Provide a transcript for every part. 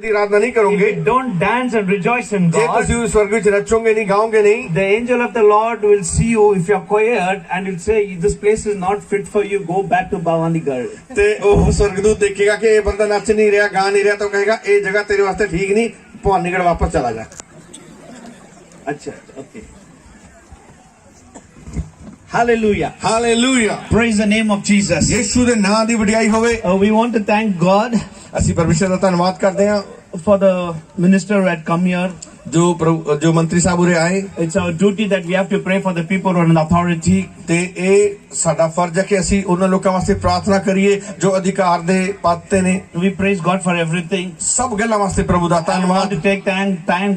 आराधना नहीं करोगे, don't dance and rejoice in J God, तुसी स्वर्ग विच नचोगे नहीं, गाओगे नहीं, the angel of the Lord will see you if you are quiet and will say, this place is not fit for you, go back to Bhavanigarh. ते ओह स्वर्गदूत देखेगा कि ये बंदा नच नहीं रहा, गा नहीं रहा, तो कहेगा ये जगह तेरे वास्ते ठीक नहीं, भवानीगढ़ वापस चला जा। अच्छा, okay. Hallelujah. Hallelujah, Praise the name of Jesus. यीशु दे नाम दी वडियाई होवे। We want to thank God ਅਸੀਂ ਪਰਮੇਸ਼ਰ ਦਾ ਧੰਨਵਾਦ ਕਰਦੇ ਹਾਂ for the minister who had come here. जो मंत्री साहब उरे आए। It's our duty that we have to pray for the people who are in authority. ਤੇ ਇਹ ਸਾਡਾ ਫਰਜ਼ ਹੈ ਕਿ ਅਸੀਂ ਉਹਨਾਂ ਲੋਕਾਂ ਵਾਸਤੇ ਪ੍ਰਾਰਥਨਾ ਕਰੀਏ ਜੋ ਅਧਿਕਾਰ ਦੇ ਪਦ ਤੇ ਨੇ। We praise God for everything. ਸਭ ਗੱਲਾਂ ਵਾਸਤੇ ਪ੍ਰਭੂ ਦਾ I want ਧੰਨਵਾਦ।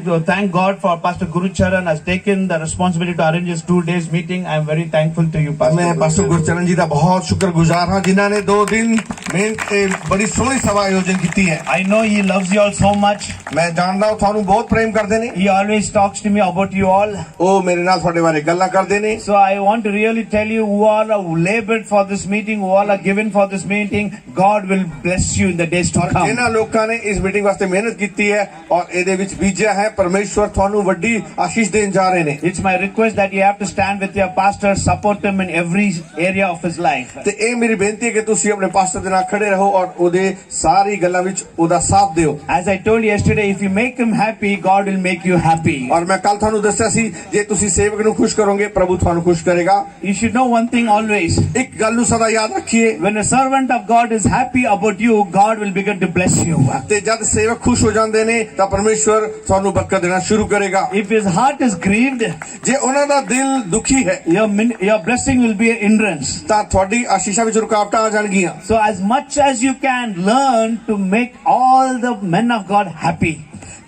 to thank God for Pastor Guru Charan has taken the responsibility to arrange this 2 days meeting. I am very thankful to you, Pastor. मैं पास्टर गुरचरण जी ਦਾ ਬਹੁਤ ਸ਼ੁਕਰਗੁਜ਼ਾਰ ਹਾਂ ਜਿਨ੍ਹਾਂ ਨੇ 2 ਦਿਨ ਮਿਹਨਤ ਤੇ ਬੜੀ ਸੋਹਣੀ ਸਭਾ ਆਯੋਜਨ ਕੀਤੀ ਹੈ। I know he loves you all so much. ਮੈਂ ਜਾਣਦਾ ਹਾਂ ਤੁਹਾਨੂੰ ਬਹੁਤ ਪ੍ਰੇਮ ਕਰਦੇ ਨੇ। He always talks to me about you all. ਉਹ ਮੇਰੇ ਨਾਲ ਤੁਹਾਡੇ ਬਾਰੇ ਗੱਲਾਂ ਕਰਦੇ ਨੇ। So I want to really tell you who all are labored for this meeting, who all are given for this meeting, God will bless you in the days to come. ਜਿਨ੍ਹਾਂ ਲੋਕਾਂ ਨੇ ਇਸ ਮੀਟਿੰਗ ਵਾਸਤੇ ਮਿਹਨਤ ਕੀਤੀ ਹੈ ਔਰ ਇਹਦੇ ਵਿੱਚ ਬੀਜਿਆ ਹੈ, ਪਰਮੇਸ਼ਵਰ ਤੁਹਾਨੂੰ ਵੱਡੀ ਆਸ਼ੀਸ਼ ਦੇਣ ਜਾ ਰਹੇ ਨੇ। It's my request that you have to stand with your pastor, support him in every area of his life. ਤੇ ਇਹ ਮੇਰੀ ਬੇਨਤੀ ਹੈ ਕਿ ਤੁਸੀਂ ਆਪਣੇ ਪਾਸਟਰ ਦੇ ਨਾਲ ਖੜੇ ਰਹੋ ਔਰ ਉਹਦੇ ਸਾਰੀ ਗੱਲਾਂ ਵਿੱਚ ਉਹਦਾ ਸਾਥ ਦਿਓ। As I told you yesterday, if you make him happy, God will make you happy. ਔਰ ਮੈਂ ਕੱਲ ਤੁਹਾਨੂੰ ਦੱਸਿਆ ਸੀ ਜੇ ਤੁਸੀਂ ਸੇਵਕ ਨੂੰ ਖੁਸ਼ ਕਰੋਗੇ ਪ੍ਰਭੂ ਤੁਹਾਨੂੰ ਖੁਸ਼ ਕਰੇਗਾ। You should know one thing always. ਇੱਕ ਗੱਲ ਨੂੰ ਸਦਾ ਯਾਦ ਰੱਖੀਏ, When a servant of God is happy about you, God will begin to bless you. ਤੇ ਜਦ ਸੇਵਕ ਖੁਸ਼ ਹੋ ਜਾਂਦੇ ਨੇ ਤਾਂ ਪਰਮੇਸ਼ਵਰ ਤੁਹਾਨੂੰ ਬਰਕਤ ਦੇਣਾ ਸ਼ੁਰੂ ਕਰੇਗਾ। If his heart is grieved, ਜੇ ਉਹਨਾਂ ਦਾ ਦਿਲ ਦੁਖੀ ਹੈ your blessing will be a hindrance. ਤਾਂ ਤੁਹਾਡੀ ਆਸ਼ੀਸ਼ਾਂ ਵਿੱਚ ਰੁਕਾਵਟਾਂ ਆ ਜਾਣਗੀਆਂ। So as much as you can, learn to make all the men of God happy.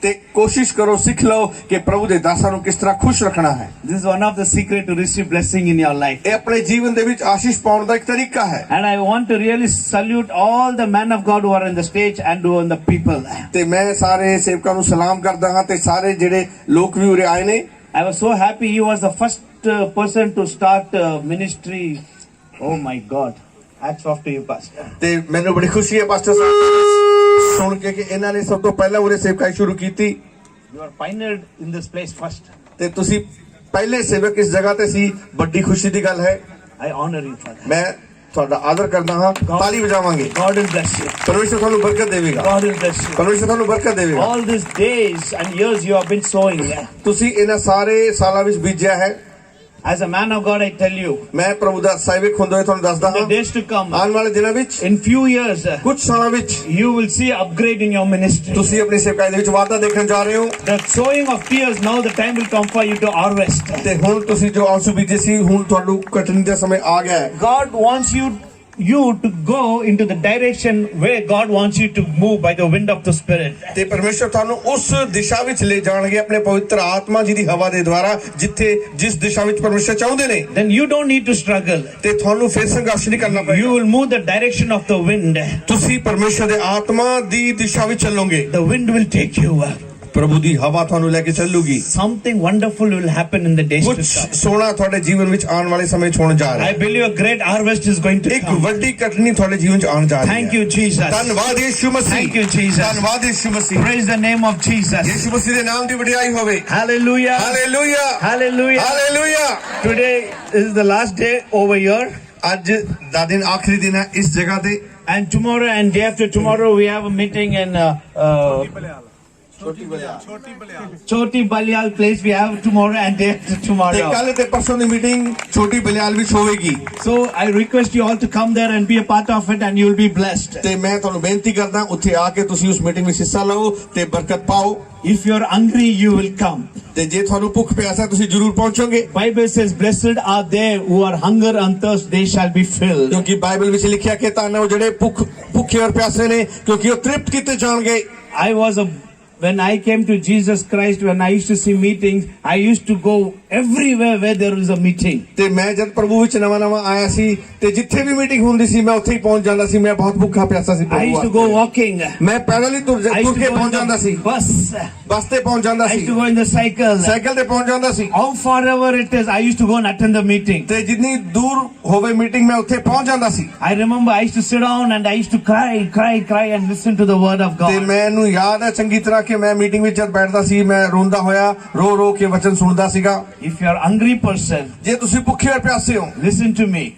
ਤੇ ਕੋਸ਼ਿਸ਼ ਕਰੋ, ਸਿੱਖ ਲਓ ਕਿ ਪ੍ਰਭੂ ਦੇ ਦਾਸਾਂ ਨੂੰ ਕਿਸ ਤਰ੍ਹਾਂ ਖੁਸ਼ ਰੱਖਣਾ ਹੈ। This is one of the secret to receive blessing in your life. ਇਹ ਆਪਣੇ ਜੀਵਨ ਦੇ ਵਿੱਚ ਆਸ਼ੀਸ਼ ਪਾਉਣ ਦਾ ਇੱਕ ਤਰੀਕਾ ਹੈ। And I want to really salute all the men of God who are in the stage and who are in the people. ਤੇ ਮੈਂ ਸਾਰੇ ਸੇਵਕਾਂ ਨੂੰ ਸਲਾਮ ਕਰਦਾ ਹਾਂ ਤੇ ਸਾਰੇ ਜਿਹੜੇ ਲੋਕ ਵੀ ਉਰੇ ਆਏ ਨੇ। I was so happy he was the first person to start ministry. Oh my God. Hats off to you, Pastor. ਤੇ ਮੈਨੂੰ ਬੜੀ ਖੁਸ਼ੀ ਹੈ ਪਾਸਟਰ ਸਾਹਿਬ ਸੁਣ ਕੇ ਕਿ ਇਹਨਾਂ ਨੇ ਸਭ ਤੋਂ ਪਹਿਲਾਂ ਉਰੇ ਸੇਵਕਾਈ ਸ਼ੁਰੂ ਕੀਤੀ। You are pioneered in this place first. ਤੇ ਤੁਸੀਂ ਪਹਿਲੇ ਸੇਵਕ ਇਸ ਜਗ੍ਹਾ ਤੇ ਸੀ, ਵੱਡੀ ਖੁਸ਼ੀ ਦੀ ਗੱਲ ਹੈ। I honor you for that. ਮੈਂ ਤੁਹਾਡਾ ਆਦਰ ਕਰਦਾ ਹਾਂ, ਤਾਲੀ ਵਜਾਵਾਂਗੇ। God will bless you. ਪਰਮੇਸ਼ਰ ਤੁਹਾਨੂੰ ਬਰਕਤ ਦੇਵੇਗਾ। God will bless you. ਪਰਮੇਸ਼ਰ ਤੁਹਾਨੂੰ ਬਰਕਤ ਦੇਵੇਗਾ। All these days and years you have been sowing. ਤੁਸੀਂ ਇਹਨਾਂ ਸਾਰੇ ਸਾਲਾਂ ਵਿੱਚ ਬੀਜਿਆ ਹੈ। As a man of God, I tell you, ਮੈਂ ਪ੍ਰਭੂ ਦਾ ਸੇਵਕ ਹੁੰਦੇ ਹੋਏ ਤੁਹਾਨੂੰ ਦੱਸਦਾ in the ਹਾਂ days to come, ਆਉਣ ਵਾਲੇ ਦਿਨਾਂ ਵਿੱਚ in few years, ਕੁਝ ਸਾਲਾਂ ਵਿੱਚ you will see upgrade in your ministry. ਤੁਸੀਂ ਆਪਣੀ ਸੇਵਕਾਈ ਦੇ ਵਿੱਚ ਵਾਧਾ ਦੇਖਣ ਜਾ ਰਹੇ ਹੋ। The sowing of tears, now the time will come for you to harvest. ਤੇ ਹੁਣ ਤੁਸੀਂ ਜੋ ਆਂਸੂ ਬੀਜੇ ਸੀ ਹੁਣ ਤੁਹਾਨੂੰ ਕੱਟਣ ਦਾ ਸਮੇਂ ਆ ਗਿਆ ਹੈ। God wants you to go into the direction where God wants you to move by the wind of the Spirit. ਤੇ ਪਰਮੇਸ਼ਰ ਤੁਹਾਨੂੰ ਉਸ ਦਿਸ਼ਾ ਵਿੱਚ ਲੈ ਜਾਣਗੇ ਆਪਣੇ ਪਵਿੱਤਰ ਆਤਮਾ ਜੀ ਦੀ ਹਵਾ ਦੇ ਦੁਆਰਾ ਜਿਸ ਦਿਸ਼ਾ ਵਿੱਚ ਪਰਮੇਸ਼ਰ ਚਾਹੁੰਦੇ ਨੇ। Then you don't need to struggle. ਤੇ ਤੁਹਾਨੂੰ ਫਿਰ ਸੰਘਰਸ਼ ਨਹੀਂ ਕਰਨਾ ਪਏਗਾ। You will move the direction of the wind. ਤੁਸੀਂ ਪਰਮੇਸ਼ਰ ਦੇ ਆਤਮਾ ਦੀ ਦਿਸ਼ਾ ਵਿੱਚ ਚੱਲੋਗੇ। The wind will take you. ਪ੍ਰਭੂ ਦੀ ਹਵਾ ਤੁਹਾਨੂੰ ਲੈ ਕੇ ਚੱਲੂਗੀ। Something wonderful will happen in the days to ਕੁਝ come. ਸੋਹਣਾ ਤੁਹਾਡੇ ਜੀਵਨ ਵਿੱਚ ਆਉਣ ਵਾਲੇ ਸਮੇਂ 'ਚ ਹੋਣ ਜਾ ਰਿਹਾ I ਹੈ। believe a great harvest is going to ਇੱਕ come. ਵੱਡੀ ਕਟਨੀ ਤੁਹਾਡੇ ਜੀਵਨ 'ਚ ਆਉਣ ਜਾ ਰਹੀ ਹੈ। Thank you, Jesus. ਧੰਨਵਾਦ ਯਿਸੂ ਮਸੀਹ। Thank you, Jesus. ਧੰਨਵਾਦ ਯਿਸੂ ਮਸੀਹ। Praise the name of Jesus. ਯਿਸੂ ਮਸੀਹ ਦੇ ਨਾਮ ਦੀ ਵਡਿਆਈ ਹੋਵੇ। Hallelujah. Hallelujah Hallelujah. Hallelujah. Today is the last day over here. ਅੱਜ ਦਾ ਦਿਨ ਆਖਰੀ ਦਿਨ ਹੈ ਇਸ ਜਗ੍ਹਾ ਤੇ। And tomorrow and day after tomorrow we have a meeting in Choti Balyal place. We have tomorrow and day after ਤੇ tomorrow. ਕੱਲ ਤੇ ਪਰਸੋਂ ਦੀ ਮੀਟਿੰਗ ਛੋਟੀ ਬਲਿਆਲ ਵਿੱਚ ਹੋਵੇਗੀ। So I request you all to come there and be a part of it and you will be blessed. ਤੇ ਮੈਂ ਤੁਹਾਨੂੰ ਬੇਨਤੀ ਕਰਦਾ ਉੱਥੇ ਆ ਕੇ ਤੁਸੀਂ ਉਸ ਮੀਟਿੰਗ ਵਿੱਚ ਹਿੱਸਾ ਲਓ ਤੇ ਬਰਕਤ ਪਾਓ। If you are hungry, you will come. ਤੇ ਜੇ ਤੁਹਾਨੂੰ ਭੁੱਖ ਪਿਆਸ ਹੈ ਤੁਸੀਂ ਜ਼ਰੂਰ ਪਹੁੰਚੋਗੇ। Bible says, "Blessed are they who are hunger and thirst; they shall be filled." ਕਿਉਂਕਿ ਬਾਈਬਲ ਵਿੱਚ ਲਿਖਿਆ ਕਿ ਧੰਨ ਹੈ ਉਹ ਜਿਹੜੇ ਭੁੱਖੇ ਔਰ ਪਿਆਸੇ ਨੇ ਕਿਉਂਕਿ ਉਹ ਤ੍ਰਿਪਤ ਕੀਤੇ ਜਾਣਗੇ। When I came to Jesus Christ, when I used to see meetings, I used to go everywhere where there is a meeting. ਤੇ ਮੈਂ ਜਦ ਪ੍ਰਭੂ ਵਿੱਚ ਨਵਾਂ ਆਇਆ ਸੀ ਤੇ ਜਿੱਥੇ ਵੀ ਮੀਟਿੰਗ ਹੁੰਦੀ ਸੀ ਮੈਂ ਉੱਥੇ ਹੀ ਪਹੁੰਚ ਜਾਂਦਾ ਸੀ। ਮੈਂ ਬਹੁਤ ਭੁੱਖਾ ਪਿਆਸਾ ਸੀ I used to ਪ੍ਰਭੂ go walking. ਮੈਂ ਪੈਦਲ ਹੀ ਤੁਰ I used to K go ਪਹੁੰਚ in ਜਾਂਦਾ ਸੀ। the bus. ਬੱਸ ਤੇ ਪਹੁੰਚ ਜਾਂਦਾ I C, used to go in the cycle. Cycle ਤੇ ਪਹੁੰਚ ਜਾਂਦਾ ਸੀ। How far ever it is, I used to go and attend the meeting. ਤੇ ਜਿੰਨੀ ਦੂਰ ਹੋਵੇ ਮੀਟਿੰਗ ਮੈਂ ਉੱਥੇ ਪਹੁੰਚ ਜਾਂਦਾ ਸੀ। I remember I used to sit down and I used to cry and listen to the word of ਤੇ God. ਮੈਨੂੰ ਯਾਦ ਹੈ ਚੰਗੀ ਤਰ੍ਹਾਂ ਕਿ ਮੈਂ ਮੀਟਿੰਗ ਵਿੱਚ ਜਦ ਬੈਠਦਾ ਸੀ ਮੈਂ ਰੋਂਦਾ ਹੋਇਆ ਰੋ ਕੇ ਵਚਨ ਸੁਣਦਾ ਸੀਗਾ। If you are a hungry person, ਜੇ ਤੁਸੀਂ ਭੁੱਖੇ ਔਰ ਪਿਆਸੇ ਹੋ, listen to me.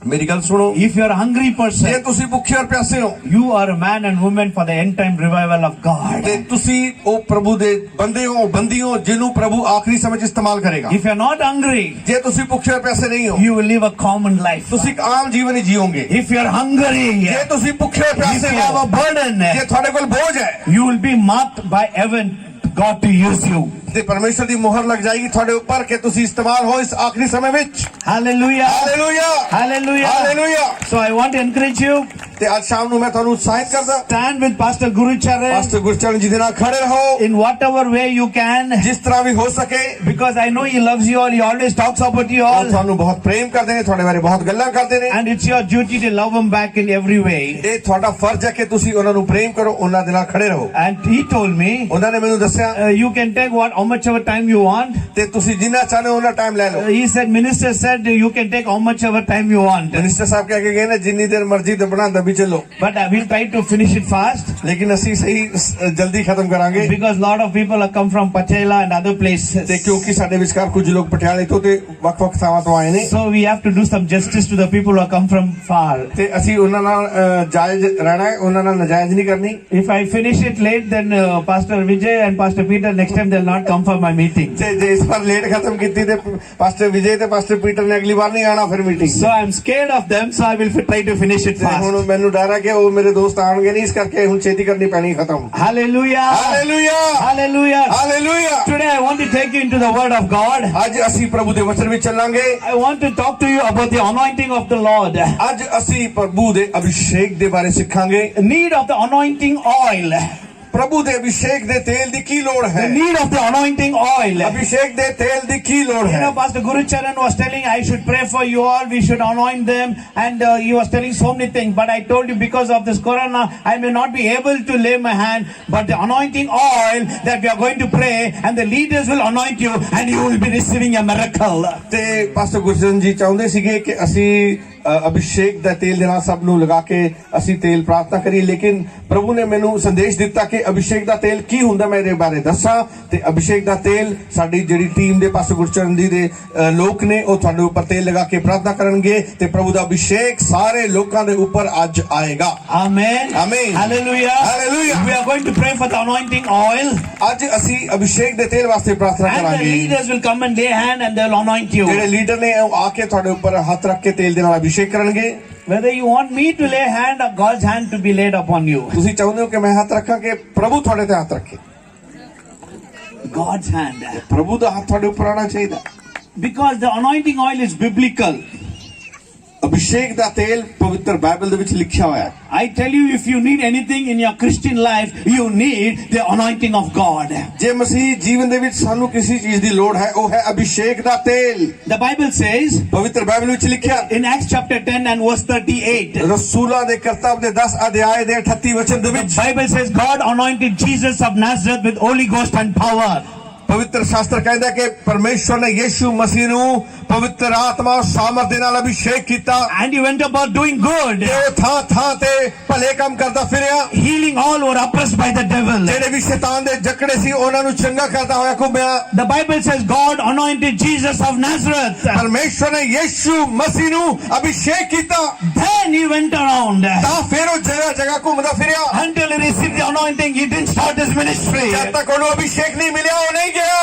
ਮੇਰੀ ਗੱਲ ਸੁਣੋ, If you are a hungry ਜੇ person, ਤੁਸੀਂ ਭੁੱਖੇ ਔਰ ਪਿਆਸੇ ਹੋ you are a man and woman for the end time revival of God. ਤੇ ਤੁਸੀਂ ਉਹ ਪ੍ਰਭੂ ਦੇ ਬੰਦੇ ਹੋ, ਬੰਦੀ ਹੋ ਜਿਹਨੂੰ ਪ੍ਰਭੂ ਆਖਰੀ ਸਮੇਂ 'ਚ ਇਸਤੇਮਾਲ ਕਰੇਗਾ। If you are not hungry, ਜੇ ਤੁਸੀਂ ਭੁੱਖੇ ਔਰ ਪਿਆਸੇ ਨਹੀਂ ਹੋ, you will live a common life. ਤੁਸੀਂ ਇੱਕ ਆਮ ਜੀਵਨ ਹੀ ਜੀਓਗੇ। If you are hungry, ਜੇ ਤੁਸੀਂ ਭੁੱਖੇ ਔਰ if ਪਿਆਸੇ you have ਹੋ, a burden, ਜੇ ਤੁਹਾਡੇ ਕੋਲ ਬੋਝ ਹੈ you will be marked by heaven, God to use you. ਤੇ ਪਰਮੇਸ਼ਰ ਦੀ ਮੋਹਰ ਲੱਗ ਜਾਏਗੀ ਤੁਹਾਡੇ ਉੱਪਰ ਕਿ ਤੁਸੀਂ ਇਸਤੇਮਾਲ ਹੋ ਇਸ ਆਖਰੀ ਸਮੇਂ ਵਿੱਚ। Hallelujah. Hallelujah, Hallelujah. Hallelujah. So I want to encourage you, ਤੇ ਅੱਜ ਸ਼ਾਮ ਨੂੰ ਮੈਂ ਤੁਹਾਨੂੰ ਉਤਸ਼ਾਹਿਤ ਕਰਦਾ, stand with Pastor Guru Charan pastor Gurcharan ਜੀ ਦੇ ਨਾਲ ਖੜੇ ਰਹੋ in whatever way you can, ਜਿਸ ਤਰ੍ਹਾਂ ਵੀ ਹੋ ਸਕੇ। because I know he loves you all. He always talks about you ਉਹ all, ਤੁਹਾਨੂੰ ਬਹੁਤ ਪ੍ਰੇਮ ਕਰਦੇ ਨੇ, ਤੁਹਾਡੇ ਬਾਰੇ ਬਹੁਤ ਗੱਲਾਂ ਕਰਦੇ ਨੇ। and it's your duty to love him back in every way. ਇਹ ਤੁਹਾਡਾ ਫਰਜ਼ ਹੈ ਕਿ ਤੁਸੀਂ ਉਹਨਾਂ ਨੂੰ ਪ੍ਰੇਮ ਕਰੋ, ਉਹਨਾਂ ਦੇ ਨਾਲ ਖੜੇ ਰਹੋ। And he told me, ਉਹਨਾਂ ਨੇ ਮੈਨੂੰ ਦੱਸਿਆ you can take how much ever time you want. ਤੇ ਤੁਸੀਂ ਜਿੰਨਾ ਚਾਹੋ ਉਹਨਾਂ ਟਾਈਮ ਲੈ ਲਓ। He said, minister said you can take how much ever time you want. Minister ਸਾਹਿਬ ਕਹਿ ਕੇ ਗਏ ਨੇ ਜਿੰਨੀ ਦੇਰ ਮਰਜ਼ੀ ਦਬਣਾ ਦਬੀ ਚੱਲੋ, But I will try to finish it fast, ਲੇਕਿਨ ਅਸੀਂ ਸਹੀ ਜਲਦੀ ਖਤਮ ਕਰਾਂਗੇ। because lot of people have come from Patela and other places. ਤੇ ਕਿਉਂਕਿ ਸਾਡੇ ਵਿਚਕਾਰ ਕੁਝ ਲੋਕ ਪਟਿਆਲੇ ਤੋਂ ਤੇ ਵੱਖ-ਵੱਖ ਥਾਵਾਂ ਤੋਂ ਆਏ ਨੇ, So we have to do some justice to the people who have come from far. ਤੇ ਅਸੀਂ ਉਹਨਾਂ ਨਾਲ ਜਾਇਜ਼ ਰਹਿਣਾ ਹੈ, ਉਹਨਾਂ ਨਾਲ ਨਜਾਇਜ਼ ਨਹੀਂ ਕਰਨੀ। If I finish it late, then Pastor Vijay and Pastor Peter next time they'll not come for my meeting. ਤੇ ਜੇ ਇਸ ਵਾਰ ਲੇਟ ਖਤਮ ਕੀਤੀ ਤੇ ਪਾਸਟਰ ਵਿਜੇ ਤੇ ਪਾਸਟਰ ਪੀਟਰ ਨੇ ਅਗਲੀ ਵਾਰ ਨਹੀਂ ਆਣਾ ਫਿਰ meeting. So I'm scared of them, so I will try to finish it ਤੇ fast. ਹੁਣ ਮੈਨੂੰ ਡਰ ਹੈ ਕਿ ਉਹ ਮੇਰੇ ਦੋਸਤ ਆਣਗੇ ਨਹੀਂ, ਇਸ ਕਰਕੇ ਹੁਣ ਛੇਤੀ ਕਰਨੀ ਪੈਣੀ ਖਤਮ। Hallelujah. Hallelujah, Hallelujah. Hallelujah. Today I want to take you into the word of God. ਅੱਜ ਅਸੀਂ ਪ੍ਰਭੂ ਦੇ ਵਚਨ ਵਿੱਚ ਚੱਲਾਂਗੇ। I want to talk to you about the anointing of the Lord. ਅੱਜ ਅਸੀਂ ਪ੍ਰਭੂ ਦੇ ਅਭਿਸ਼ੇਕ ਦੇ ਬਾਰੇ ਸਿੱਖਾਂਗੇ। Need of the anointing oil. ਪ੍ਰਭੂ ਦੇ ਅਭਿਸ਼ੇਕ ਦੇ ਤੇਲ ਦੀ ਕੀ ਲੋੜ ਹੈ? The need of the anointing oil. Abhishek ਦੇ ਤੇਲ ਦੀ ਕੀ ਲੋੜ You ਹੈ? know, Pastor Guru Charan was telling I should pray for you all, we should anoint them, and he was telling so many things. But I told you because of this corona, I may not be able to lay my hand. But the anointing oil that we are going to pray, and the leaders will anoint you, and you will be receiving a miracle. ਤੇ pastor Gurjan ਜੀ ਚਾਹੁੰਦੇ ਸੀਗੇ ਕਿ ਅਸੀਂ ਅਭਿਸ਼ੇਕ ਦਾ ਤੇਲ ਦੇ ਨਾਲ ਸਭ ਨੂੰ ਲਗਾ ਕੇ ਅਸੀਂ ਤੇਲ ਪ੍ਰਾਰਥਨਾ ਕਰੀਏ, ਲੇਕਿਨ ਪ੍ਰਭੂ ਨੇ ਮੈਨੂੰ ਸੰਦੇਸ਼ ਦਿੱਤਾ ਕਿ ਅਭਿਸ਼ੇਕ ਦਾ ਤੇਲ ਕੀ ਹੁੰਦਾ ਮੈਂ ਇਹਦੇ ਬਾਰੇ ਦੱਸਾਂ। ਤੇ ਅਭਿਸ਼ੇਕ ਦਾ ਤੇਲ ਸਾਡੀ ਜਿਹੜੀ ਟੀਮ ਦੇ ਪਾਸਟਰ ਗੁਰਚਰਨ ਜੀ ਦੇ ਲੋਕ ਨੇ ਉਹ ਤੁਹਾਡੇ ਉੱਪਰ ਤੇਲ ਲਗਾ ਕੇ ਪ੍ਰਾਰਥਨਾ ਕਰਨਗੇ ਤੇ ਪ੍ਰਭੂ ਦਾ ਅਭਿਸ਼ੇਕ ਸਾਰੇ ਲੋਕਾਂ ਦੇ ਉੱਪਰ ਅੱਜ ਆਏਗਾ। Amen. Amen. Hallelujah. Hallelujah. We are going to pray for the anointing oil, ਅੱਜ ਅਸੀਂ ਅਭਿਸ਼ੇਕ ਦੇ ਤੇਲ ਵਾਸਤੇ ਪ੍ਰਾਰਥਨਾ and the ਕਰਾਂਗੇ। leaders will come and lay hand, and they will anoint you. ਜਿਹੜੇ ਲੀਡਰ ਨੇ ਉਹ ਆ ਕੇ ਤੁਹਾਡੇ ਉੱਪਰ ਹੱਥ ਰੱਖ ਕੇ ਤੇਲ ਦੇ ਨਾਲ ਅਭਿਸ਼ੇਕ ਕਰਨਗੇ। Whether you want me to lay hand or God's hand to be laid upon you. ਤੁਸੀਂ ਚਾਹੁੰਦੇ ਹੋ ਕਿ ਮੈਂ ਹੱਥ ਰੱਖਾਂ ਕਿ ਪ੍ਰਭੂ ਤੁਹਾਡੇ ਤੇ ਹੱਥ ਰੱਖੇ? God's hand. ਪ੍ਰਭੂ ਦਾ ਹੱਥ ਤੁਹਾਡੇ ਉੱਪਰ ਆਉਣਾ ਚਾਹੀਦਾ। Because the anointing oil is biblical. Abhishek ਦਾ ਤੇਲ ਪਵਿੱਤਰ ਬਾਈਬਲ ਦੇ ਵਿੱਚ ਲਿਖਿਆ ਹੋਇਆ ਹੈ। I tell you, if you need anything in your Christian life, you need the anointing of God. ਜੇ ਮਸੀਹ ਜੀਵਨ ਦੇ ਵਿੱਚ ਸਾਨੂੰ ਕਿਸੇ ਚੀਜ਼ ਦੀ ਲੋੜ ਹੈ ਉਹ ਹੈ ਅਭਿਸ਼ੇਕ ਦਾ ਤੇਲ। The Bible says ਪਵਿੱਤਰ ਬਾਈਬਲ ਵਿੱਚ ਲਿਖਿਆ in Acts chapter 10 and verse 38. ਰਸੂਲਾਂ ਦੇ ਕਰਤੱਵ ਦੇ 10 ਅਧਿਆਏ ਦੇ 38 ਵਚਨ ਦੇ The ਵਿੱਚ Bible says God anointed Jesus of Nazareth with Holy Ghost and power. ਪਵਿੱਤਰ ਸ਼ਾਸਤਰ ਕਹਿੰਦਾ ਕਿ ਪਰਮੇਸ਼ਵਰ ਨੇ ਯਿਸੂ ਮਸੀਹ ਨੂੰ ਪਵਿੱਤਰ ਆਤਮਾ ਔਰ ਸਾਮਰਥ ਦੇ ਨਾਲ ਅਭਿਸ਼ੇਕ ਕੀਤਾ And he went about doing good, ਤੇ ਉਹ ਥਾਂ ਥਾਂ ਤੇ ਭਲੇ ਕੰਮ ਕਰਦਾ ਫਿਰਿਆ। healing all who were oppressed by the devil. ਜਿਹੜੇ ਵੀ ਸ਼ੈਤਾਨ ਦੇ ਜਕੜੇ ਸੀ ਉਹਨਾਂ ਨੂੰ ਚੰਗਾ ਕਰਦਾ ਹੋਇਆ ਘੁੰਮਿਆ। The Bible says God anointed Jesus of Nazareth. ਪਰਮੇਸ਼ਵਰ ਨੇ ਯਿਸੂ ਮਸੀਹ ਨੂੰ ਅਭਿਸ਼ੇਕ ਕੀਤਾ Then he went around ਤਾਂ ਫਿਰ ਉਹ ਜਗ੍ਹਾ ਜਗ੍ਹਾ ਘੁੰਮਦਾ ਫਿਰਿਆ। until he received the anointing. He didn't start his ministry. ਜਦ ਤੱਕ ਉਹਨੂੰ ਅਭਿਸ਼ੇਕ ਨਹੀਂ ਮਿਲਿਆ ਉਹ ਨਹੀਂ ਗਿਆ।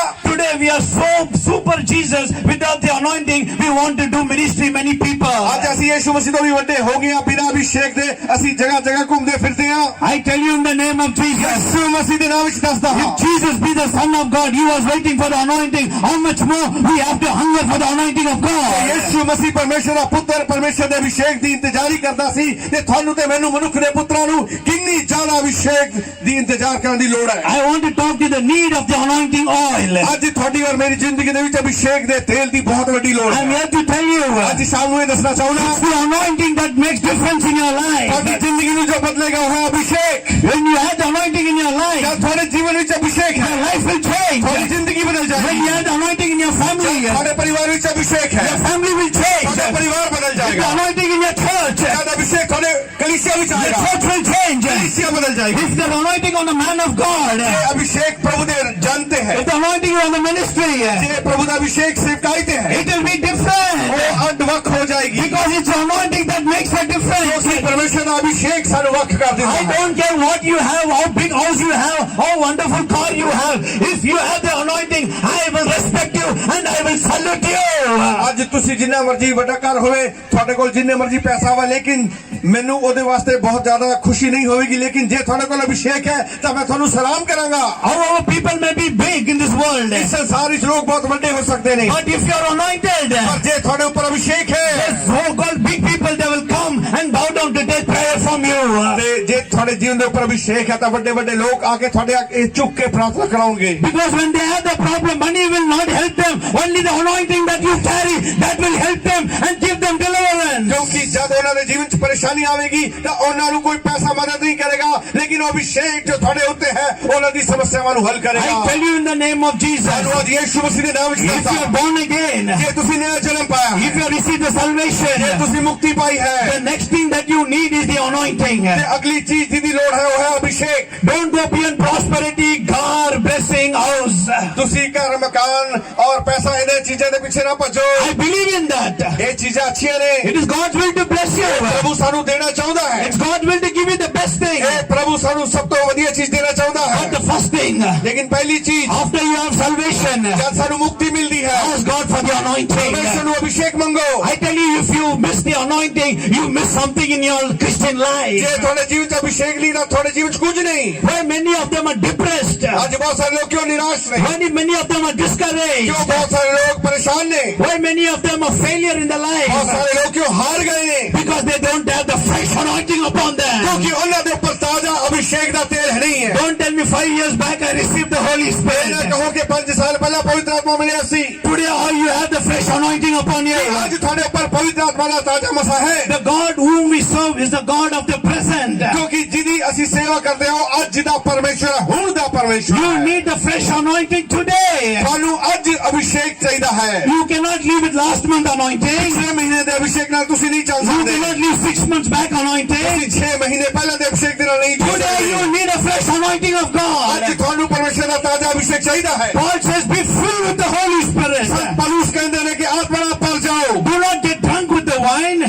Today we are so super Jesus. Without the anointing, we want to do ministry. Many people. ਅੱਜ ਅਸੀਂ ਯਿਸੂ ਮਸੀਹ ਤੋਂ ਵੀ ਵੱਡੇ ਹੋ ਗਏ ਹਾਂ, ਬਿਨਾਂ ਅਭਿਸ਼ੇਕ ਦੇ ਅਸੀਂ ਜਗ੍ਹਾ ਜਗ੍ਹਾ ਘੁੰਮਦੇ ਫਿਰਦੇ ਹਾਂ। I tell you in the name of Jesus. ਯਿਸੂ ਮਸੀਹ ਦੇ ਨਾਮ ਵਿੱਚ ਦੱਸਦਾ ਹਾਂ, If Jesus be the Son of God, he was waiting for the anointing. How much more we have to hunger for the anointing of God? ਯਿਸੂ ਮਸੀਹ ਪਰਮੇਸ਼ਰ ਦਾ ਪੁੱਤਰ ਪਰਮੇਸ਼ਰ ਦੇ ਅਭਿਸ਼ੇਕ ਦੀ ਇੰਤਜ਼ਾਰੀ ਕਰਦਾ ਸੀ ਤੇ ਤੁਹਾਨੂੰ ਤੇ ਮੈਨੂੰ ਮਨੁੱਖ ਦੇ ਪੁੱਤਰਾਂ ਨੂੰ ਕਿੰਨੀ ਜ਼ਿਆਦਾ ਅਭਿਸ਼ੇਕ ਦੀ ਇੰਤਜ਼ਾਰ ਕਰਨ ਦੀ ਲੋੜ ਹੈ। I want to talk to the need of the anointing oil. ਅੱਜ ਅੱਜ ਤੁਹਾਡੀ ਔਰ ਮੇਰੀ ਜ਼ਿੰਦਗੀ ਦੇ ਵਿੱਚ ਅਭਿਸ਼ੇਕ ਦੇ ਤੇਲ ਦੀ ਬਹੁਤ ਵੱਡੀ ਲੋੜ I'm ਹੈ here to tell you, ਅੱਜ ਸ਼ਾਮ ਨੂੰ ਇਹ ਦੱਸਣਾ ਚਾਹੁੰਦਾ it's the anointing that makes difference in your life. ਤੁਹਾਡੀ ਜ਼ਿੰਦਗੀ ਨੂੰ ਜੋ ਬਦਲੇਗਾ ਉਹ ਹੈ Abhishek When you have the anointing in your life, ਜਦ ਤੁਹਾਡੇ ਜੀਵਨ ਵਿੱਚ ਅਭਿਸ਼ੇਕ ਹੈ your life will change. ਤੁਹਾਡੀ ਜ਼ਿੰਦਗੀ ਬਦਲ When ਜਾਏਗੀ you have the anointing in your family, your ਤੁਹਾਡੇ ਪਰਿਵਾਰ ਵਿੱਚ ਅਭਿਸ਼ੇਕ ਹੈ family will change. ਤੁਹਾਡਾ ਪਰਿਵਾਰ ਬਦਲ The ਜਾਏਗਾ anointing in your church, ਜਦ ਅਭਿਸ਼ੇਕ ਤੁਹਾਡੇ ਕਲੀਸਿਆ ਵਿੱਚ the ਆਏਗਾ church will change. ਕਲੀਸਿਆ ਬਦਲ ਜਾਏਗੀ If the anointing on the man of God, ਇਹ ਅਭਿਸ਼ੇਕ ਪ੍ਰਭੂ ਦੇ ਜਨਤੇ ਹੈ if the anointing on the ministry, ਜੇ ਪ੍ਰਭੂ ਦਾ ਅਭਿਸ਼ੇਕ ਸੇਵਕਾਈ ਤੇ ਹੈ it will be different. ਉਹ ਅੱਡ ਵੱਖ ਹੋ ਜਾਏਗੀ Because it's the anointing that makes a difference. ਕਿਉਂਕਿ ਪਰਮੇਸ਼ਰ ਦਾ ਅਭਿਸ਼ੇਕ ਸਾਨੂੰ ਵੱਖ ਕਰ ਦਿੰਦਾ I ਹੈ don't care what you have, how big house you have, how wonderful car you have. If you have the anointing, I will respect you and I will salute you. ਅੱਜ ਤੁਸੀਂ ਜਿੰਨਾ ਮਰਜ਼ੀ ਵੱਡਾ ਘਰ ਹੋਵੇ ਤੁਹਾਡੇ ਕੋਲ ਜਿੰਨੇ ਮਰਜ਼ੀ ਪੈਸਾ ਵਾ ਲੇਕਿਨ ਮੈਨੂੰ ਉਹਦੇ ਵਾਸਤੇ ਬਹੁਤ ਜ਼ਿਆਦਾ ਖੁਸ਼ੀ ਨਹੀਂ ਹੋਵੇਗੀ ਲੇਕਿਨ ਜੇ ਤੁਹਾਡੇ ਕੋਲ ਅਭਿਸ਼ੇਕ ਹੈ ਤਾਂ ਮੈਂ ਤੁਹਾਨੂੰ ਸਲਾਮ ਕਰਾਂਗਾ However, people may be big in this world, ਇਸ ਸੰਸਾਰ ਵਿੱਚ ਲੋਕ ਬਹੁਤ ਵੱਡੇ ਹੋ ਸਕਦੇ ਨੇ but if you are anointed, ਪਰ ਜੇ ਤੁਹਾਡੇ ਉੱਪਰ ਅਭਿਸ਼ੇਕ ਹੈ so-called big people, they will come and bow down to take prayer from you. ਤੇ ਜੇ ਤੁਹਾਡੇ ਜੀਵਨ ਦੇ ਉੱਪਰ ਅਭਿਸ਼ੇਕ ਹੈ ਤਾਂ ਵੱਡੇ ਵੱਡੇ ਲੋਕ ਆ ਕੇ ਤੁਹਾਡੇ ਅੱਗੇ ਝੁੱਕ ਕੇ ਪ੍ਰਾਰਥਨਾ ਕਰਾਉਣਗੇ Because when they have the problem, money will not help them. Only the anointing that you carry, that will help them and give them deliverance. ਕਿਉਂਕਿ ਜਦ ਉਹਨਾਂ ਦੇ ਜੀਵਨ 'ਚ ਪਰੇਸ਼ਾਨੀ ਆਵੇਗੀ ਤਾਂ ਉਹਨਾਂ ਨੂੰ ਕੋਈ ਪੈਸਾ ਮਦਦ ਨਹੀਂ ਕਰੇਗਾ ਲੇਕਿਨ ਉਹ ਅਭਿਸ਼ੇਕ ਜੋ ਤੁਹਾਡੇ ਉੱਤੇ ਹੈ ਉਹਨਾਂ ਦੀ ਸਮੱਸਿਆਵਾਂ ਨੂੰ ਹੱਲ ਕਰੇਗਾ I tell you in the name of Jesus, ਸਾਨੂੰ ਅੱਜ ਯਿਸੂ ਮਸੀਹ ਦੇ ਨਾਮ ਵਿੱਚ if you are ਦੱਸਦਾ born again, ਜੇ ਤੁਸੀਂ ਨਵਾਂ ਜਨਮ ਪਾਇਆ ਹੈ if you have received the ਜੇ salvation, ਤੁਸੀਂ ਮੁਕਤੀ ਪਾਈ ਹੈ the next thing that you need is the anointing. ਤੇ ਅਗਲੀ ਚੀਜ਼ ਜਿਹਦੀ ਲੋੜ ਹੈ ਉਹ ਹੈ Abhishek Don't go beyond prosperity, car, blessing, house. ਤੁਸੀਂ ਘਰ ਮਕਾਨ ਔਰ ਪੈਸਾ ਇਹਨਾਂ ਚੀਜ਼ਾਂ ਦੇ ਪਿੱਛੇ ਨਾ ਭੱਜੋ I believe in that. ਇਹ ਚੀਜ਼ਾਂ ਅੱਛੀਆਂ ਨੇ It is God's will to bless you. ਪ੍ਰਭੂ ਸਾਨੂੰ ਦੇਣਾ ਚਾਹੁੰਦਾ ਹੈ It's God's will to give you the best thing. ਇਹ ਪ੍ਰਭੂ ਸਾਨੂੰ ਸਭ ਤੋਂ ਵਧੀਆ ਚੀਜ਼ ਦੇਣਾ ਚਾਹੁੰਦਾ But ਹੈ the first thing, ਲੇਕਿਨ ਪਹਿਲੀ ਚੀਜ਼ after you have salvation, ਜਦ ਸਾਨੂੰ ਮੁਕਤੀ ਮਿਲਦੀ ਹੈ ask God for the anointing. ਪਰਮੇਸ਼ਰ ਨੂੰ ਅਭਿਸ਼ੇਕ ਮੰਗੋ I tell you, if you miss the anointing, you miss something in your Christian ਜੇ life. ਤੁਹਾਡੇ ਜੀਵਨ 'ਚ ਅਭਿਸ਼ੇਕ ਨਹੀਂ ਤਾਂ ਤੁਹਾਡੇ ਜੀਵਨ 'ਚ ਕੁਝ ਨਹੀਂ Why many of them are depressed? ਅੱਜ ਬਹੁਤ ਸਾਰੇ ਲੋਕ ਕਿਉਂ ਨਿਰਾਸ਼ ਨੇ Many of them are discouraged. ਕਿਉਂ ਬਹੁਤ ਸਾਰੇ ਲੋਕ ਪਰੇਸ਼ਾਨ ਨੇ Why many of them are failure in their ਬਹੁਤ life? ਸਾਰੇ ਲੋਕ ਕਿਉਂ ਹਾਰ ਗਏ ਨੇ Because they don't have the fresh anointing upon them. ਕਿਉਂਕਿ ਉਹਨਾਂ ਦੇ ਉੱਪਰ ਤਾਜ਼ਾ ਅਭਿਸ਼ੇਕ ਦਾ ਤੇਲ ਨਹੀਂ ਹੈ Don't tell me 5 years back I received the Holy ਇਹ ਨਾ Spirit. ਕਹੋ ਕਿ 5 ਸਾਲ ਪਹਿਲਾਂ ਪਵਿੱਤਰ ਆਤਮਾ ਮਿਲਿਆ ਸੀ Today all you have the fresh anointing upon you. ਅੱਜ ਤੁਹਾਡੇ ਉੱਪਰ ਪਵਿੱਤਰ ਆਤਮਾ ਦਾ ਤਾਜ਼ਾ ਮਸਾ ਹੈ The God whom we serve is the God of the present. ਕਿਉਂਕਿ ਜਿਹਦੀ ਅਸੀਂ ਸੇਵਾ ਕਰਦੇ ਹਾਂ ਉਹ ਅੱਜ ਦਾ ਪਰਮੇਸ਼ਰ ਹੈ ਹੁਣ ਦਾ ਪਰਮੇਸ਼ਰ You ਹੈ need the fresh anointing today. ਤੁਹਾਨੂੰ ਅੱਜ ਅਭਿਸ਼ੇਕ ਚਾਹੀਦਾ ਹੈ You cannot live with last month anointing. ਪਿਛਲੇ ਮਹੀਨੇ ਦੇ ਅਭਿਸ਼ੇਕ ਨਾਲ ਤੁਸੀਂ ਨਹੀਂ ਚੱਲ You ਸਕਦੇ cannot live 6 months back anointing. ਤੁਸੀਂ 6 ਮਹੀਨੇ ਪਹਿਲਾਂ ਦੇ ਅਭਿਸ਼ੇਕ ਦੇ ਨਾਲ ਨਹੀਂ ਚੱਲ Today you ਸਕਦੇ need a fresh anointing of ਅੱਜ God. ਤੁਹਾਨੂੰ ਪਰਮੇਸ਼ਰ ਦਾ ਤਾਜ਼ਾ ਅਭਿਸ਼ੇਕ ਚਾਹੀਦਾ ਹੈ Paul says be filled with the Holy Spirit. ਪਲੂਸ ਕਹਿੰਦੇ ਨੇ ਕਿ ਆਤਮਾ ਨਾਲ ਭਰ ਜਾਓ Do not get drunk with the wine,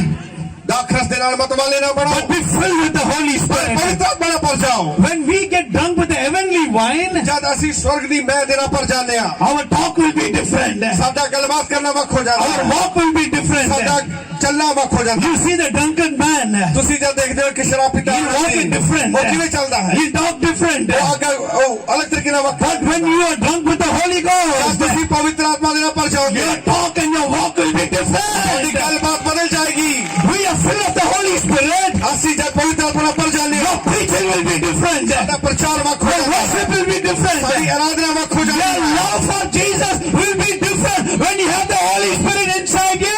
ਦਾਖਰਸ ਦੇ ਨਾਲ ਮਤਵਾਲੇ ਨਾ ਬਣੋ but be filled with the Holy Spirit. ਪਵਿੱਤਰ ਆਤਮਾ ਨਾਲ ਭਰ ਜਾਓ When we get drunk with the heavenly wine, ਜਦ ਅਸੀਂ ਸਵਰਗ ਦੀ ਮਹਿ ਦੇ ਨਾਲ ਭਰ ਜਾਂਦੇ ਹਾਂ our talk will be different. ਸਾਡਾ ਗੱਲਬਾਤ ਕਰਨਾ ਵੱਖ ਹੋ ਜਾਂਦਾ Our ਹੈ walk will be different. ਸਾਡਾ ਚੱਲਣਾ ਵੱਖ ਹੋ ਜਾਂਦਾ You see the drunken man, ਤੁਸੀਂ ਜਦ ਦੇਖਦੇ ਹੋ ਕਿ ਸ਼ਰਾਬ ਪੀਤਾ he'll walk in different. ਉਹ ਕਿਵੇਂ ਚੱਲਦਾ ਹੈ He'll talk different. ਉਹ ਅੱਗੇ ਉਹ ਅਲੱਗ ਤਰੀਕੇ ਨਾਲ ਵੱਖ But when you are drunk with the Holy ਜਦ Ghost, ਤੁਸੀਂ ਪਵਿੱਤਰ ਆਤਮਾ ਦੇ ਨਾਲ ਭਰ ਜਾਓਗੇ your talk and your walk will be ਤੁਹਾਡੀ different. ਗੱਲਬਾਤ ਬਦਲ ਜਾਏਗੀ We are full of the Holy Spirit. ਅਸੀਂ ਜਦ ਪਵਿੱਤਰ ਆਤਮਾ ਨਾਲ ਭਰ ਜਾਂਦੇ ਹਾਂ Your preaching will be different. ਸਾਡਾ ਪ੍ਰਚਾਰ ਵੱਖ ਹੋ Your ਜਾਂਦਾ ਹੈ worship will be different. ਸਾਡੀ ਆਰਾਧਨਾ ਵੱਖ ਹੋ ਜਾਂਦੀ Your ਹੈ love for Jesus will be different when you have the Holy Spirit inside ਜਦ you.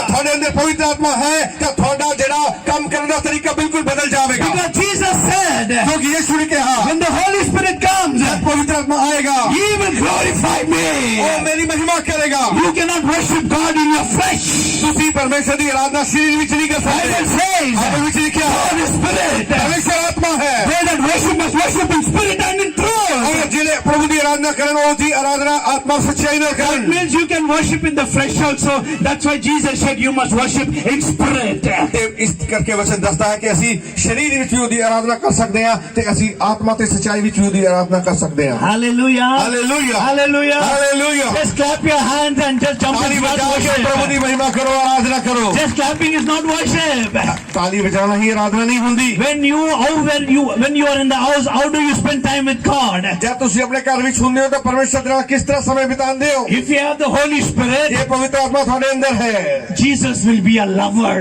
ਤੁਹਾਡੇ ਅੰਦਰ ਪਵਿੱਤਰ ਆਤਮਾ ਹੈ ਤਾਂ ਤੁਹਾਡਾ ਜਿਹੜਾ ਕੰਮ ਕਰਨ ਦਾ ਤਰੀਕਾ ਬਿਲਕੁਲ ਬਦਲ ਜਾਵੇਗਾ Because Jesus said, ਕਿਉਂਕਿ ਯਿਸੂ ਨੇ ਕਿਹਾ when the Holy Spirit comes, ਜਦ ਪਵਿੱਤਰ ਆਤਮਾ ਆਏਗਾ He will glorify ਉਹ me. ਮੇਰੀ ਮਹਿਮਾ ਕਰੇਗਾ You cannot worship God in your flesh. ਤੁਸੀਂ ਪਰਮੇਸ਼ਰ ਦੀ ਆਰਾਧਨਾ ਸਰੀਰ ਵਿੱਚ ਨਹੀਂ ਕਰ Bible ਸਕਦੇ says, ਬਾਈਬਲ ਵਿੱਚ ਲਿਖਿਆ Holy Spirit, ਪਰਮੇਸ਼ਰ ਆਤਮਾ ਹੈ they that worship must worship in spirit and in truth. ਔਰ ਜਿਹੜੇ ਪ੍ਰਭੂ ਦੀ ਆਰਾਧਨਾ ਕਰਨ ਉਹ ਦੀ ਆਰਾਧਨਾ ਆਤਮਾ ਸੱਚਾਈ ਨਾਲ That ਕਰਨ means you can worship in the flesh also. That's why Jesus said you must worship in spirit. ਤੇ ਇਸ ਕਰਕੇ ਵਚਨ ਦੱਸਦਾ ਹੈ ਕਿ ਅਸੀਂ ਸਰੀਰ ਵਿੱਚ ਵੀ ਉਹਦੀ ਆਰਾਧਨਾ ਕਰ ਸਕਦੇ ਹਾਂ ਤੇ ਅਸੀਂ ਆਤਮਾ ਤੇ ਸੱਚਾਈ ਵਿੱਚ ਵੀ ਉਹਦੀ ਆਰਾਧਨਾ ਕਰ ਸਕਦੇ ਹਾਂ Hallelujah. Hallelujah Hallelujah. Hallelujah Just clap your hands and just jump ਤਾਲੀ into that ਵਜਾ ਕੇ ਪ੍ਰਭੂ ਦੀ worship. ਮਹਿਮਾ ਕਰੋ ਆਰਾਧਨਾ ਕਰੋ Just clapping is not worship. ਤਾਲੀ ਵਜਾਣਾ ਹੀ ਆਰਾਧਨਾ ਨਹੀਂ ਹੁੰਦੀ When you are in the house, how do you spend time with God? ਜਦ ਤੁਸੀਂ ਆਪਣੇ ਘਰ ਵਿੱਚ ਹੁੰਦੇ ਹੋ ਤਾਂ ਪਰਮੇਸ਼ਰ ਦੇ ਨਾਲ ਕਿਸ ਤਰ੍ਹਾਂ ਸਮੇਂ ਬਿਤਾਉਂਦੇ ਹੋ If you have the Holy Spirit, ਇਹ ਪਵਿੱਤਰ ਆਤਮਾ ਤੁਹਾਡੇ ਅੰਦਰ ਹੈ Jesus will be a lover.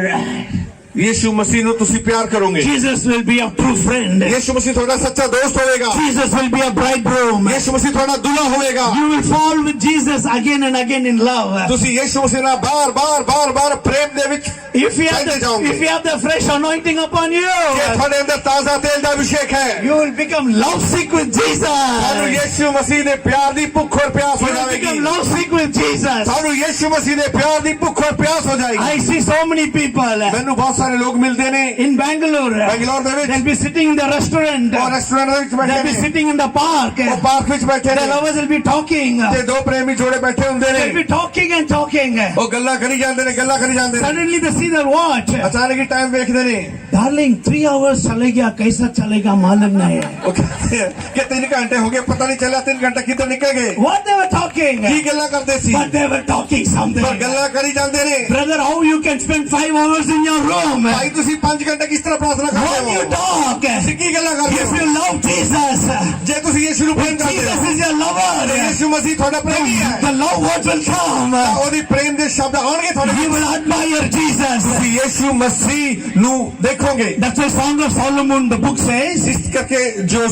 Yishu ਮਸੀਹ ਨੂੰ ਤੁਸੀਂ ਪਿਆਰ ਕਰੋਗੇ, Jesus will be your true friend. Yishu ਮਸੀਹ ਤੁਹਾਡਾ ਸੱਚਾ ਦੋਸਤ ਹੋਵੇਗਾ, Jesus will be a bridegroom. Yishu ਮਸੀਹ ਤੁਹਾਡਾ ਦੁਲਹਾ ਹੋਵੇਗਾ। You will fall with Jesus again and again in love. ਤੁਸੀਂ ਯੀਸ਼ੂ ਮਸੀਹ ਨਾਲ ਬਾਰ-ਬਾਰ ਪ੍ਰੇਮ ਦੇ ਵਿੱਚ If you have the fresh anointing upon you, ਜੇ ਤੁਹਾਡੇ ਅੰਦਰ ਤਾਜ਼ਾ ਤੇਲ ਦਾ ਅਭਿਸ਼ੇਕ ਹੈ, you will become lovesick with ਤੁਹਾਨੂੰ Jesus. ਯੀਸ਼ੂ ਮਸੀਹ ਦੇ ਪਿਆਰ ਦੀ ਭੁੱਖ ਔਰ ਪਿਆਸ ਹੋ You will ਜਾਵੇਗੀ, become lovesick with Jesus. ਤੁਹਾਨੂੰ ਯੀਸ਼ੂ ਮਸੀਹ ਦੇ ਪਿਆਰ ਦੀ ਭੁੱਖ ਔਰ ਪਿਆਸ ਹੋ ਜਾਏਗੀ। I see so many people ਮੈਨੂੰ ਬਹੁਤ ਸਾਰੇ ਲੋਕ ਮਿਲਦੇ ਨੇ in Bangalore. ਬੰਗਲੌਰ ਦੇ ਵਿੱਚ, They'll be sitting in the restaurant. ਉਹ ਰੈਸਟੋਰੈਂਟ ਦੇ ਵਿੱਚ ਬੈਠੇ They'll be ਨੇ, sitting in the park. ਉਹ ਪਾਰਕ ਵਿੱਚ ਬੈਠੇ The ਨੇ lovers will be talking. ਤੇ ਦੋ ਪ੍ਰੇਮੀ ਜੋੜੇ ਬੈਠੇ ਹੁੰਦੇ They'll ਨੇ, be talking and talking. ਉਹ ਗੱਲਾਂ ਕਰੀ ਜਾਂਦੇ ਨੇ, ਗੱਲਾਂ ਕਰੀ ਜਾਂਦੇ ਨੇ, Suddenly they see their watch. ਅਚਾਨਕ ਹੀ ਟਾਈਮ ਵੇਖਦੇ ਨੇ, Darling, 3 hours चले गया, कैसा चलेगा मालूम नहीं. ਉਹ ਕਹਿੰਦੇ ਕਿ 3 ਘੰਟੇ ਹੋ ਗਏ, ਪਤਾ ਨਹੀਂ ਚੱਲਿਆ 3 ਘੰਟੇ ਕਿੱਥੇ ਨਿਕਲ ਗਏ। What they were talking? ਕੀ ਗੱਲਾਂ ਕਰਦੇ ਸੀ, But they were talking something. ਪਰ ਗੱਲਾਂ ਕਰੀ ਜਾਂਦੇ ਨੇ। Brother, how you can spend 5 hours in your room? ਭਾਈ ਤੁਸੀਂ 5 ਘੰਟੇ ਕਿਸ ਤਰ੍ਹਾਂ ਪ੍ਰਾਰਥਨਾ What ਕਰਦੇ you ਹੋ, talk? ਤੁਸੀਂ ਕੀ ਗੱਲਾਂ ਕਰਦੇ If ਹੋ? you love Jesus, ਜੇ ਤੁਸੀਂ ਯੀਸ਼ੂ ਨੂੰ ਪ੍ਰੇਮ ਕਰਦੇ Jesus ਹੋ, is your lover. ਯੀਸ਼ੂ ਮਸੀਹ ਤੁਹਾਡਾ ਪ੍ਰੇਮੀ ਹੈ, The love words will come. ਤਾਂ ਉਹਦੀ ਪ੍ਰੇਮ ਦੇ ਸ਼ਬਦ ਆਉਣਗੇ ਤੁਹਾਡੇ You ਵਿੱਚ। will admire Jesus. ਤੁਸੀਂ ਯੀਸ਼ੂ ਮਸੀਹ ਨੂੰ ਦੇਖੋਗੇ। That's why Song of Solomon, the book says, ਇਸ ਕਰਕੇ ਜੋ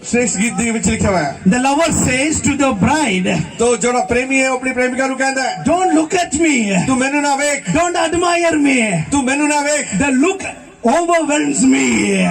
श्रेष्ठ गीत ਦੇ ਵਿੱਚ ਲਿਖਿਆ ਹੋਇਆ ਹੈ, the lover says to the bride, ਤੋ ਜਿਹੜਾ ਪ੍ਰੇਮੀ ਹੈ ਉਹ ਆਪਣੀ ਪ੍ਰੇਮਿਕਾ ਨੂੰ ਕਹਿੰਦਾ ਹੈ, don't look at me. ਤੂੰ ਮੈਨੂੰ ਨਾ ਵੇਖ, Don't admire me. ਤੂੰ ਮੈਨੂੰ ਨਾ ਵੇਖ, The look overwhelms me.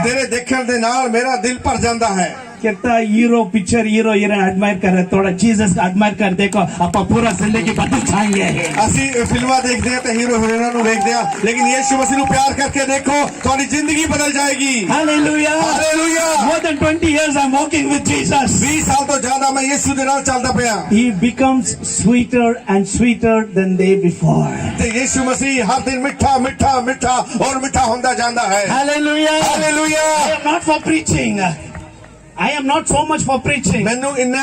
ਤੇਰੇ ਦੇਖਣ ਦੇ ਨਾਲ ਮੇਰਾ ਦਿਲ ਭਰ ਜਾਂਦਾ ਹੈ। कितना hero picture hero heroine admire कर रहे, थोड़ा जीसस का एडमायर कर देखो, आप पूरा जिंदगी बदल जाएंगे. ਅਸੀਂ ਫਿਲਮਾਂ ਦੇਖਦੇ ਹਾਂ ਤੇ ਹੀਰੋ ਹੀਰੋਇਨਾਂ ਨੂੰ ਵੇਖਦੇ ਹਾਂ, ਲੇਕਿਨ ਯੀਸ਼ੂ ਮਸੀਹ ਨੂੰ ਪਿਆਰ ਕਰਕੇ ਦੇਖੋ, ਤੁਹਾਡੀ ਜ਼ਿੰਦਗੀ ਬਦਲ ਜਾਏਗੀ। Hallelujah. Hallelujah. More than 20 years I'm walking with Jesus. 20 ਸਾਲ ਤੋਂ ਜ਼ਿਆਦਾ ਮੈਂ ਯੀਸ਼ੂ ਦੇ ਨਾਲ ਚੱਲਦਾ ਪਿਆ, He becomes sweeter and sweeter than day before. ਤੇ ਯੀਸ਼ੂ ਮਸੀਹ ਹਰ ਦਿਨ ਮਿੱਠਾ ਮਿੱਠਾ ਮਿੱਠਾ ਔਰ ਮਿੱਠਾ ਹੁੰਦਾ ਜਾਂਦਾ ਹੈ। Hallelujah. Hallelujah. I am not for preaching. I am not so much for preaching. ਮੈਨੂੰ ਇੰਨਾ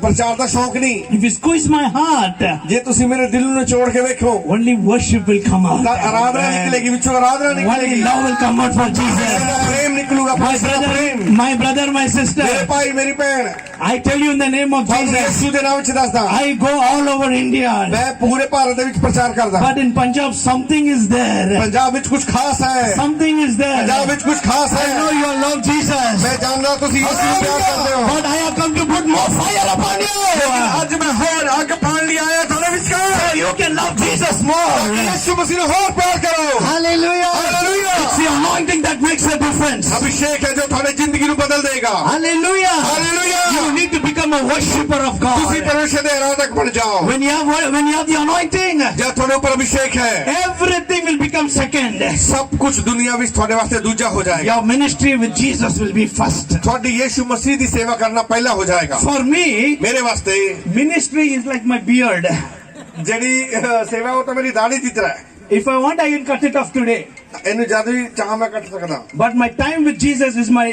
ਪ੍ਰਚਾਰ ਦਾ ਸ਼ੌਂਕ ਨਹੀਂ, If you squeeze my heart, ਜੇ ਤੁਸੀਂ ਮੇਰੇ ਦਿਲ ਨੂੰ ਨਿਚੋੜ ਕੇ ਵੇਖੋ only worship will come out. ਤਾਂ ਆਰਾਧਨਾ ਨਿਕਲੇਗੀ, ਵਿੱਚੋਂ ਆਰਾਧਨਾ Only ਨਿਕਲੇਗੀ, love will come out for Jesus. Prem ਨਿਕਲੂਗਾ, Prem. My brother, my sister, ਮੇਰੇ ਭਾਈ ਮੇਰੀ ਭੈਣ, I tell you in the name of ਤੁਹਾਨੂੰ Jesus, ਯੀਸ਼ੂ ਦੇ ਨਾਮ ਵਿੱਚ ਦੱਸਦਾ, I go all over India. ਮੈਂ ਪੂਰੇ ਭਾਰਤ ਦੇ ਵਿੱਚ ਪ੍ਰਚਾਰ ਕਰਦਾ। But in Punjab, something is there. Punjab ਵਿੱਚ ਕੁਝ ਖਾਸ ਹੈ, Something is there. ਪੰਜਾਬ ਵਿੱਚ ਕੁਝ ਖਾਸ I know ਹੈ। you love Jesus. ਮੈਂ ਜਾਣਦਾ ਤੁਸੀਂ ਯੀਸ਼ੂ ਨੂੰ ਪਿਆਰ ਕਰਦੇ ਹੋ, But I have come to put more fire upon you. ਅੱਜ ਮੈਂ ਹੋਰ ਅੱਗ ਪਾਉਣ ਲਈ ਆਇਆ ਤੁਹਾਡੇ ਵਿਚਕਾਰ, So you can love Jesus more. Yishu ਮਸੀਹ ਨੂੰ ਹੋਰ ਪਿਆਰ ਕਰੋ। Hallelujah. Hallelujah. It's the anointing that makes a difference. Abhishek ਹੈ ਜੋ ਤੁਹਾਡੀ ਜ਼ਿੰਦਗੀ ਨੂੰ ਬਦਲ ਦੇਗਾ। Hallelujah. Hallelujah. You need to become a worshipper of ਤੁਸੀਂ God. ਪਰਮੇਸ਼ਰ ਦੇ ਆਰਾਧਕ ਬਣ ਜਾਓ। When you have the anointing, ਜਦ ਤੁਹਾਡੇ ਉੱਪਰ ਅਭਿਸ਼ੇਕ ਹੈ, everything will become second. ਸਭ ਕੁਝ ਦੁਨੀਆ ਵਿੱਚ ਤੁਹਾਡੇ ਵਾਸਤੇ ਦੂਜਾ ਹੋ ਜਾਏਗਾ। Your ministry with Jesus will be first. ਤੁਹਾਡੀ ਯੀਸ਼ੂ ਮਸੀਹ ਦੀ ਸੇਵਾ ਕਰਨਾ ਪਹਿਲਾ ਹੋ ਜਾਏਗਾ। For me, ਮੇਰੇ ਵਾਸਤੇ ministry is like my beard. ਜਿਹੜੀ ਸੇਵਾ ਉਹ ਤਾਂ ਮੇਰੀ ਦਾੜੀ ਦੀ ਤਰ੍ਹਾਂ ਹੈ। If I want, I can cut it off today. ਇਹਨੂੰ ਜਦ ਵੀ ਚਾਹਾਂ ਮੈਂ ਕੱਟ ਸਕਦਾ, But my time with Jesus is my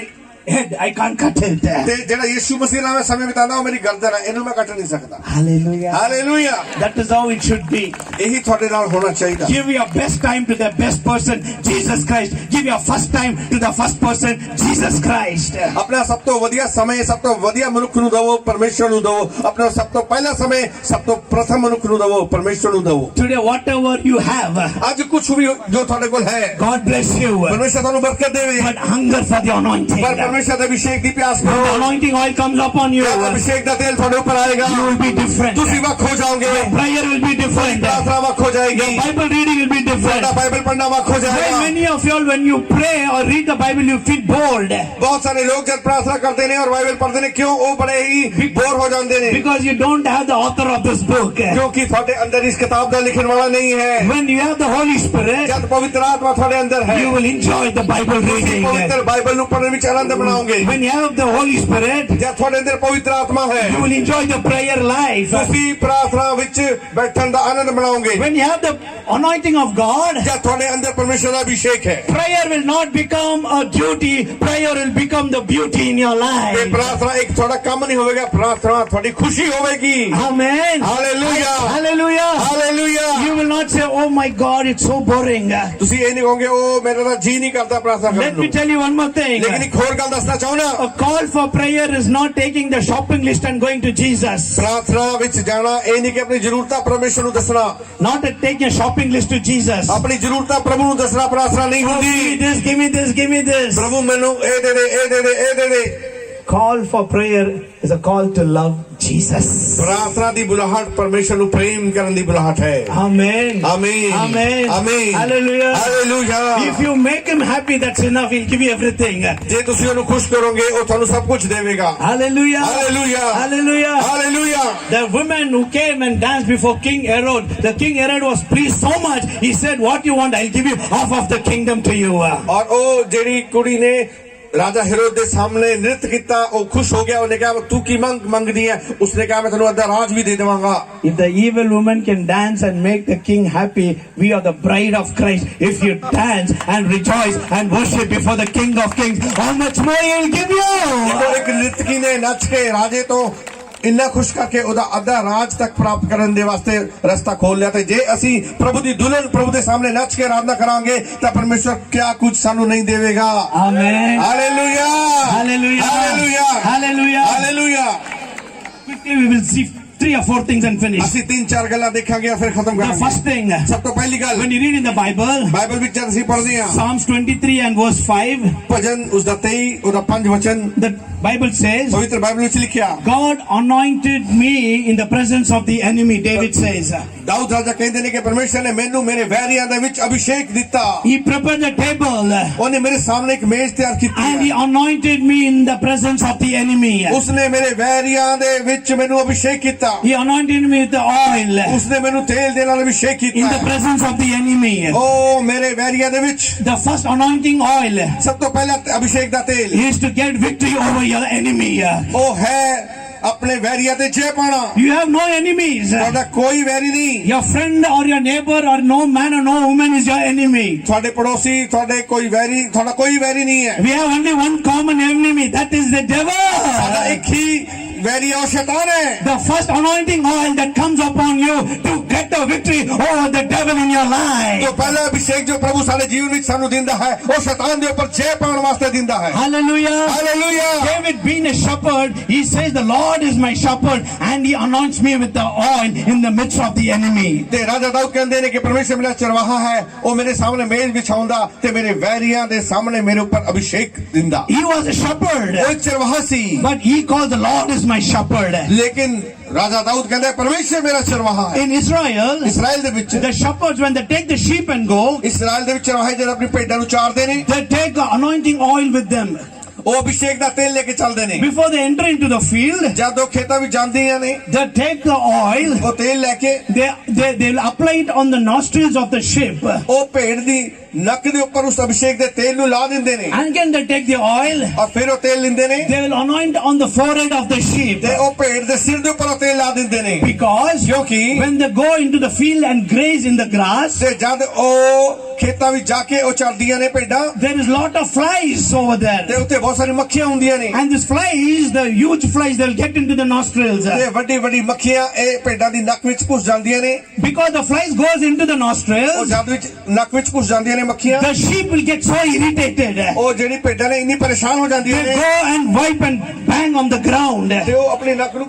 head. I can't cut it. ਤੇ ਜਿਹੜਾ ਯੀਸ਼ੂ ਮਸੀਹ ਨਾਲ ਮੈਂ ਸਮੇਂ ਬਿਤਾਉਂਦਾ ਉਹ ਮੇਰੀ ਗਰਦਨ ਹੈ, ਇਹਨੂੰ ਮੈਂ ਕੱਟ ਨਹੀਂ ਸਕਦਾ। Hallelujah. Hallelujah. That is how it should be. ਇਹੀ ਤੁਹਾਡੇ ਨਾਲ ਹੋਣਾ ਚਾਹੀਦਾ। Give your best time to the best person, Jesus Christ. Give your first time to the first person, Jesus Christ. ਆਪਣਾ ਸਭ ਤੋਂ ਵਧੀਆ ਸਮੇਂ ਸਭ ਤੋਂ ਵਧੀਆ ਮਨੁੱਖ ਨੂੰ ਦਿਵੋ, ਪਰਮੇਸ਼ਰ ਨੂੰ ਦਿਵੋ। ਆਪਣਾ ਸਭ ਤੋਂ ਪਹਿਲਾ ਸਮੇਂ ਸਭ ਤੋਂ ਪ੍ਰਥਮ ਮਨੁੱਖ ਨੂੰ ਦਿਵੋ, ਪਰਮੇਸ਼ਰ ਨੂੰ ਦਿਵੋ। Today, whatever you have, ਅੱਜ ਕੁਝ ਵੀ ਜੋ ਤੁਹਾਡੇ ਕੋਲ ਹੈ, God bless you. ਪਰਮੇਸ਼ਰ ਤੁਹਾਨੂੰ ਬਰਕਤ ਦੇਵੇ, But hunger for the anointing. ਪਰ ਪਰਮੇਸ਼ਰ ਦੇ ਅਭਿਸ਼ੇਕ ਦੀ ਪਿਆਸ When the ਕਰੋ। anointing oil comes upon you, ਜਦ ਅਭਿਸ਼ੇਕ ਦਾ ਤੇਲ ਤੁਹਾਡੇ ਉੱਪਰ ਆਏਗਾ, you will be different. ਤੁਸੀਂ ਵੱਖ ਹੋ ਜਾਓਗੇ, Prayer will be different. ਪ੍ਰਾਰਥਨਾ ਵੱਖ ਹੋ ਜਾਏਗੀ, Bible reading will be different. ਤੁਹਾਡਾ ਬਾਈਬਲ ਪੜ੍ਹਨਾ ਵੱਖ ਹੋ Why ਜਾਏਗਾ। many of you all, when you pray or read the Bible, you feel bored? ਬਹੁਤ ਸਾਰੇ ਲੋਕ ਜਦ ਪ੍ਰਾਰਥਨਾ ਕਰਦੇ ਨੇ ਔਰ ਬਾਈਬਲ ਪੜ੍ਹਦੇ ਨੇ, ਕਿਉਂ? ਉਹ ਬੜੇ ਹੀ ਬੋਰ ਹੋ ਜਾਂਦੇ ਨੇ, Because you don't have the author of this book. ਕਿਉਂਕਿ ਤੁਹਾਡੇ ਅੰਦਰ ਇਸ ਕਿਤਾਬ ਦਾ ਲਿਖਣ ਵਾਲਾ ਨਹੀਂ ਹੈ। When you have the Holy Spirit, ਜਦ ਪਵਿੱਤਰ ਆਤਮਾ ਤੁਹਾਡੇ ਅੰਦਰ ਹੈ, you will enjoy the Bible ਤੁਸੀਂ reading. ਪਵਿੱਤਰ ਬਾਈਬਲ ਨੂੰ ਪੜ੍ਹਨ ਵਿੱਚ ਆਨੰਦ ਮਨਾਓਗੇ। When you have the Holy Spirit, ਜਦ ਤੁਹਾਡੇ ਅੰਦਰ ਪਵਿੱਤਰ ਆਤਮਾ ਹੈ, you will enjoy the prayer life. ਤੁਸੀਂ ਪ੍ਰਾਰਥਨਾ ਵਿੱਚ ਬੈਠਣ ਦਾ ਆਨੰਦ ਮਨਾਓਗੇ। When you have the anointing of God, ਜਦ ਤੁਹਾਡੇ ਅੰਦਰ ਪਰਮੇਸ਼ਰ ਦਾ ਅਭਿਸ਼ੇਕ ਹੈ, prayer will not become a duty. Prayer will become the beauty in your ਤੇ life. ਪ੍ਰਾਰਥਨਾ ਇੱਕ ਤੁਹਾਡਾ ਕੰਮ ਨਹੀਂ ਹੋਵੇਗਾ, ਪ੍ਰਾਰਥਨਾ ਤੁਹਾਡੀ ਖੁਸ਼ੀ ਹੋਵੇਗੀ। Amen. Hallelujah. Hallelujah. Hallelujah. You will not say, oh my God, it's so boring. ਤੁਸੀਂ ਇਹ ਨਹੀਂ ਕਹੋਗੇ ਉਹ ਮੇਰਾ ਤਾਂ ਜੀ ਨਹੀਂ ਕਰਦਾ ਪ੍ਰਾਰਥਨਾ Let ਕਰਨ me ਨੂੰ। tell you one more thing. ਲੇਕਿਨ ਇੱਕ ਹੋਰ ਗੱਲ ਗੱਲ ਦੱਸਣਾ ਚਾਹੁੰਦਾ A call for prayer is not taking the shopping list and going to Jesus. ਪ੍ਰਾਰਥਨਾ ਵਿੱਚ ਜਾਣਾ ਇਹ ਨਹੀਂ ਕਿ ਆਪਣੀ ਜ਼ਰੂਰਤਾਂ ਪਰਮੇਸ਼ਰ ਨੂੰ ਦੱਸਣਾ Not taking a shopping list to Jesus. ਆਪਣੀ ਜ਼ਰੂਰਤਾਂ ਪ੍ਰਭੂ ਨੂੰ ਦੱਸਣਾ ਪ੍ਰਾਰਥਨਾ ਨਹੀਂ Give me ਹੁੰਦੀ this, give me this, give me this. ਪ੍ਰਭੂ ਮੈਨੂੰ ਇਹ ਦੇ ਦੇ ਇਹ ਦੇ ਦੇ ਇਹ ਦੇ ਦੇ Call for prayer is a call to love Jesus. ਪ੍ਰਾਰਥਨਾ ਦੀ ਬੁਲਾਹਟ ਪਰਮੇਸ਼ਰ ਨੂੰ ਪ੍ਰੇਮ ਕਰਨ ਦੀ ਬੁਲਾਹਟ ਹੈ Amen. ਆਮੀਨ Amen. ਆਮੀਨ Hallelujah. Hallelujah If you make him happy, that's enough. He'll give you everything. ਜੇ ਤੁਸੀਂ ਉਹਨੂੰ ਖੁਸ਼ ਕਰੋਗੇ ਉਹ ਤੁਹਾਨੂੰ ਸਭ ਕੁਝ ਦੇਵੇਗਾ Hallelujah. Hallelujah Hallelujah. Hallelujah The women who came and danced before King Herod, the King Herod was pleased so much. He said, what you want, I'll give you half of the kingdom to you. ਔਰ ਉਹ ਜਿਹੜੀ ਕੁੜੀ ਨੇ ਰਾਜਾ ਹੈਰੋਦ ਦੇ ਸਾਹਮਣੇ ਨ੍ਰਿਤ ਕੀਤਾ ਉਹ ਖੁਸ਼ ਹੋ ਗਿਆ ਉਹਨੇ ਕਿਹਾ ਤੂੰ ਕੀ ਮੰਗਦੀ ਹੈ ਉਸਨੇ ਕਿਹਾ ਮੈਂ ਤੁਹਾਨੂੰ ਅੱਧਾ ਰਾਜ ਵੀ ਦੇ ਦੇਵਾਂਗਾ If the evil woman can dance and make the king happy, we are the bride of Christ. If you dance and rejoice and worship before the King of Kings, how much more he will give you? ਜਦੋਂ ਇੱਕ ਨ੍ਰਿਤਕੀ ਨੇ ਨੱਚ ਕੇ ਰਾਜੇ ਤੋਂ ਇੰਨਾ ਖੁਸ਼ ਕਰਕੇ ਉਹਦਾ ਅੱਧਾ ਰਾਜ ਤੱਕ ਪ੍ਰਾਪਤ ਕਰਨ ਦੇ ਵਾਸਤੇ ਰਸਤਾ ਖੋਲ ਲਿਆ ਤੇ ਜੇ ਅਸੀਂ ਪ੍ਰਭੂ ਦੀ ਦੁਲਹਨ ਪ੍ਰਭੂ ਦੇ ਸਾਹਮਣੇ ਨੱਚ ਕੇ ਆਰਾਧਨਾ ਕਰਾਂਗੇ ਤਾਂ ਪਰਮੇਸ਼ਰ ਕਿਆ ਕੁਝ ਸਾਨੂੰ ਨਹੀਂ ਦੇਵੇਗਾ Amen. Hallelujah Hallelujah. Hallelujah Hallelujah. Hallelujah Quickly we will see 3 or 4 things and finish. ਅਸੀਂ 3-4 ਗੱਲਾਂ ਦੇਖਾਂਗੇ ਫਿਰ ਖਤਮ The ਕਰਾਂਗੇ first thing, ਸਭ ਤੋਂ ਪਹਿਲੀ ਗੱਲ when you read in the Bible, Bible ਵਿੱਚ ਜਦ ਅਸੀਂ ਪੜ੍ਹਦੇ ਹਾਂ Psalms 23 and verse 5, ਭਜਨ ਉਸਦਾ 23 ਉਹਦਾ 5 ਵਚਨ the Bible says, ਪਵਿੱਤਰ ਬਾਈਬਲ ਵਿੱਚ ਲਿਖਿਆ God anointed me in the presence of the enemy. David says, Dawood ਰਾਜਾ ਕਹਿੰਦੇ ਨੇ ਕਿ ਪਰਮੇਸ਼ਰ ਨੇ ਮੈਨੂੰ ਮੇਰੇ ਵੈਰੀਆਂ ਦੇ ਵਿੱਚ ਅਭਿਸ਼ੇਕ ਦਿੱਤਾ he prepared the table ਉਹਨੇ ਮੇਰੇ ਸਾਹਮਣੇ ਇੱਕ ਮੇਜ਼ ਤਿਆਰ ਕੀਤੀ and he ਹੈ anointed me in the presence of the enemy. ਉਸਨੇ ਮੇਰੇ ਵੈਰੀਆਂ ਦੇ ਵਿੱਚ ਮੈਨੂੰ ਅਭਿਸ਼ੇਕ ਕੀਤਾ He anointed me with the oil ਉਸਨੇ ਮੈਨੂੰ ਤੇਲ ਦੇ ਨਾਲ ਅਭਿਸ਼ੇਕ in ਕੀਤਾ the presence of the enemy. ਉਹ ਮੇਰੇ ਵੈਰੀਆਂ ਦੇ ਵਿੱਚ The first anointing oil ਸਭ ਤੋਂ ਪਹਿਲਾ ਅਭਿਸ਼ੇਕ ਦਾ ਤੇਲ is to get victory over your enemy. ਉਹ ਹੈ ਆਪਣੇ ਵੈਰੀਆਂ ਤੇ ਜੈ ਪਾਣਾ You have no enemies. ਤੁਹਾਡਾ ਕੋਈ ਵੈਰੀ ਨਹੀਂ Your friend or your neighbor or no man or no woman is your enemy. ਤੁਹਾਡੇ ਪੜੋਸੀ ਤੁਹਾਡੇ ਕੋਈ ਵੈਰੀ ਤੁਹਾਡਾ ਕੋਈ ਵੈਰੀ ਨਹੀਂ ਹੈ We have only one common enemy, that is the ਸਾਡਾ devil. ਇੱਕ ਹੀ ਵੈਰੀ ਉਹ ਸ਼ੈਤਾਨ ਹੈ The first anointing oil that comes upon you to get the victory over the devil in your life. ਜੋ ਪਹਿਲਾ ਅਭਿਸ਼ੇਕ ਜੋ ਪ੍ਰਭੂ ਸਾਡੇ ਜੀਵਨ ਵਿੱਚ ਸਾਨੂੰ ਦਿੰਦਾ ਹੈ ਉਹ ਸ਼ੈਤਾਨ ਦੇ ਉੱਪਰ ਜੈ ਪਾਉਣ ਵਾਸਤੇ ਦਿੰਦਾ ਹੈ Hallelujah. Hallelujah David being a shepherd, he says the Lord is my shepherd and he anoints me with the oil in the midst of the enemy. ਤੇ ਰਾਜਾ ਦਾਊਦ ਕਹਿੰਦੇ ਨੇ ਕਿ ਪਰਮੇਸ਼ਰ ਮੇਰਾ ਚਰਵਾਹਾ ਹੈ ਉਹ ਮੇਰੇ ਸਾਹਮਣੇ ਮੇਜ਼ ਵਿਛਾਉਂਦਾ ਤੇ ਮੇਰੇ ਵੈਰੀਆਂ ਦੇ ਸਾਹਮਣੇ ਮੇਰੇ ਉੱਪਰ ਅਭਿਸ਼ੇਕ ਦਿੰਦਾ He was a shepherd, ਉਹ ਇੱਕ ਚਰਵਾਹਾ ਸੀ but he called the Lord is my shepherd. ਲੇਕਿਨ ਰਾਜਾ ਦਾਊਦ ਕਹਿੰਦਾ ਪਰਮੇਸ਼ਰ ਮੇਰਾ ਚਰਵਾਹਾ ਹੈ In Israel, ਇਸਰਾਇਲ ਦੇ ਵਿੱਚ the shepherds, when they take the sheep and go, Israel ਦੇ ਵਿੱਚ ਚਰਵਾਹੇ ਜਿਹੜੇ ਆਪਣੀ ਭੇਡਾਂ ਨੂੰ ਚਾਰਦੇ ਨੇ they take the anointing oil with them. ਉਹ ਅਭਿਸ਼ੇਕ ਦਾ ਤੇਲ ਲੈ ਕੇ ਚੱਲਦੇ ਨੇ Before they enter into the field, ਜਦ ਉਹ ਖੇਤਾਂ ਵਿੱਚ ਜਾਂਦੀਆਂ ਨੇ they take the oil, ਉਹ ਤੇਲ ਲੈ ਕੇ they'll apply it on the nostrils of the sheep. ਉਹ ਭੇਡ ਦੀ ਨੱਕ ਦੇ ਉੱਪਰ ਉਸ ਅਭਿਸ਼ੇਕ ਦੇ ਤੇਲ ਨੂੰ ਲਾ ਦਿੰਦੇ ਨੇ And then they take the oil, ਔਰ ਫਿਰ ਉਹ ਤੇਲ ਲੈਂਦੇ ਨੇ they will anoint on the forehead of the sheep. ਤੇ ਉਹ ਭੇਡ ਦੇ ਸਿਰ ਦੇ ਉੱਪਰ ਉਹ ਤੇਲ ਲਾ ਦਿੰਦੇ ਨੇ Because ਕਿਉਂਕਿ when they go into the field and graze in the grass, ਤੇ ਜਦ ਉਹ ਖੇਤਾਂ ਵਿੱਚ ਜਾ ਕੇ ਉਹ ਚਰਦੀਆਂ ਨੇ ਭੇਡਾਂ there is lot of flies over ਤੇ there. ਉੱਥੇ ਬਹੁਤ ਸਾਰੀ ਮੱਖੀਆਂ ਹੁੰਦੀਆਂ ਨੇ And these flies, the huge flies, they'll get into the nostrils. ਤੇ ਵੱਡੀ ਵੱਡੀ ਮੱਖੀਆਂ ਇਹ ਭੇਡਾਂ ਦੀ ਨੱਕ ਵਿੱਚ ਘੁਸ ਜਾਂਦੀਆਂ ਨੇ Because the flies goes into the ਉਹ nostrils, ਜਦ ਵਿੱਚ ਨੱਕ ਵਿੱਚ ਘੁਸ ਜਾਂਦੀਆਂ ਨੇ ਮੱਖੀਆਂ the sheep will get so irritated. ਉਹ ਜਿਹੜੀ ਭੇਡਾਂ ਨੇ ਇੰਨੀ ਪਰੇਸ਼ਾਨ ਹੋ ਜਾਂਦੀਆਂ They ਨੇ go and wipe and bang on the ground ਤੇ ਉਹ ਆਪਣੀ ਨੱਕ ਨੂੰ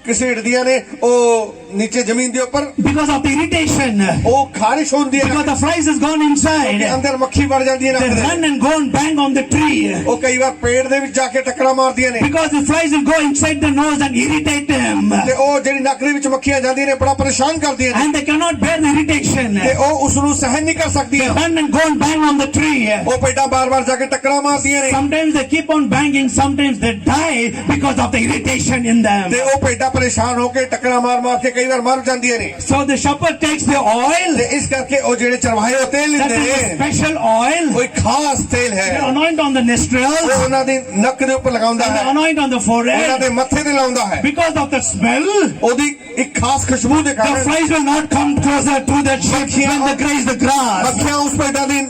ਘਸੀੜਦੀਆਂ ਨੇ ਉਹ ਨੀਚੇ ਜ਼ਮੀਨ ਦੇ ਉੱਪਰ because of the irritation. ਉਹ ਖਾਰਿਸ਼ ਹੁੰਦੀ ਹੈ Because the flies has gone inside. ਅੰਦਰ ਮੱਖੀ ਵੜ ਜਾਂਦੀ ਹੈ They ਨੱਕ run ਦੇ and go and bang on the tree. ਉਹ ਕਈ ਵਾਰ ਪੇੜ ਦੇ ਵਿੱਚ ਜਾ ਕੇ ਟੱਕਰਾਂ ਮਾਰਦੀਆਂ ਨੇ Because the flies will go inside the nose and irritate them. ਤੇ ਉਹ ਜਿਹੜੀ ਨੱਕ ਦੇ ਵਿੱਚ ਮੱਖੀਆਂ ਜਾਂਦੀਆਂ ਨੇ ਬੜਾ ਪਰੇਸ਼ਾਨ ਕਰਦੀਆਂ ਨੇ And they cannot bear the irritation. ਤੇ ਉਹ ਉਸ ਨੂੰ ਸਹਿਨ ਨਹੀਂ ਕਰ They ਸਕਦੀਆਂ run and go and bang on the tree. ਉਹ ਭੇਡਾਂ ਬਾਰ-ਬਾਰ ਜਾ ਕੇ ਟੱਕਰਾਂ ਮਾਰਦੀਆਂ ਨੇ Sometimes they keep on banging, sometimes they die because of the irritation in them. ਤੇ ਉਹ ਭੇਡਾਂ ਪਰੇਸ਼ਾਨ ਹੋ ਕੇ ਟੱਕਰਾਂ ਮਾਰ-ਮਾਰ ਕੇ ਕਈ ਵਾਰ ਮਰ ਜਾਂਦੀਆਂ ਨੇ So the shepherd takes the oil, ਤੇ ਇਸ ਕਰਕੇ ਉਹ ਜਿਹੜੇ ਚਰਵਾਹੇ ਉਹ ਤੇਲ that ਲੈਂਦੇ is a ਨੇ special oil, ਕੋਈ ਖਾਸ ਤੇਲ they ਹੈ anoint on the ਉਹ nostrils, ਉਹਨਾਂ ਦੀ ਨੱਕ ਦੇ ਉੱਪਰ ਲਗਾਉਂਦਾ and they ਹੈ anoint on the ਉਹਨਾਂ forehead. ਦੇ ਮੱਥੇ ਤੇ ਲਾਉਂਦਾ ਹੈ Because of the smell, ਉਹਦੀ ਇੱਕ ਖਾਸ ਖੁਸ਼ਬੂ ਦੇ the ਕਾਰਨ flies will not come closer to the sheep when they graze the grass. ਮੱਖੀਆਂ ਉਸ ਭੇਡਾਂ ਦੀ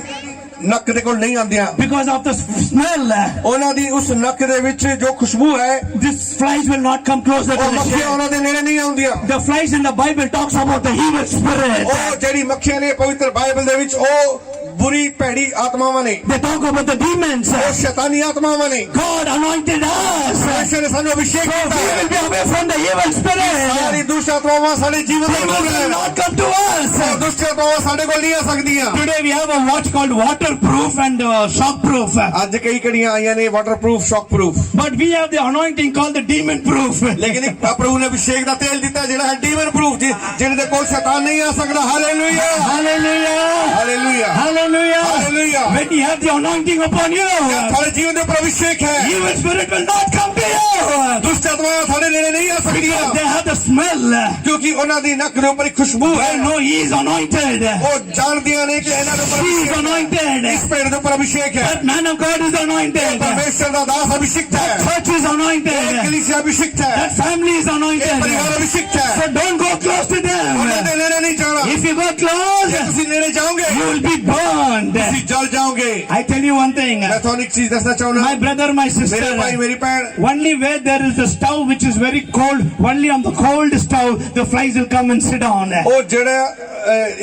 ਨੱਕ ਦੇ ਕੋਲ ਨਹੀਂ ਆਉਂਦੀਆਂ Because of the smell, ਉਹਨਾਂ ਦੀ ਉਸ ਨੱਕ ਦੇ ਵਿੱਚ ਜੋ ਖੁਸ਼ਬੂ ਹੈ these flies will not come closer to ਉਹ the ਮੱਖੀਆਂ sheep. ਉਹਨਾਂ ਦੇ ਨੇੜੇ ਨਹੀਂ ਆਉਂਦੀਆਂ The flies in the Bible talks about the evil spirit. ਉਹ ਜਿਹੜੀ ਮੱਖੀਆਂ ਨੇ ਪਵਿੱਤਰ ਬਾਈਬਲ ਦੇ ਵਿੱਚ ਉਹ बुरी भैड़ी आत्मावां ने, They talk about the demons. वो शैतानी आत्मावां ने। God anointed us. परमेश्वर ने सानू अभिषेक So किया we है। will be away from the evil spirit. सारी दुष्ट आत्मावां साडे जीवन में Demons दूर will रहना। not come to us. दुष्ट आत्मावां साडे कोल नहीं आ सकदियां। Today we have a watch called waterproof and shockproof. आज कई कड़ियां आईयां ने waterproof, shockproof, But we have the anointing called the demon proof. लेकिन एक प्रभु ने अभिषेक दा तेल दिता जेड़ा है डीमन प्रूफ, जिहदे दे कोल शैतान नहीं आ सकदा। Hallelujah, Hallelujah. Hallelujah, Hallelujah. Hallelujah. When you have the anointing upon you, थारे जीवन दे ऊपर अभिषेक है, evil spirit will not come to you. दुष्ट आत्मावां थारे नेड़े नहीं आ सकदियां, They have the smell. क्योंकि उन्हां दी नक दे ऊपर एक खुशबू है। They know he is anointed. वो जानदियां ने कि इन्हां दे ऊपर He is अभिषेक है। anointed. इस पेड़ दे ऊपर अभिषेक है। That man of God is anointed. परमेश्वर दा दास अभिषिक्त है, Church is anointed. कलीसिया अभिषिक्त है, That family is anointed. परिवार अभिषिक्त है। So don't go close to उन्हां दे them. नेड़े नहीं जाना। If you go close, जे तुसीं नेड़े जाओगे you will be burned. तुसीं जल जाओगे। I tell you one thing. मैं तुहानू एक चीज दसना चाहुंदा, My brother, my मेरे भाई sister, मेरी भैन, only where there is a stove which is very cold, only on the cold stove, the flies will come and sit down. ਉਹ ਜਿਹੜਾ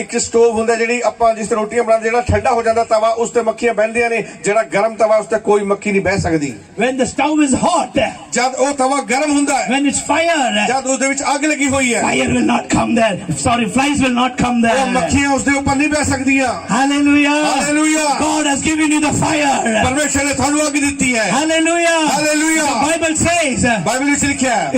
ਇੱਕ ਸਟੋਵ ਹੁੰਦਾ ਜਿਹੜੀ ਆਪਾਂ ਜਿਸ ਤੇ ਰੋਟੀਆਂ ਬਣਾਉਂਦੇ, ਜਿਹੜਾ ਠੰਡਾ ਹੋ ਜਾਂਦਾ ਤਵਾ ਉਸ ਤੇ ਮੱਖੀਆਂ ਬਹਿੰਦੀਆਂ ਨੇ, ਜਿਹੜਾ ਗਰਮ ਤਵਾ ਉਸ ਤੇ ਕੋਈ ਮੱਖੀ ਨਹੀਂ ਬਹਿ ਸਕਦੀ। When the stove is hot, ਜਦ ਉਹ ਤਵਾ ਗਰਮ ਹੁੰਦਾ ਹੈ, when it's fire, ਜਦ ਉਸ ਦੇ ਵਿੱਚ ਅੱਗ ਲੱਗੀ ਹੋਈ ਹੈ, fire will not come there. Sorry, flies will not come ਉਹ there. ਮੱਖੀਆਂ ਉਸ ਦੇ ਉੱਪਰ ਨਹੀਂ ਬਹਿ ਸਕਦੀਆਂ। Hallelujah. Hallelujah. God has given you the fire. ਪਰਮੇਸ਼ਰ ਨੇ ਤੁਹਾਨੂੰ ਅੱਗ ਦਿੱਤੀ ਹੈ। Hallelujah. Hallelujah. The Bible says Bible ਵਿੱਚ ਲਿਖਿਆ ਹੈ,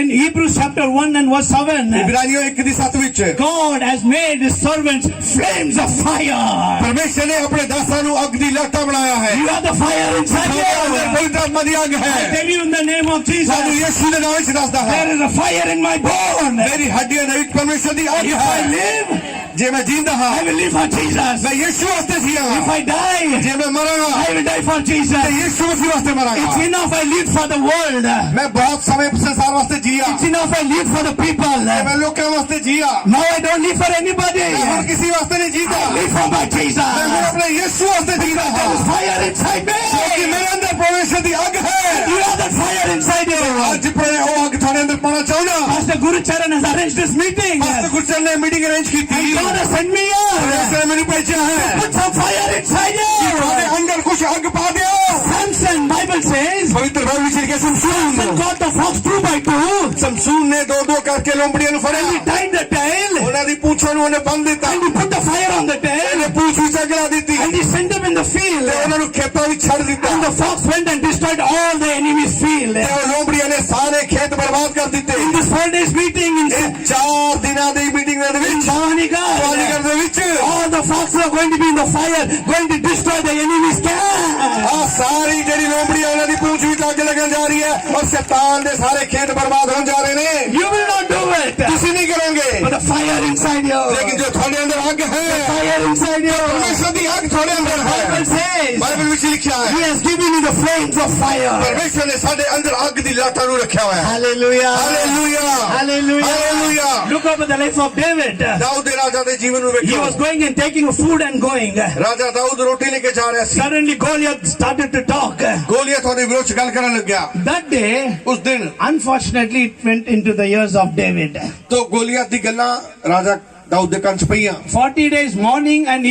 in Hebrews chapter 1 and verse 7, ਇਬਰਾਨੀਓ 1:7 ਵਿੱਚ, God has made his servants flames of fire. ਪਰਮੇਸ਼ਰ ਨੇ ਆਪਣੇ ਦਾਸਾਂ ਨੂੰ ਅੱਗ ਦੀ ਲਾਟਾ ਬਣਾਇਆ ਹੈ। You have the fire inside ਤੁਹਾਡੇ ਅੰਦਰ you. ਪਵਿੱਤਰ ਆਤਮਾ ਦੀ ਅੱਗ I ਹੈ। tell you in the name of ਸਾਨੂੰ Jesus, ਯਿਸੂ ਦੇ ਨਾਮ ਵਿੱਚ ਦੱਸਦਾ ਹੈ, there is a fire in my bone. ਮੇਰੀ ਹੱਡੀਆਂ ਦੇ ਵਿੱਚ ਪਰਮੇਸ਼ਰ ਦੀ ਅੱਗ If I ਹੈ। live, ਜੇ ਮੈਂ ਜਿੰਦਾ ਹਾਂ I will live for Jesus. ਮੈਂ ਯਿਸੂ ਵਾਸਤੇ ਜੀਵਾਂ। If I die, ਜੇ ਮੈਂ ਮਰਾਂਗਾ I will die for ਤੇ Jesus. ਯਿਸੂ ਮਸੀਹ ਵਾਸਤੇ It's ਮਰਾਂਗਾ। enough I live for the world. ਮੈਂ ਬਹੁਤ ਸਮੇਂ ਸੰਸਾਰ ਵਾਸਤੇ ਜੀਆ, It's enough I live for the people. ਮੈਂ ਲੋਕਾਂ ਵਾਸਤੇ ਜੀਆ, Now I don't live for anybody. ਮੈਂ ਹੁਣ I ਕਿਸੇ ਵਾਸਤੇ ਨਹੀਂ ਜੀਤਾ, live for my ਮੈਂ ਹੁਣ Jesus. ਆਪਣੇ ਯਿਸੂ ਵਾਸਤੇ ਜੀਦਾ There is ਹਾਂ, fire inside ਕਿਉਂਕਿ me. ਮੇਰੇ ਅੰਦਰ ਪਰਮੇਸ਼ਰ ਦੀ ਅੱਗ ਹੈ। You have that fire inside you. ਅੱਜ ਉਹ ਅੱਗ ਤੁਹਾਡੇ ਅੰਦਰ ਪਾਉਣਾ ਚਾਹੁੰਦਾ। Pastor Guru Charan has arranged this meeting. Pastor Gurcharan ਨੇ ਮੀਟਿੰਗ ਅਰੇਂਜ ਕੀਤੀ, And God has sent me here. ਪਰਮੇਸ਼ਰ ਨੇ ਮੈਨੂੰ ਭੇਜਿਆ ਹੈ। Put some fire inside ਤੁਹਾਡੇ you. ਅੰਦਰ ਕੁਝ ਅੱਗ ਪਾ ਦਿਓ। Samson, Bible says, ਪਵਿੱਤਰ ਬਾਈਬਲ ਵਿੱਚ ਲਿਖਿਆ, Samson Samson got the fox 2 by 2. Samson ਨੇ ਦੋ ਦੋ ਕਰਕੇ ਲੋਮੜੀਆਂ ਨੂੰ He ਫੜਿਆ, tied the tail. ਉਹਨਾਂ ਦੀ ਪੂਛਾਂ ਨੂੰ ਉਹਨੇ ਬੰਨ੍ਹ ਦਿੱਤਾ, And he put the fire on the tail. ਉਹਨੇ ਪੂਛ ਵਿੱਚ ਅੱਗ ਲਾ ਦਿੱਤੀ And he sent them in the field. ਤੇ ਉਹਨਾਂ ਨੂੰ ਖੇਤਾਂ ਵਿੱਚ ਛੱਡ ਦਿੱਤਾ। And the fox went and destroyed all the enemy's field. ਤੇ ਉਹ ਲੋਮੜੀਆਂ ਨੇ ਸਾਰੇ ਖੇਤ ਬਰਬਾਦ ਕਰ ਦਿੱਤੇ। In this 4 days meeting in ਇਹ 4 ਦਿਨਾਂ ਦੀ ਮੀਟਿੰਗ ਦੇ ਵਿੱਚ Bhavanigarh, ਵਾਲੀਗੜ੍ਹ ਦੇ ਵਿੱਚ all the foxes are going to be in the fire, going to destroy the enemy's camp. ਆ ਸਾਰੀ ਜਿਹੜੀ ਲੋਮੜੀਆਂ ਉਹਨਾਂ ਦੀ ਪੂਛ ਵਿੱਚ ਅੱਗ ਲੱਗਣ ਜਾ ਰਹੀ ਹੈ ਔਰ ਸ਼ੈਤਾਨ ਦੇ ਸਾਰੇ ਖੇਤ ਬਰਬਾਦ ਹੋਣ ਜਾ ਰਹੇ ਨੇ। You will not do it. ਤੁਸੀਂ ਨਹੀਂ ਕਰੋਗੇ, But the fire inside you. ਲੇਕਿਨ ਜੋ ਤੁਹਾਡੇ ਅੰਦਰ ਅੱਗ ਹੈ, Fire inside you. ਪਰਮੇਸ਼ਰ ਦੀ ਅੱਗ ਤੁਹਾਡੇ ਅੰਦਰ ਹੈ। Bible says ਬਾਈਬਲ ਵਿੱਚ ਲਿਖਿਆ He ਹੈ, has given you the flames of fire. ਪਰਮੇਸ਼ਰ ਨੇ ਸਾਡੇ ਅੰਦਰ ਅੱਗ ਦੀ ਲਾਟਾਂ ਨੂੰ ਰੱਖਿਆ ਹੋਇਆ ਹੈ। Hallelujah. Hallelujah, Hallelujah. Hallelujah. Look over the life of David. Dawood ਦੇ ਰਾਜਾ ਦੇ ਜੀਵਨ ਨੂੰ He ਵੇਖੋ। was going and taking food and going. ਰਾਜਾ ਦਾਊਦ ਰੋਟੀ ਲੈ ਕੇ ਜਾ ਰਿਹਾ ਸੀ। Suddenly Goliath started to talk. ਗੋਲੀਅਤ ਉਹਦੇ ਵਿਰੋਧ ਚ ਗੱਲ ਕਰਨ ਲੱਗਿਆ। That day, ਉਸ ਦਿਨ unfortunately, it went into the ears of David. ਤੋਂ ਗੋਲੀਅਤ ਦੀ ਗੱਲਾਂ ਰਾਜਾ ਦਾਊਦ ਦੇ ਕੰਨ ਚ ਪਈਆਂ। 40 days, morning and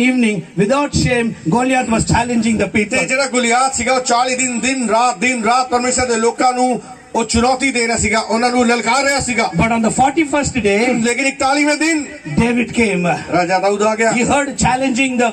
evening, without shame, Goliath was challenging the ਤੇ people. ਜਿਹੜਾ ਗੁਲਿਆਤ ਸੀਗਾ ਉਹ 40 ਦਿਨ ਰਾਤ ਪਰਮੇਸ਼ਰ ਦੇ ਲੋਕਾਂ ਨੂੰ ਉਹ ਚੁਣੌਤੀ ਦੇ ਰਿਹਾ ਸੀਗਾ, ਉਹਨਾਂ ਨੂੰ ਲਲਕਾਰ ਰਿਹਾ ਸੀਗਾ। But on the 41st day, ਲੇਕਿਨ 41ਵੇਂ ਦਿਨ David came. ਰਾਜਾ ਦਾਊਦ ਆ ਗਿਆ He heard challenging the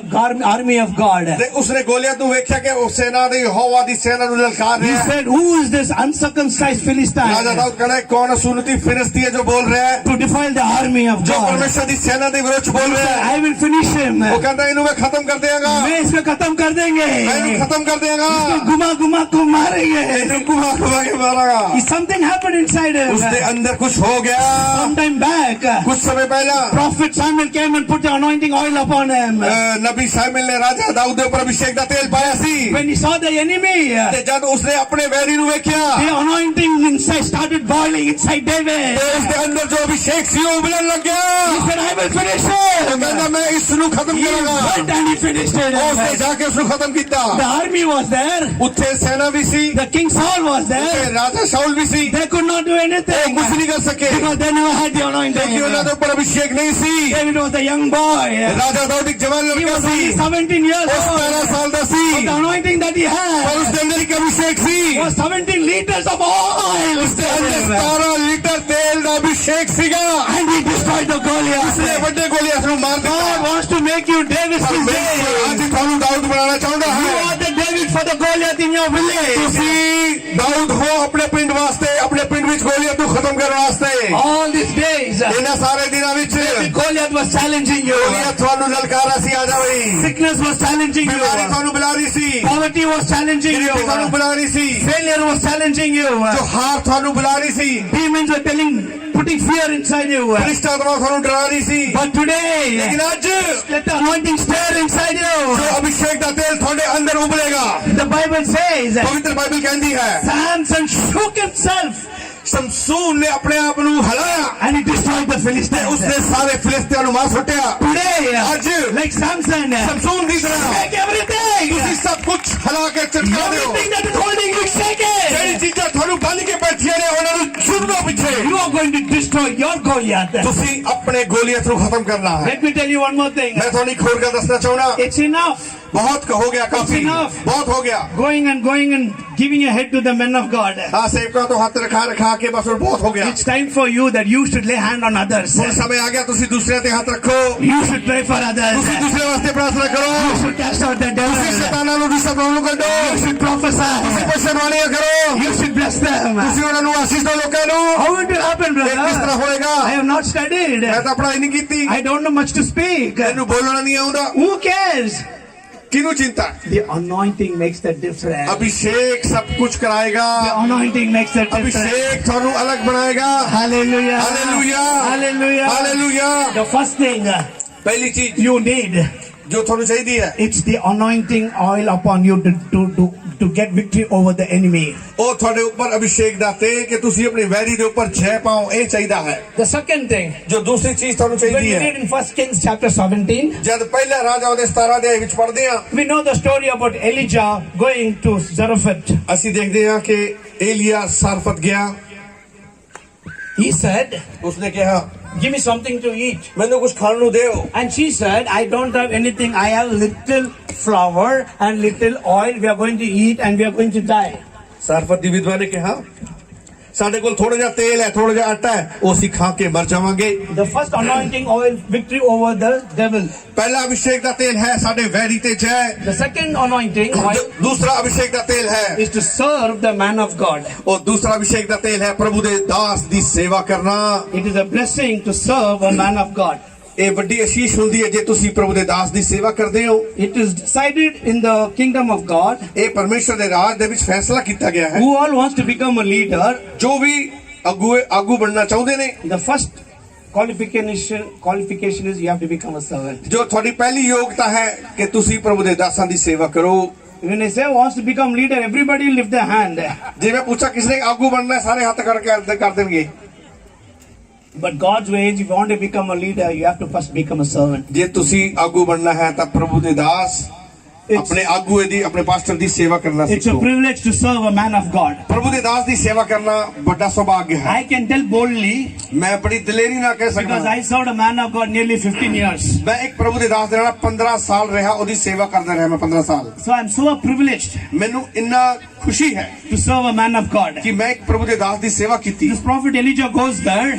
army of God. ਤੇ ਉਸਨੇ ਗੋਲੀਅਤ ਨੂੰ ਵੇਖਿਆ ਕਿ ਉਹ ਸੈਨਾ ਦੇ ਯਹੋਵਾ ਦੀ ਸੈਨਾ ਨੂੰ ਲਲਕਾਰ He ਰਿਹਾ ਹੈ। said, who is this uncircumcised ਰਾਜਾ Philistine ਦਾਊਦ ਕਹਿੰਦਾ ਕੌਣ ਸੁਨਤੀ ਫਿਲਿਸਤੀ ਹੈ ਜੋ ਬੋਲ ਰਿਹਾ ਹੈ, to defile the army of ਜੋ God? ਪਰਮੇਸ਼ਰ ਦੀ ਸੈਨਾ ਦੇ ਵਿਰੋਧ ਚ ਬੋਲ ਰਿਹਾ ਹੈ। I will finish him. ਉਹ ਕਹਿੰਦਾ ਇਹਨੂੰ ਮੈਂ ਖਤਮ ਕਰ ਦਿਆਂਗਾ, मैं इसको खत्म कर ਮੈਂ ਇਹਨੂੰ देंगे. ਖਤਮ ਕਰ ਦਿਆਂਗਾ, घुमा घुमा को मारेंगे. ਇਹਨੂੰ ਘੁਮਾ ਘੁਮਾ ਕੇ ਮਾਰਾਂਗਾ। Something happened inside him. ਉਸਦੇ ਅੰਦਰ ਕੁਝ ਹੋ ਗਿਆ। Sometime back, ਕੁਝ ਸਮੇਂ ਪਹਿਲਾਂ Prophet Samuel came and put the anointing oil upon him. ਨਬੀ ਸਾਮੂਏਲ ਨੇ ਰਾਜਾ ਦਾਊਦ ਦੇ ਉੱਪਰ ਅਭਿਸ਼ੇਕ ਦਾ ਤੇਲ ਪਾਇਆ ਸੀ। When he saw the enemy, ਤੇ ਜਦ ਉਸਨੇ ਆਪਣੇ ਵੈਰੀ ਨੂੰ ਵੇਖਿਆ, the anointing inside started boiling inside David. ਤੇ ਉਸ ਦੇ ਅੰਦਰ ਜੋ ਅਭਿਸ਼ੇਕ ਸੀ ਉਹ ਉਬਲਣ ਲੱਗ ਗਿਆ। He said, I will finish ਉਹ it. ਕਹਿੰਦਾ ਮੈਂ ਇਸ ਨੂੰ ਖਤਮ He ਕਰਾਂਗਾ। went and he finished it. ਉਸਨੇ ਜਾ ਕੇ ਉਸ ਨੂੰ ਖਤਮ ਕੀਤਾ। The army was there. ਉੱਥੇ ਸੈਨਾ ਵੀ ਸੀ, The king Saul was ਉੱਥੇ there. ਰਾਜਾ ਸ਼ਾਉਲ ਵੀ ਸੀ। They could not do ਉਹ anything ਕੁਝ ਨਹੀਂ ਕਰ ਸਕੇ because they never had the anointing. ਕਿਉਂਕਿ ਉਹਨਾਂ ਦੇ ਉੱਪਰ ਅਭਿਸ਼ੇਕ ਨਹੀਂ ਸੀ। David was a young boy. ਰਾਜਾ ਦਾਊਦ ਇੱਕ ਜਵਾਨ He ਲੜਕਾ was ਸੀ, only 17 years ਉਹ 17 old. ਸਾਲ ਦਾ ਸੀ, But the anointing that he ਪਰ had ਉਸ ਦੇ ਅੰਦਰ ਇੱਕ ਅਭਿਸ਼ੇਕ ਸੀ। was 17 liters of oil. ਉਸ ਦੇ ਅੰਦਰ 17 ਲੀਟਰ ਤੇਲ ਦਾ ਅਭਿਸ਼ੇਕ ਸੀਗਾ। And he destroyed the Goliath. ਉਸਨੇ ਵੱਡੇ ਗੋਲੀਅਤ ਨੂੰ ਮਾਰ God ਦਿੱਤਾ। wants to make you David today. ਅੱਜ ਤੁਹਾਨੂੰ ਦਾਊਦ ਬਣਾਉਣਾ ਚਾਹੁੰਦਾ You ਹੈ। are the David for the Goliath in your village. ਤੁਸੀਂ ਦਾਊਦ ਹੋ ਆਪਣੇ ਪਿੰਡ ਵਾਸਤੇ, ਆਪਣੇ ਪਿੰਡ ਵਿੱਚ ਗੋਲੀਅਤ ਨੂੰ ਖਤਮ ਕਰਨ ਵਾਸਤੇ। All these days, ਇਹਨਾਂ ਸਾਰੇ ਦਿਨਾਂ ਵਿੱਚ Goliath was challenging you. ਗੋਲੀਅਤ ਤੁਹਾਨੂੰ ਲਲਕਾਰਾ ਸੀ, ਆ ਜਾ ਬਈ। Sickness was challenging ਬਿਮਾਰੀ you. ਤੁਹਾਨੂੰ ਬੁਲਾ ਰਹੀ ਸੀ, Poverty was challenging you. ਗਰੀਬੀ ਤੁਹਾਨੂੰ ਬੁਲਾ ਰਹੀ ਸੀ, Failure was challenging you. ਜੋ ਹਾਰ ਤੁਹਾਨੂੰ ਬੁਲਾ ਰਹੀ ਸੀ, Demons were putting fear inside you. ਭ੍ਰਿਸ਼ਟ ਆਤਮਾ ਤੁਹਾਨੂੰ ਡਰਾ ਰਹੀ ਸੀ। But today, ਲੇਕਿਨ ਅੱਜ let the anointing stir inside ਜੋ you. ਅਭਿਸ਼ੇਕ ਦਾ ਤੇਲ ਤੁਹਾਡੇ ਅੰਦਰ ਉਬਲੇਗਾ। The Bible says, ਪਵਿੱਤਰ ਬਾਈਬਲ ਕਹਿੰਦੀ ਹੈ Samson shook himself ਸ਼ਮਸ਼ੂਨ ਨੇ ਆਪਣੇ ਆਪ ਨੂੰ ਹਿਲਾਇਆ and he destroyed the ਤੇ Philistines. ਉਸਨੇ ਸਾਰੇ ਫਿਲਿਸਤੀਆਂ ਨੂੰ ਮਾਰ ਸੁੱਟਿਆ। Today, ਅੱਜ like Samson, ਸ਼ਮਸ਼ੂਨ ਦੀ ਤਰ੍ਹਾਂ shake everything. ਤੁਸੀਂ ਸਭ ਕੁਝ ਹਿਲਾ ਕੇ ਚਟਕਾ ਦਿਓ। Everything that is holding you, shake ਜਿਹੜੀ it. ਚੀਜ਼ਾਂ ਤੁਹਾਨੂੰ ਬੰਨ ਕੇ ਬੈਠੀਆਂ ਨੇ ਉਹਨਾਂ ਨੂੰ ਸੁਣੋ ਪਿੱਛੇ। You are going to destroy your Goliath. ਤੁਸੀਂ ਆਪਣੇ ਗੋਲੀਅਤ ਨੂੰ ਖਤਮ ਕਰਨਾ ਹੈ। Let me tell you one more thing. ਮੈਂ ਤੁਹਾਨੂੰ ਇੱਕ ਹੋਰ ਗੱਲ ਦੱਸਣਾ ਚਾਹੁੰਦਾ। It's enough ਬਹੁਤ ਹੋ ਗਿਆ, ਕਾਫੀ enough. ਬਹੁਤ ਹੋ ਗਿਆ। going and giving your head to the men of God. ਹਾਂ, ਸੇਵਕਾਂ ਤੋਂ ਹੱਥ ਰਖਾ ਕੇ ਬਸ ਹੁਣ ਬਹੁਤ ਹੋ ਗਿਆ। It's time for you that you should lay hand on others. ਹੁਣ ਸਮੇਂ ਆ ਗਿਆ ਤੁਸੀਂ ਦੂਸਰਿਆਂ ਤੇ ਹੱਥ ਰੱਖੋ। You should pray for others. ਤੁਸੀਂ ਦੂਸਰੇ ਵਾਸਤੇ ਪ੍ਰਾਰਥਨਾ ਕਰੋ। You should cast out the ਤੁਸੀਂ devil. ਸ਼ੈਤਾਨਾਂ ਨੂੰ ਦੁਸ਼ਮਣਾਂ ਨੂੰ ਕੱਢੋ। You should ਤੁਸੀਂ prophesy. ਭਵਿੱਖਬਾਣੀਆਂ ਕਰੋ। You should bless them. ਤੁਸੀਂ ਉਹਨਾਂ ਨੂੰ ਆਸ਼ੀਸ਼ ਦਿਓ ਲੋਕਾਂ ਨੂੰ। How will it happen, ਇਹ ਕਿਸ ਤਰ੍ਹਾਂ brother? ਹੋਏਗਾ? I have not studied. ਮੈਂ ਤਾਂ ਪੜ੍ਹਾਈ ਨਹੀਂ ਕੀਤੀ, I don't know much to speak. ਮੈਨੂੰ ਬੋਲਣਾ ਨਹੀਂ ਆਉਂਦਾ। Who cares? ਕਿਹਨੂੰ ਚਿੰਤਾ? The anointing makes the difference. Abhishek ਸਭ ਕੁਝ ਕਰਾਏਗਾ। The anointing makes the difference. Abhishek ਤੁਹਾਨੂੰ ਅਲੱਗ ਬਣਾਏਗਾ। Hallelujah. Hallelujah, Hallelujah. Hallelujah. The first thing ਪਹਿਲੀ ਚੀਜ਼ you need, ਜੋ ਤੁਹਾਨੂੰ ਚਾਹੀਦੀ ਹੈ it's the anointing oil upon you to get victory over the enemy. ਉਹ ਤੁਹਾਡੇ ਉੱਪਰ ਅਭਿਸ਼ੇਕ ਦਾ ਤੇਲ ਕਿ ਤੁਸੀਂ ਆਪਣੇ ਵੈਰੀ ਦੇ ਉੱਪਰ ਜੈ ਪਾਓ, ਇਹ ਚਾਹੀਦਾ ਹੈ। The second thing, ਜੋ ਦੂਸਰੀ ਚੀਜ਼ ਤੁਹਾਨੂੰ when ਚਾਹੀਦੀ we ਹੈ, read in 1 Kings chapter 17, ਜਦ ਪਹਿਲਾ ਰਾਜਾ ਉਹਦੇ 17 ਅਧਿਆਇ ਵਿੱਚ ਪੜ੍ਹਦੇ ਹਾਂ, we know the story about Elijah going to Zarephath. ਅਸੀਂ ਦੇਖਦੇ ਹਾਂ ਕਿ ਏਲੀਆ ਸਾਰਫਤ ਗਿਆ। He said, ਉਸਨੇ ਕਿਹਾ give me something to eat. ਮੈਨੂੰ ਕੁਝ ਖਾਣ ਨੂੰ ਦਿਓ। And she said, I don't have anything. I have little flour and little oil. We are going to eat and we are going to die. ਸਾਰਫਤ ਦੀ ਵਿਧਵਾ ਨੇ ਕਿਹਾ ਸਾਡੇ ਕੋਲ ਥੋੜਾ ਜਿਹਾ ਤੇਲ ਹੈ, ਥੋੜਾ ਜਿਹਾ ਆਟਾ ਹੈ, ਉਹ ਅਸੀਂ ਖਾ ਕੇ ਮਰ ਜਾਵਾਂਗੇ। The first anointing oil, victory over the devil. ਪਹਿਲਾ ਅਭਿਸ਼ੇਕ ਦਾ ਤੇਲ ਹੈ ਸਾਡੇ ਵੈਰੀ ਤੇ ਜੈ। The second anointing oil ਦੂਸਰਾ ਅਭਿਸ਼ੇਕ ਦਾ ਤੇਲ ਹੈ is to serve the man of God. ਉਹ ਦੂਸਰਾ ਅਭਿਸ਼ੇਕ ਦਾ ਤੇਲ ਹੈ ਪ੍ਰਭੂ ਦੇ ਦਾਸ ਦੀ ਸੇਵਾ ਕਰਨਾ। It is a blessing to serve a man of God. ਇਹ ਵੱਡੀ ਅਸ਼ੀਸ਼ ਹੁੰਦੀ ਹੈ ਜੇ ਤੁਸੀਂ ਪ੍ਰਭੂ ਦੇ ਦਾਸ ਦੀ ਸੇਵਾ ਕਰਦੇ ਹੋ। It is decided in the kingdom of God. ਇਹ ਪਰਮੇਸ਼ਰ ਦੇ ਰਾਜ ਦੇ ਵਿੱਚ ਫੈਸਲਾ ਕੀਤਾ ਗਿਆ ਹੈ। Who all wants to become a leader, ਜੋ ਵੀ ਆਗੂ ਬਣਨਾ ਚਾਹੁੰਦੇ ਨੇ, the first qualification is you have to become a servant. ਜੋ ਤੁਹਾਡੀ ਪਹਿਲੀ ਯੋਗਤਾ ਹੈ ਕਿ ਤੁਸੀਂ ਪ੍ਰਭੂ ਦੇ ਦਾਸਾਂ ਦੀ ਸੇਵਾ ਕਰੋ। When I say wants to become leader, everybody lift their hand. ਜੇ ਮੈਂ ਪੁੱਛਾਂ ਕਿਸ ਨੇ ਆਗੂ ਬਣਨਾ ਹੈ, ਸਾਰੇ ਹੱਥ ਕਰ ਦੇਣਗੇ। But God's ways, if you want to become a leader, you have to first become a servant. ਜੇ ਤੁਸੀਂ ਆਗੂ ਬਣਨਾ ਹੈ ਤਾਂ ਪ੍ਰਭੂ ਦੇ ਦਾਸ ਆਪਣੇ ਆਗੂ ਦੀ ਆਪਣੇ ਪਾਸਟਰ ਦੀ ਸੇਵਾ ਕਰਨਾ It's a ਸਿੱਖੋ। privilege to serve a man of God. ਪ੍ਰਭੂ ਦੇ ਦਾਸ ਦੀ ਸੇਵਾ ਕਰਨਾ ਵੱਡਾ ਸੁਭਾਗ ਹੈ। I can tell boldly ਮੈਂ ਬੜੀ ਦਲੇਰੀ ਨਾਲ ਕਹਿ because ਸਕਦਾ I served a man of God nearly 15 years. ਮੈਂ ਇੱਕ ਪ੍ਰਭੂ ਦੇ ਦਾਸ ਦੇ ਨਾਲ 15 ਸਾਲ ਰਿਹਾ, ਉਹਦੀ ਸੇਵਾ ਕਰਦਾ ਰਿਹਾ ਮੈਂ 15 ਸਾਲ। So I'm so privileged ਮੈਨੂੰ ਇੰਨਾ ਖੁਸ਼ੀ ਹੈ to serve a man of God. ਕਿ ਮੈਂ ਇੱਕ ਪ੍ਰਭੂ ਦੇ ਦਾਸ ਦੀ ਸੇਵਾ ਕੀਤੀ। This prophet Elijah goes there.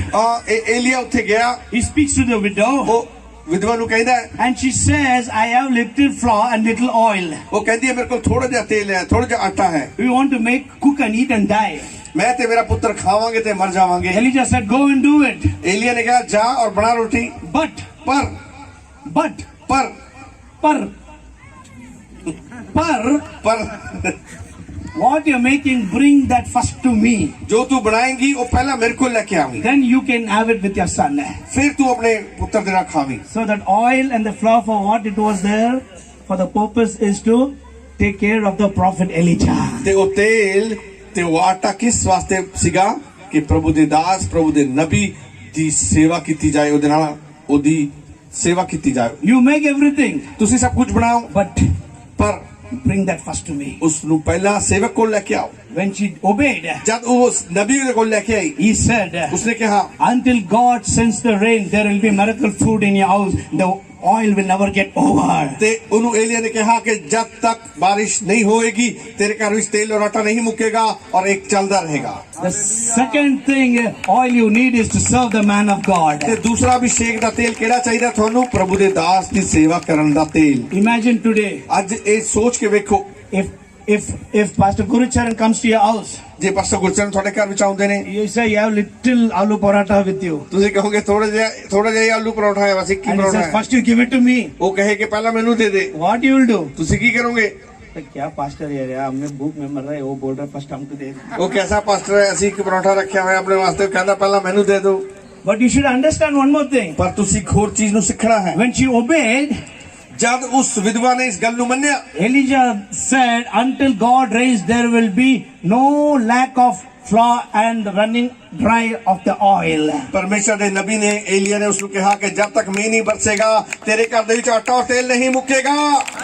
ਏਲੀਆ ਉੱਥੇ ਗਿਆ, He speaks to the widow ਉਹ ਵਿਧਵਾ ਨੂੰ ਕਹਿੰਦਾ ਹੈ, and she says, I have little flour and little oil. ਉਹ ਕਹਿੰਦੀ ਹੈ ਮੇਰੇ ਕੋਲ ਥੋੜਾ ਜਿਹਾ ਤੇਲ ਹੈ, ਥੋੜਾ ਜਿਹਾ ਆਟਾ ਹੈ, We want to cook and eat and die. ਮੈਂ ਤੇ ਮੇਰਾ ਪੁੱਤਰ ਖਾਵਾਂਗੇ ਤੇ ਮਰ ਜਾਵਾਂਗੇ। Elijah said, go and do it. ਏਲੀਆ ਨੇ ਕਿਹਾ ਜਾ ਔਰ ਬਣਾ ਰੋਟੀ। But what you're making, bring that first to me. ਜੋ ਤੂੰ ਬਣਾਏਂਗੀ ਉਹ ਪਹਿਲਾਂ ਮੇਰੇ ਕੋਲ ਲੈ ਕੇ ਆਵੀਂ, Then you can have it with your son. ਫਿਰ ਤੂੰ ਆਪਣੇ ਪੁੱਤਰ ਦੇ ਨਾਲ ਖਾਵੀਂ। So that oil and the flour, for what it was there, for the purpose is to take care of the prophet Elijah. ਤੇ ਉਹ ਤੇਲ ਤੇ ਉਹ ਆਟਾ ਕਿਸ ਵਾਸਤੇ ਸੀਗਾ ਕਿ ਪ੍ਰਭੂ ਦੇ ਦਾਸ ਪ੍ਰਭੂ ਦੇ ਨਬੀ ਦੀ ਸੇਵਾ ਕੀਤੀ ਜਾਏ, ਉਹਦੇ ਨਾਲ ਉਹਦੀ ਸੇਵਾ ਕੀਤੀ ਜਾਏ। You make everything, ਤੁਸੀਂ ਸਭ ਕੁਝ ਬਣਾਓ but ਪਰ bring that first to me. ਉਸ ਨੂੰ ਪਹਿਲਾਂ ਸੇਵਕ ਕੋਲ ਲੈ ਕੇ ਆਓ। When she obeyed, ਜਦ ਉਹ ਉਸ ਨਬੀ ਦੇ ਕੋਲ ਲੈ ਕੇ ਆਈ, he said, ਉਸਨੇ ਕਿਹਾ until God sends the rain, there will be miracle food in your house. The oil will never get over. ਤੇ ਉਹਨੂੰ ਏਲੀਆ ਨੇ ਕਿਹਾ ਕਿ ਜਦ ਤੱਕ ਬਾਰਿਸ਼ ਨਹੀਂ ਹੋਏਗੀ ਤੇਰੇ ਘਰ ਵਿੱਚ ਤੇਲ ਔਰ ਆਟਾ ਨਹੀਂ ਮੁੱਕੇਗਾ ਔਰ ਇੱਕ ਚੱਲਦਾ ਰਹੇਗਾ। The second thing, oil you need is to serve the man of God. ਤੇ ਦੂਸਰਾ ਅਭਿਸ਼ੇਕ ਦਾ ਤੇਲ ਕਿਹੜਾ ਚਾਹੀਦਾ ਤੁਹਾਨੂੰ? ਪ੍ਰਭੂ ਦੇ ਦਾਸ ਦੀ ਸੇਵਾ ਕਰਨ ਦਾ ਤੇਲ। Imagine today, ਅੱਜ ਇਹ ਸੋਚ ਕੇ ਵੇਖੋ, if Pastor Guru Charan comes to your house, ਜੇ ਪਾਸਟਰ ਗੁਰਚਰਨ ਤੁਹਾਡੇ ਘਰ ਵਿੱਚ ਆਉਂਦੇ ਨੇ, you say you have little aloo paratha with you, ਤੁਸੀਂ ਕਹੋਗੇ ਥੋੜਾ ਜਿਹਾ ਆਲੂ ਪਰੌਂਠਾ ਹੈ, ਬਸ ਇੱਕ ਹੀ and he ਪਰੌਂਠਾ says, ਹੈ। first you give it to me. ਉਹ ਕਹੇ ਕਿ ਪਹਿਲਾਂ ਮੈਨੂੰ ਦੇ ਦੇ, What you will do? ਤੁਸੀਂ ਕੀ ਕਰੋਗੇ? तो क्या पास्टर यार हमें भूख में मर रहे, वो बोल रहा है फर्स्ट हमको दे। ਉਹ ਕੈਸਾ ਪਾਸਟਰ ਹੈ, ਅਸੀਂ ਇੱਕ ਪਰੌਂਠਾ ਰੱਖਿਆ ਹੋਇਆ ਆਪਣੇ ਵਾਸਤੇ, ਕਹਿੰਦਾ ਪਹਿਲਾਂ ਮੈਨੂੰ ਦੇ ਦਿਓ। But you should understand one more thing. ਪਰ ਤੁਸੀਂ ਇੱਕ ਹੋਰ ਚੀਜ਼ ਨੂੰ ਸਿੱਖਣਾ ਹੈ। When she obeyed, ਜਦ ਉਸ ਵਿਧਵਾ ਨੇ ਇਸ ਗੱਲ ਨੂੰ ਮੰਨਿਆ, Elijah said, until God rains, there will be no lack of flour and running dry of the oil. ਪਰਮੇਸ਼ਰ ਦੇ ਨਬੀ ਨੇ ਏਲੀਆ ਨੇ ਉਸ ਨੂੰ ਕਿਹਾ ਕਿ ਜਦ ਤੱਕ ਮੀਂਹ ਨਹੀਂ ਬਰਸੇਗਾ ਤੇਰੇ ਘਰ ਦੇ ਵਿੱਚ ਆਟਾ ਔਰ ਤੇਲ ਨਹੀਂ ਮੁੱਕੇਗਾ,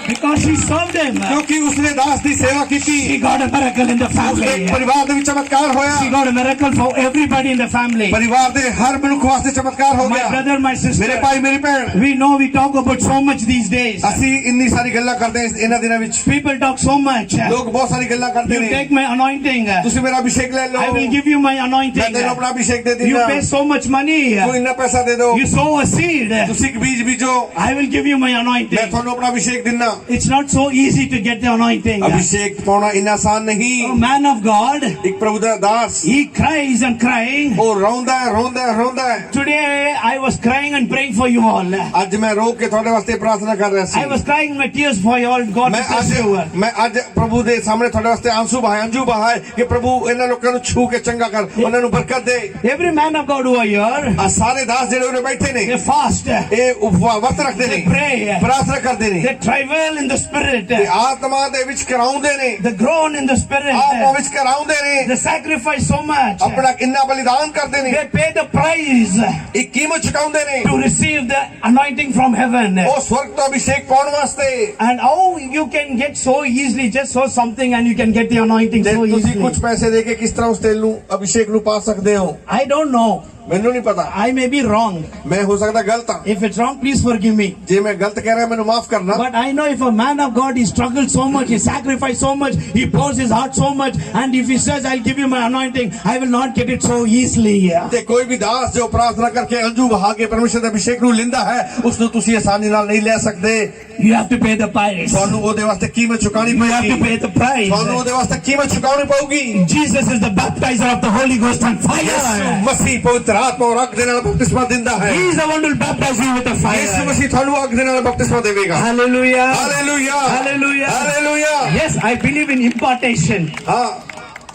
Because she served him. ਕਿਉਂਕਿ ਉਸਨੇ ਦਾਸ ਦੀ ਸੇਵਾ ਕੀਤੀ। She got a miracle in the ਉਸਦੇ family. ਪਰਿਵਾਰ ਦੇ ਵਿੱਚ ਚਮਤਕਾਰ ਹੋਇਆ, She got a miracle for everybody in the family. ਪਰਿਵਾਰ ਦੇ ਹਰ ਮਨੁੱਖ ਵਾਸਤੇ ਚਮਤਕਾਰ ਹੋ My ਗਿਆ। brother, my ਮੇਰੇ sister, ਭਾਈ ਮੇਰੀ ਭੈਣ, we know we talk about so much these days. ਅਸੀਂ ਇੰਨੀ ਸਾਰੀ ਗੱਲਾਂ ਕਰਦੇ ਹਾਂ ਇਹਨਾਂ ਦਿਨਾਂ ਵਿੱਚ, People talk so much. ਲੋਕ ਬਹੁਤ ਸਾਰੀ ਗੱਲਾਂ ਕਰਦੇ You ਨੇ। take my anointing. ਤੁਸੀਂ ਮੇਰਾ ਅਭਿਸ਼ੇਕ ਲੈ ਲਓ, I will give you my ਮੈਂ anointing. ਤੈਨੂੰ ਆਪਣਾ ਅਭਿਸ਼ੇਕ ਦੇ You ਦਿੰਦਾ, pay so much money. ਤੂੰ ਇੰਨਾ ਪੈਸਾ ਦੇ ਦਿਓ, You sow a seed. ਤੁਸੀਂ ਇੱਕ ਬੀਜ ਬੀਜੋ, I will give you my ਮੈਂ anointing. ਤੁਹਾਨੂੰ ਆਪਣਾ ਅਭਿਸ਼ੇਕ ਦਿੰਦਾ। It's not so easy to get the anointing. Abhishek ਪਾਉਣਾ ਇੰਨਾ ਆਸਾਨ A ਨਹੀਂ। man of God, ਇੱਕ ਪ੍ਰਭੂ ਦਾ ਦਾਸ he cries and crying. ਉਹ ਰੋਂਦਾ ਹੈ, ਰੋਂਦਾ ਹੈ, ਰੋਂਦਾ ਹੈ। Today I was crying and praying for you all. ਅੱਜ ਮੈਂ ਰੋ ਕੇ ਤੁਹਾਡੇ ਵਾਸਤੇ ਪ੍ਰਾਰਥਨਾ ਕਰ ਰਿਹਾ ਸੀ। I was crying my tears for you all. God ਮੈਂ bless you. ਅੱਜ ਪ੍ਰਭੂ ਦੇ ਸਾਹਮਣੇ ਤੁਹਾਡੇ ਵਾਸਤੇ ਆਂਸੂ ਬਹਾਏ, ਅੰਜੂ ਬਹਾਏ ਕਿ ਪ੍ਰਭੂ ਇਹਨਾਂ ਲੋਕਾਂ ਨੂੰ ਛੂ ਕੇ ਚੰਗਾ ਕਰ, ਉਹਨਾਂ ਨੂੰ ਬਰਕਤ ਦੇ। Every man of God who are here, ਆ ਸਾਰੇ ਦਾਸ ਜਿਹੜੇ ਉਰੇ ਬੈਠੇ ਨੇ, they fast, ਇਹ ਵਰਤ ਰੱਖਦੇ ਨੇ, they pray, ਪ੍ਰਾਰਥਨਾ ਕਰਦੇ ਨੇ, they travel in the spirit, ਤੇ ਆਤਮਾ ਦੇ ਵਿੱਚ ਕਰਾਉਂਦੇ ਨੇ, they groan in the ਆਤਮਾ spirit, ਵਿੱਚ ਕਰਾਉਂਦੇ ਨੇ, they sacrifice so much, ਆਪਣਾ ਕਿੰਨਾ ਬਲੀਦਾਨ ਕਰਦੇ ਨੇ, they pay the price ਇੱਕ ਕੀਮਤ ਚੁਕਾਉਂਦੇ ਨੇ to receive the anointing from heaven. ਉਹ ਸਵਰਗ ਤੋਂ ਅਭਿਸ਼ੇਕ ਪਾਉਣ ਵਾਸਤੇ। And how you can get so easily, just sow something and you can get the anointing ਤੇ so ਤੁਸੀਂ easily. ਕੁਝ ਪੈਸੇ ਦੇ ਕੇ ਕਿਸ ਤਰ੍ਹਾਂ ਉਸ ਤੇਲ ਨੂੰ ਅਭਿਸ਼ੇਕ ਨੂੰ ਪਾ ਸਕਦੇ ਹੋ? I don't know. ਮੈਨੂੰ ਨਹੀਂ ਪਤਾ, I may be wrong. ਮੈਂ ਹੋ ਸਕਦਾ ਗਲਤ ਹਾਂ। If it's wrong, please forgive me. ਜੇ ਮੈਂ ਗਲਤ ਕਹਿ ਰਿਹਾ ਮੈਨੂੰ ਮਾਫ ਕਰਨਾ। But I know if a man of God, he struggles so much, he sacrificed so much, he pours his heart so much, and if he says, I'll give you my anointing, I will not get it so easily. ਤੇ ਕੋਈ ਵੀ ਦਾਸ ਜੋ ਪ੍ਰਾਰਥਨਾ ਕਰਕੇ ਅੰਜੂ ਬਹਾ ਕੇ ਪਰਮੇਸ਼ਰ ਦੇ ਅਭਿਸ਼ੇਕ ਨੂੰ ਲੈਂਦਾ ਹੈ, ਉਸ ਨੂੰ ਤੁਸੀਂ ਆਸਾਨੀ ਨਾਲ ਨਹੀਂ ਲੈ ਸਕਦੇ। You have to pay the price. ਤੁਹਾਨੂੰ ਉਹਦੇ ਵਾਸਤੇ ਕੀਮਤ ਚੁਕਾਉਣੀ You have to ਪਏਗੀ। pay the price. ਤੁਹਾਨੂੰ ਉਹਦੇ ਵਾਸਤੇ ਕੀਮਤ ਚੁਕਾਉਣੀ ਪਊਗੀ। Jesus is the baptizer of the Holy Ghost and ਯਿਸੂ fire. ਮਸੀਹ ਪਵਿੱਤਰ ਆਤਮਾ ਔਰ ਅੱਗ ਦੇ ਨਾਲ ਬਪਤਿਸਮਾ ਦਿੰਦਾ ਹੈ। He is the one who will baptize you with the ਯਿਸੂ fire. ਮਸੀਹ ਤੁਹਾਨੂੰ ਅੱਗ ਦੇ ਨਾਲ ਬਪਤਿਸਮਾ ਦੇਵੇਗਾ। Hallelujah. Hallelujah, Hallelujah. Hallelujah. Yes, I believe in impartation. ਹਾਂ,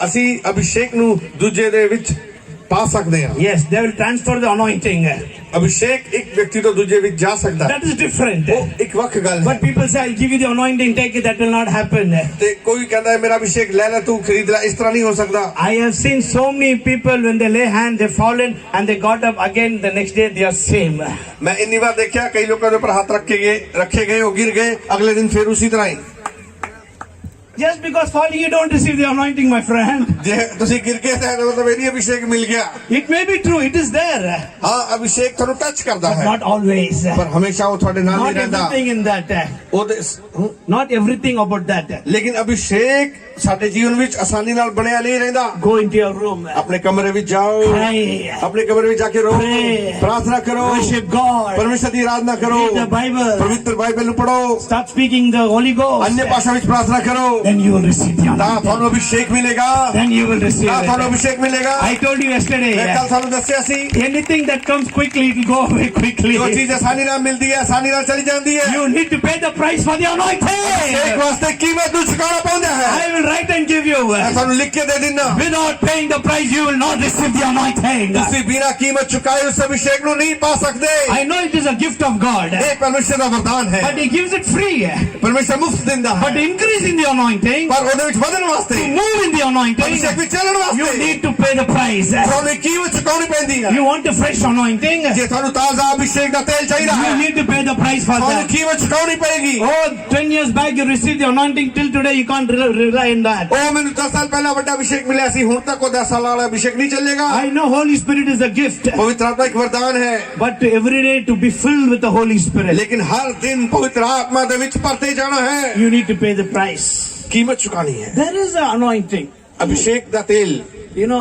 ਅਸੀਂ ਅਭਿਸ਼ੇਕ ਨੂੰ ਦੂਜੇ ਦੇ ਵਿੱਚ ਪਾ ਸਕਦੇ ਹਾਂ। Yes, they will transfer the anointing. Abhishek ਇੱਕ ਵਿਅਕਤੀ ਤੋਂ ਦੂਜੇ ਵਿੱਚ ਜਾ ਸਕਦਾ ਹੈ। That is different. ਉਹ ਇੱਕ ਵੱਖ ਗੱਲ ਹੈ। But people say, I'll give you the anointing, take it. That will not happen. ਤੇ ਕੋਈ ਕਹਿੰਦਾ ਹੈ ਮੇਰਾ ਅਭਿਸ਼ੇਕ ਲੈ ਲੈ ਤੂੰ ਖਰੀਦ ਲੈ, ਇਸ ਤਰ੍ਹਾਂ ਨਹੀਂ ਹੋ ਸਕਦਾ। I have seen so many people when they lay hand, they fallen and they got up again. The next day they are same. ਮੈਂ ਇੰਨੀ ਵਾਰ ਦੇਖਿਆ ਕਈ ਲੋਕਾਂ ਦੇ ਉੱਪਰ ਹੱਥ ਰੱਖੇ ਗਏ ਉਹ ਗਿਰ ਗਏ, ਅਗਲੇ ਦਿਨ ਫਿਰ ਉਸੇ ਤਰ੍ਹਾਂ ਹੀ। Just because falling, you don't receive the anointing, my friend. ਜੇ ਤੁਸੀਂ ਗਿਰ ਗਏ ਤਾਂ ਮਤਲਬ ਇਹ ਨਹੀਂ ਅਭਿਸ਼ੇਕ ਮਿਲ ਗਿਆ। It may be true, it is there, ਹਾਂ, ਅਭਿਸ਼ੇਕ ਤੁਹਾਨੂੰ ਟੱਚ ਕਰਦਾ but ਹੈ, not always. ਪਰ ਹਮੇਸ਼ਾ ਉਹ ਤੁਹਾਡੇ ਨਾਲ ਨਹੀਂ Not ਰਹਿੰਦਾ। everything in that. ਉਹਦੇ Not everything about that. ਲੇਕਿਨ ਅਭਿਸ਼ੇਕ ਸਾਡੇ ਜੀਵਨ ਵਿੱਚ ਆਸਾਨੀ ਨਾਲ ਬਣਿਆ ਨਹੀਂ ਰਹਿੰਦਾ। Go into your room, ਆਪਣੇ ਕਮਰੇ ਵਿੱਚ ਜਾਓ, pray, ਆਪਣੇ ਕਮਰੇ ਵਿੱਚ ਜਾ ਕੇ ਰੋ, Pray. ਪ੍ਰਾਰਥਨਾ ਕਰੋ, worship God, ਪਰਮੇਸ਼ਰ ਦੀ ਆਰਾਧਨਾ ਕਰੋ, read the Bible, ਪਵਿੱਤਰ ਬਾਈਬਲ ਨੂੰ ਪੜੋ, start speaking the Holy Ghost. अन्य भाषा ਵਿੱਚ ਪ੍ਰਾਰਥਨਾ ਕਰੋ, Then you will receive the ਤਾਂ anointing. ਤੁਹਾਨੂੰ ਅਭਿਸ਼ੇਕ ਮਿਲੇਗਾ। Then you will receive ਤਾਂ ਤੁਹਾਨੂੰ it. ਅਭਿਸ਼ੇਕ ਮਿਲੇਗਾ। I told you ਮੈਂ yesterday, ਕੱਲ ਤੁਹਾਨੂੰ ਦੱਸਿਆ ਸੀ, anything that comes quickly, it will go away quickly. ਜੋ ਚੀਜ਼ ਆਸਾਨੀ ਨਾਲ ਮਿਲਦੀ ਹੈ ਆਸਾਨੀ ਨਾਲ ਚਲੀ ਜਾਂਦੀ ਹੈ। You need to pay the price for the anointing. Abhishek ਵਾਸਤੇ ਕੀਮਤ ਨੂੰ ਚੁਕਾਉਣਾ ਪੈਂਦਾ ਹੈ। I will write and give you. मैं थानू लिख के दे दिना Without paying the price, you will not receive the anointing. तुसी बिना कीमत चुकाए उस अभिषेक को नहीं पा सकते I know it is a gift of God, ये परमेश्वर का वरदान है but He gives it free. परमेश्वर मुफ्त दिंदा But है increase in the anointing, पर ਉਹਦੇ ਵਿੱਚ ਵਧਣ ਵਾਸਤੇ to move in the anointing, Abhishek ਵਿੱਚ ਚੱਲਣ you ਵਾਸਤੇ need to pay the price. ਤੁਹਾਨੂੰ ਕੀਮਤ ਚੁਕਾਉਣੀ ਪੈਂਦੀ ਹੈ You want a fresh anointing? ਜੇ ਤੁਹਾਨੂੰ ਤਾਜ਼ਾ ਅਭਿਸ਼ੇਕ ਦਾ ਤੇਲ ਚਾਹੀਦਾ ਹੈ You need to pay the price for ਤੁਹਾਨੂੰ that. ਕੀਮਤ ਚੁਕਾਉਣੀ ਪਏਗੀ Oh, 10 years back you received the anointing, till today you can't rely on that. ਉਹ ਮੈਨੂੰ 10 ਸਾਲ ਪਹਿਲਾਂ ਵੱਡਾ ਅਭਿਸ਼ੇਕ ਮਿਲਿਆ ਸੀ ਹੁਣ ਤੱਕ ਉਹ 10 ਸਾਲ ਵਾਲਾ ਅਭਿਸ਼ੇਕ ਨਹੀਂ ਚੱਲੇਗਾ I know Holy Spirit is a gift, ਪਵਿੱਤਰ ਆਤਮਾ ਇੱਕ ਵਰਦਾਨ ਹੈ but every day to be filled with the Holy Spirit, ਲੇਕਿਨ ਹਰ ਦਿਨ ਪਵਿੱਤਰ ਆਤਮਾ ਦੇ ਵਿੱਚ ਭਰਤੇ ਜਾਣਾ ਹੈ you need to pay the price. ਕੀਮਤ ਚੁਕਾਣੀ ਹੈ There is an anointing. Abhishek ਦਾ ਤੇਲ You know,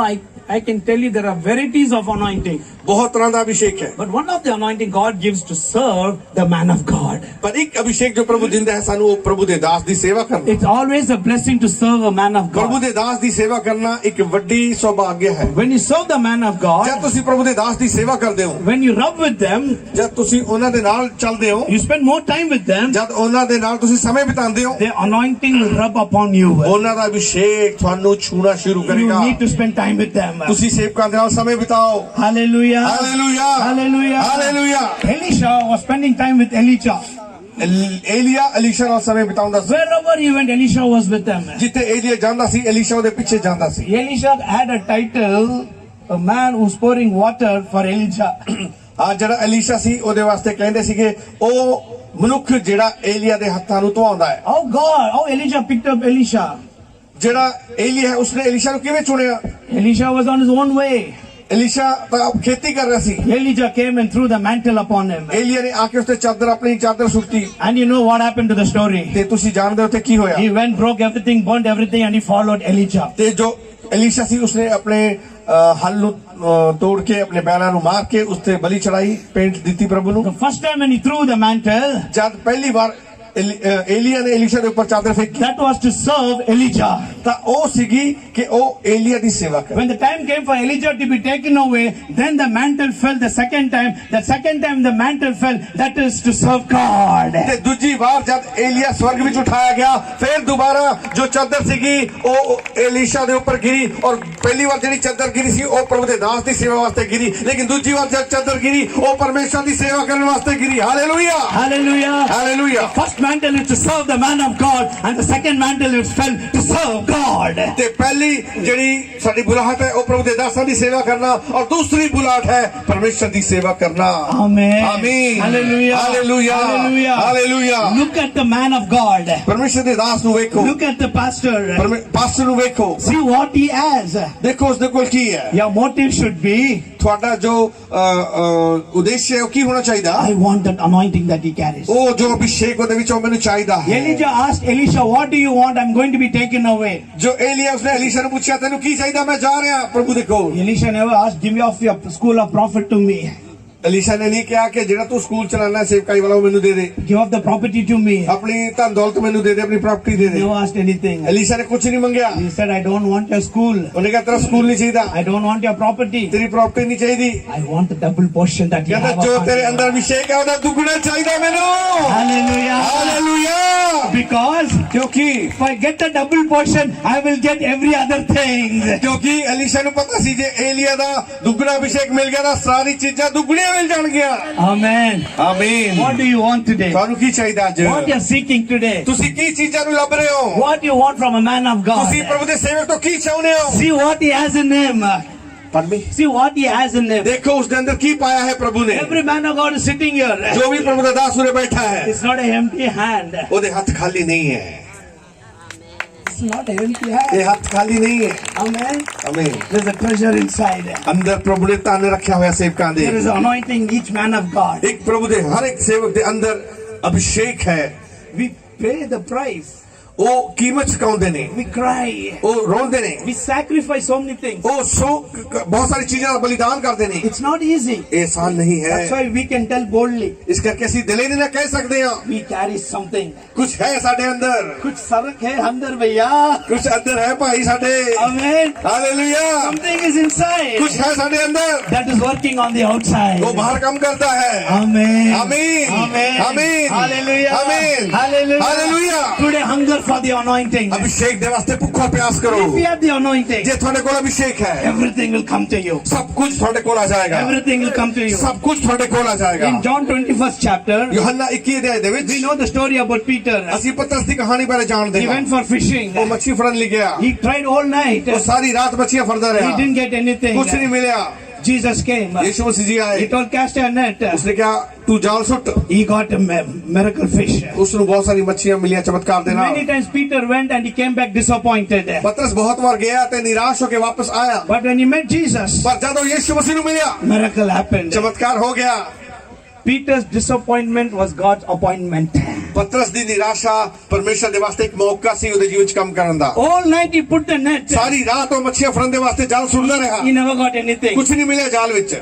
I can tell you there are varieties of anointing. ਬਹੁਤ ਤਰ੍ਹਾਂ ਦਾ ਅਭਿਸ਼ੇਕ ਹੈ But one of the anointing God gives to serve the man of God. ਪਰ ਇੱਕ ਅਭਿਸ਼ੇਕ ਜੋ ਪ੍ਰਭੂ ਦਿੰਦਾ ਹੈ ਸਾਨੂੰ ਉਹ ਪ੍ਰਭੂ ਦੇ ਦਾਸ ਦੀ ਸੇਵਾ ਕਰਨਾ It's always a blessing to serve a man of ਪ੍ਰਭੂ God. ਦੇ ਦਾਸ ਦੀ ਸੇਵਾ ਕਰਨਾ ਇੱਕ ਵੱਡੀ ਸੁਭਾਗਿਆ ਹੈ When you serve the man of ਜਦ God, ਤੁਸੀਂ ਪ੍ਰਭੂ ਦੇ ਦਾਸ ਦੀ ਸੇਵਾ ਕਰਦੇ ਹੋ when you rub with them, ਜਦ ਤੁਸੀਂ ਉਹਨਾਂ ਦੇ ਨਾਲ ਚੱਲਦੇ ਹੋ you spend more time with them, ਜਦ ਉਹਨਾਂ ਦੇ ਨਾਲ ਤੁਸੀਂ ਸਮੇਂ ਬਿਤਾਉਂਦੇ ਹੋ the anointing will rub upon you. ਉਹਨਾਂ ਦਾ ਅਭਿਸ਼ੇਕ ਤੁਹਾਨੂੰ ਛੂਣਾ ਸ਼ੁਰੂ You ਕਰੇਗਾ need to spend time with them. ਤੁਸੀਂ ਸੇਵਕਾਂ ਦੇ ਨਾਲ ਸਮੇਂ ਬਿਤਾਓ Hallelujah. Hallelujah Hallelujah. Hallelujah Elisha was spending time with Elijah. Elia Elisha ਨਾਲ ਸਮੇਂ ਬਿਤਾਉਂਦਾ ਸੀ Wherever he went, Elisha was with them. ਜਿੱਥੇ ਏਲੀਆ ਜਾਂਦਾ ਸੀ ਅਲੀਸ਼ਾ ਉਹਦੇ ਪਿੱਛੇ ਜਾਂਦਾ ਸੀ Elisha had a title, a man who's pouring water for Elijah. ਆ ਜਿਹੜਾ ਅਲੀਸ਼ਾ ਸੀ ਉਹਦੇ ਵਾਸਤੇ ਕਹਿੰਦੇ ਸੀਗੇ ਉਹ ਮਨੁੱਖ ਜਿਹੜਾ ਏਲੀਆ ਦੇ ਹੱਥਾਂ ਨੂੰ ਧਵਾਉਂਦਾ ਹੈ How Elijah picked up Elisha. ਜਿਹੜਾ ਏਲੀਆ ਹੈ ਉਸਨੇ ਅਲੀਸ਼ਾ ਨੂੰ ਕਿਵੇਂ ਚੁਣਿਆ Elisha was on his own way. Elisha ਤਾਂ ਖੇਤੀ ਕਰ ਰਿਹਾ ਸੀ Elijah came and threw the mantle upon him. ਏਲੀਆ ਨੇ ਆ ਕੇ ਉਸਤੇ ਚਾਦਰ ਆਪਣੀ ਚਾਦਰ ਸੁੱਟੀ And you know what happened to the story? ਤੇ ਤੁਸੀਂ ਜਾਣਦੇ ਹੋ ਤੇ ਕੀ ਹੋਇਆ He went, broke everything, burned everything, and he followed Elijah. ਤੇ ਜੋ ਅਲੀਸ਼ਾ ਸੀ ਉਸਨੇ ਆਪਣੇ ਹਲ ਨੂੰ ਤੋੜ ਕੇ ਆਪਣੇ ਬੈਲਾਂ ਨੂੰ ਮਾਰ ਕੇ ਉਸ ਤੇ ਬਲੀ ਚੜਾਈ ਪੇਂਟ ਦਿੱਤੀ ਪ੍ਰਭੂ ਨੂੰ The first time when he threw the mantle, ਜਦ ਪਹਿਲੀ ਵਾਰ ਏਲੀਆ ਨੇ ਅਲੀਸ਼ਾ ਦੇ ਉੱਪਰ ਚਾਦਰ ਫੇਕੀ that was to serve Elijah. ਤਾਂ ਉਹ ਸੀਗੀ ਕਿ ਉਹ ਏਲੀਆ ਦੀ ਸੇਵਾ ਕਰੇ When the time came for Elijah to be taken away, then the mantle fell the second time. The second time the mantle fell, that is to serve God. ਤੇ ਦੂਜੀ ਵਾਰ ਜਦ ਏਲੀਆ ਸਵਰਗ ਵਿੱਚ ਉਠਾਇਆ ਗਿਆ ਫਿਰ ਦੁਬਾਰਾ ਜੋ ਚਾਦਰ ਸੀਗੀ ਉਹ ਏਲੀਸ਼ਾ ਦੇ ਉੱਪਰ ਗਿਰੀ ਔਰ ਪਹਿਲੀ ਵਾਰ ਜਿਹੜੀ ਚਾਦਰ ਗਿਰੀ ਸੀ ਉਹ ਪ੍ਰਭੂ ਦੇ ਦਾਸ ਦੀ ਸੇਵਾ ਵਾਸਤੇ ਗਿਰੀ ਲੇਕਿਨ ਦੂਜੀ ਵਾਰ ਜਦ ਚਾਦਰ ਗਿਰੀ ਉਹ ਪਰਮੇਸ਼ਰ ਦੀ ਸੇਵਾ ਕਰਨ ਵਾਸਤੇ ਗਿਰੀ hallelujah Hallelujah. Hallelujah First mantle is to serve the man of God, and the second mantle is fell to serve God. ਤੇ ਪਹਿਲੀ ਜਿਹੜੀ ਸਾਡੀ ਬੁਲਾਹਟ ਹੈ ਉਹ ਪ੍ਰਭੂ ਦੇ ਦਾਸਾਂ ਦੀ ਸੇਵਾ ਕਰਨਾ ਔਰ ਦੂਸਰੀ ਬੁਲਾਹਟ ਹੈ ਪਰਮੇਸ਼ਰ ਦੀ ਸੇਵਾ ਕਰਨਾ Amen. ਆਮੀਨ Hallelujah. Hallelujah Hallelujah. Hallelujah Look at the man of God. ਪਰਮੇਸ਼ਰ ਦੇ ਦਾਸ ਨੂੰ ਵੇਖੋ Look at the pastor. Pastor ਨੂੰ ਵੇਖੋ See what he has. ਦੇਖੋ ਉਸਦੇ ਕੋਲ ਕੀ ਹੈ Your motive should be, ਤੁਹਾਡਾ ਜੋ ਉਦੇਸ਼ ਹੈ ਉਹ ਕੀ ਹੋਣਾ ਚਾਹੀਦਾ I want that anointing that he carries. ਉਹ ਜੋ ਅਭਿਸ਼ੇਕ ਉਹਦੇ ਵਿੱਚ ਉਹ ਮੈਨੂੰ ਚਾਹੀਦਾ ਹੈ Elijah asked Elisha, what do you want? I'm going to be taken away. ਜੋ ਏਲੀਆ ਉਸਨੇ ਅਲੀਸ਼ਾ ਨੂੰ ਪੁੱਛਿਆ ਤੈਨੂੰ ਕੀ ਚਾਹੀਦਾ ਮੈਂ ਜਾ ਰਿਹਾ ਪ੍ਰਭੂ ਦੇ ਕੋਲ Elisha never asked, give me off your school of prophet to me. Elisha ਨੇ ਨਹੀਂ ਕਿਹਾ ਕਿ ਜਿਹੜਾ ਤੂੰ ਸਕੂਲ ਚਲਾਉਣਾ ਸੇਵਕਾਈ ਵਾਲਾ ਉਹ ਮੈਨੂੰ ਦੇ ਦੇ Give off the property to me. ਆਪਣੀ ਧਨ ਦੌਲਤ ਮੈਨੂੰ ਦੇ ਦੇ ਆਪਣੀ ਪ੍ਰਾਪਰਟੀ ਦੇ ਦੇ Never asked anything. ਅਲੀਸ਼ਾ ਨੇ ਕੁਝ ਨਹੀਂ ਮੰਗਿਆ He said, I don't want your school. ਉਹਨੇ ਕਿਹਾ ਤੇਰਾ ਸਕੂਲ ਨਹੀਂ ਚਾਹੀਦਾ I don't want your property. ਤੇਰੀ ਪ੍ਰਾਪਰਟੀ ਨਹੀਂ ਚਾਹੀਦੀ I want the double portion that you ਕਹਿੰਦਾ have. ਜੋ upon ਤੇਰੇ me. ਅੰਦਰ ਅਭਿਸ਼ੇਕ ਹੈ ਉਹਦਾ ਦੁੱਗਣਾ ਚਾਹੀਦਾ ਮੈਨੂੰ Hallelujah. ਹਾਲੇਲੂਇਆ Because ਕਿਉਂਕਿ if I get the double portion, I will get every other thing. ਕਿਉਂਕਿ ਅਲੀਸ਼ਾ ਨੂੰ ਪਤਾ ਸੀ ਜੇ ਏਲੀਆ ਦਾ ਦੁੱਗਣਾ ਅਭਿਸ਼ੇਕ ਮਿਲ ਗਿਆ ਤਾਂ ਸਾਰੀ ਚੀਜ਼ਾਂ ਦੁੱਗਣੀਆਂ ਮਿਲ ਜਾਣਗੀਆਂ Amen. ਆਮੀਨ What do you want today? ਤੁਹਾਨੂੰ ਕੀ ਚਾਹੀਦਾ ਅੱਜ What you're seeking today? ਤੁਸੀਂ ਕੀ ਚੀਜ਼ਾਂ ਨੂੰ ਲੱਭ ਰਹੇ ਹੋ What you want from a man of God? ਤੁਸੀਂ ਪ੍ਰਭੂ ਦੇ ਸੇਵਕ ਤੋਂ ਕੀ ਚਾਹੁੰਦੇ ਹੋ See what he has in him. ਪਰਮੇ See what he has in him. ਦੇਖੋ ਉਸ ਦੇ ਅੰਦਰ ਕੀ ਪਾਇਆ ਹੈ ਪ੍ਰਭੂ ਨੇ Every man of God is sitting here. ਜੋ ਵੀ ਪ੍ਰਭੂ ਦਾ ਦਾਸ ਉਰੇ ਬੈਠਾ ਹੈ It's not an empty hand. ਉਹਦੇ ਹੱਥ ਖਾਲੀ ਨਹੀਂ ਹੈ It's not an empty hand. ਇਹ ਹੱਥ ਖਾਲੀ ਨਹੀਂ ਹੈ Amen. ਆਮੀਨ There's a treasure inside. ਅੰਦਰ ਪ੍ਰਭੂ ਨੇ ਧਨ ਰੱਖਿਆ ਹੋਇਆ ਸੇਵਕਾਂ ਦੇ There is an anointing each man of God. ਇੱਕ ਪ੍ਰਭੂ ਦੇ ਹਰ ਇੱਕ ਸੇਵਕ ਦੇ ਅੰਦਰ ਅਭਿਸ਼ੇਕ ਹੈ We pay the price. ਉਹ ਕੀਮਤ ਚੁਕਾਉਂਦੇ ਨੇ We cry. ਉਹ ਰੋਂਦੇ ਨੇ We sacrifice so many things. ਉਹ ਬਹੁਤ ਸਾਰੀ ਚੀਜ਼ਾਂ ਦਾ ਬਲੀਦਾਨ ਕਰਦੇ ਨੇ It's not easy. ਇਹ ਆਸਾਨ ਨਹੀਂ ਹੈ That's why we can tell boldly. ਇਸ ਕਰਕੇ ਅਸੀਂ ਦਿਲੇ ਨਾਲ ਕਹਿ ਸਕਦੇ ਹਾਂ We carry something. ਕੁਝ ਹੈ ਸਾਡੇ ਅੰਦਰ कुछ सरक है अंदर भैया. ਕੁਝ ਅੰਦਰ ਹੈ ਭਾਈ ਸਾਡੇ Amen. Hallelujah Something is inside ਕੁਝ ਹੈ ਸਾਡੇ ਅੰਦਰ that is working on the outside. ਉਹ ਬਾਹਰ ਕੰਮ ਕਰਦਾ ਹੈ Amen. ਆਮੀਨ Amen. ਆਮੀਨ Hallelujah. ਆਮੀਨ Hallelujah. Hallelujah Today hunger for the anointing. Abhishek ਦੇ ਵਾਸਤੇ ਭੁੱਖੋ ਪਿਆਸ ਕਰੋ। If you have the anointing, ਜੇ ਤੁਹਾਡੇ ਕੋਲ ਅਭਿਸ਼ੇਕ ਹੈ, everything will come to you. ਸਭ ਕੁਝ ਤੁਹਾਡੇ ਕੋਲ ਆ ਜਾਏਗਾ। Everything will come to you. ਸਭ ਕੁਝ ਤੁਹਾਡੇ ਕੋਲ ਆ ਜਾਏਗਾ। In John 21st chapter, ਯੋਹੰਨਾ 21 ਅਧਿਆਇ ਦੇ ਵਿੱਚ we know the story about Peter. ਅਸੀਂ ਪਤਰਸ ਦੀ ਕਹਾਣੀ ਬਾਰੇ ਜਾਣਦੇ He ਹਾਂ। went for fishing. ਉਹ ਮੱਛੀ ਫੜਨ ਲਈ ਗਿਆ। He tried all night. ਉਹ ਸਾਰੀ ਰਾਤ ਮੱਛੀਆਂ ਫੜਦਾ He ਰਿਹਾ, didn't get anything. ਕੁਝ ਨਹੀਂ ਮਿਲਿਆ। Jesus came. ਯीशु मसीह जी आए। He told, cast a net. उसने कहा तू जाल सुट। He got a miracle fish. उसनु बहुत सारी मच्छियां मिलियां चमत्कार दे नाल। Many times Peter went and he came back disappointed. पतरस बहुत बार गया ते निराश होके वापस आया, But when he met Jesus, पर जब यीशु मसीह ਨੂੰ ਮਿਲਿਆ, miracle happened. चमत्कार हो गया। Peter's disappointment was God's appointment. पतरस ਦੀ ਨਿਰਾਸ਼ਾ ਪਰਮੇਸ਼ਰ ਦੇ ਵਾਸਤੇ ਇੱਕ ਮੌਕਾ ਸੀ ਉਹਦੇ ਜੀਵਨ ਚ ਕੰਮ ਕਰਨ ਦਾ। All night he put the net. ਸਾਰੀ ਰਾਤ ਉਹ ਮੱਛੀਆਂ ਫੜਨ ਦੇ ਵਾਸਤੇ ਜਾਲ ਸੁੱਟਦਾ ਰਿਹਾ, He never got anything. ਕੁਝ ਨਹੀਂ ਮਿਲਿਆ ਜਾਲ ਵਿੱਚ।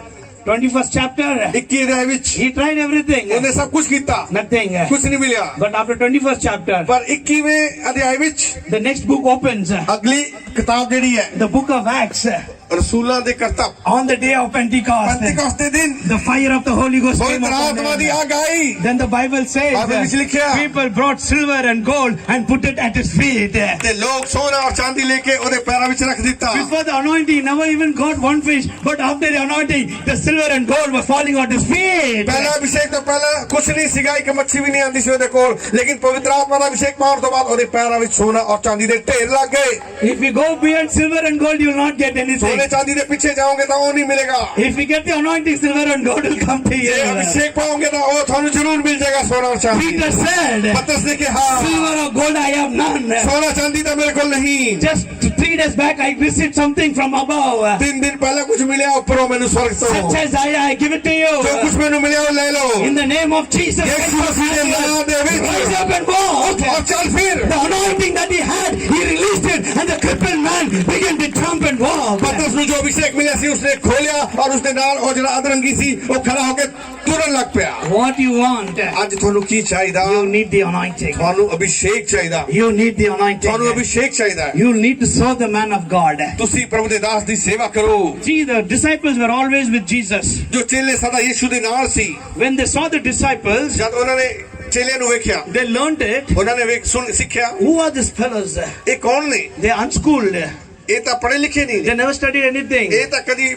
21st chapter, 21 ਅਧਿਆਇ ਵਿੱਚ he tried everything. ਉਹਨੇ ਸਭ ਕੁਝ ਕੀਤਾ, Nothing. ਕੁਝ ਨਹੀਂ ਮਿਲਿਆ। But after 21st chapter, ਪਰ 21ਵੇਂ ਅਧਿਆਇ ਵਿੱਚ the next book opens. ਅਗਲੀ ਕਿਤਾਬ ਜਿਹੜੀ ਹੈ, The book of Acts. ਰਸੂਲਾਂ ਦੇ ਕਰਤੱਵ। On the day of Pentecost, ਪੈਂਤੀਕੋਸਤ ਦੇ ਦਿਨ the fire of the Holy Ghost came ਪਵਿੱਤਰ upon ਆਤਮਾ ਦੀ them. ਆਗ ਆਈ। Then the Bible ਬਾਈਬਲ ਵਿੱਚ says, ਲਿਖਿਆ, people brought silver and gold and put it at his feet. ਤੇ ਲੋਕ ਸੋਨਾ ਔਰ ਚਾਂਦੀ ਲੈ ਕੇ ਉਹਦੇ ਪੈਰਾਂ ਵਿੱਚ ਰੱਖ ਦਿੱਤਾ। Before the anointing, never even got one fish. But after the anointing, the silver and gold were falling on his feet. ਪਹਿਲਾ ਅਭਿਸ਼ੇਕ ਤੋਂ ਪਹਿਲਾਂ ਕੁਝ ਨਹੀਂ ਸੀਗਾ, ਇੱਕ ਮੱਛੀ ਵੀ ਨਹੀਂ ਆਂਦੀ ਸੀ ਉਹਦੇ ਕੋਲ, ਲੇਕਿਨ ਪਵਿੱਤਰ ਆਤਮਾ ਦਾ ਅਭਿਸ਼ੇਕ ਪਾਉਣ ਤੋਂ ਬਾਅਦ ਉਹਦੇ ਪੈਰਾਂ ਵਿੱਚ ਸੋਨਾ ਔਰ ਚਾਂਦੀ ਦੇ ਢੇਰ ਲੱਗ ਗਏ। If you go beyond silver and gold, you will not get anything. ਸੋਨੇ ਚਾਂਦੀ ਦੇ ਪਿੱਛੇ ਜਾਓਗੇ ਤਾਂ ਉਹ ਨਹੀਂ ਮਿਲੇਗਾ। If you get the anointing, silver and gold will come to ਜੇ you. ਅਭਿਸ਼ੇਕ ਪਾਓਗੇ ਤਾਂ ਉਹ ਤੁਹਾਨੂੰ ਜ਼ਰੂਰ ਮਿਲ ਜਾਏਗਾ, ਸੋਨਾ ਔਰ ਚਾਂਦੀ। Peter said, ਪਤਰਸ ਨੇ ਕਿਹਾ, silver or gold I have none. ਸੋਨਾ ਚਾਂਦੀ ਤਾਂ ਮੇਰੇ ਕੋਲ ਨਹੀਂ। Just 3 days back, I received something from above. 3 ਦਿਨ ਪਹਿਲਾਂ ਕੁਝ ਮਿਲਿਆ ਉੱਪਰੋਂ ਮੈਨੂੰ ਸਵਰਗ ਤੋਂ। Such as I give it to ਜੋ ਕੁਝ you. ਮੈਨੂੰ ਮਿਲਿਆ ਉਹ ਲੈ ਲਓ। In the name of Jesus, ਯਿਸੂ ਮਸੀਹ ਦੇ ਨਾਮ ਦੇ ਵਿੱਚ rise up and walk. ਔਰ ਚੱਲ ਫਿਰ। The anointing that he had, he released it, and the crippled man began to trump and walk. ਪਤਰਸ ਨੂੰ ਜੋ ਅਭਿਸ਼ੇਕ ਮਿਲਿਆ ਸੀ ਉਸਨੇ ਖੋਲਿਆ ਔਰ ਉਸਦੇ ਨਾਲ ਉਹ ਜਿਹੜਾ ਅਧਰੰਗੀ ਸੀ ਉਹ ਖੜਾ ਹੋ ਕੇ ਤੁਰਨ ਲੱਗ ਪਿਆ। What you want? ਅੱਜ ਤੁਹਾਨੂੰ ਕੀ ਚਾਹੀਦਾ? You need the anointing. ਤੁਹਾਨੂੰ ਅਭਿਸ਼ੇਕ ਚਾਹੀਦਾ। You need the ਤੁਹਾਨੂੰ anointing. ਅਭਿਸ਼ੇਕ ਚਾਹੀਦਾ। You need to serve the man of God. ਤੁਸੀਂ ਪ੍ਰਭੂ ਦੇ ਦਾਸ ਦੀ ਸੇਵਾ ਕਰੋ। See, the disciples were always with Jesus. ਜੋ ਚੇਲੇ ਸਦਾ ਯਿਸੂ ਦੇ ਨਾਲ ਸੀ, When they saw the disciples, ਜਦ ਉਹਨਾਂ ਨੇ ਚੇਲਿਆਂ ਨੂੰ ਵੇਖਿਆ, they learned it. ਉਹਨਾਂ ਨੇ ਸਿੱਖਿਆ Who are these fellows? ਇਹ ਕੌਣ ਨੇ? They are unschooled. ਇਹ ਤਾਂ ਪੜ੍ਹੇ ਲਿਖੇ ਨਹੀਂ, They never studied anything. ਇਹ ਤਾਂ ਕਦੀ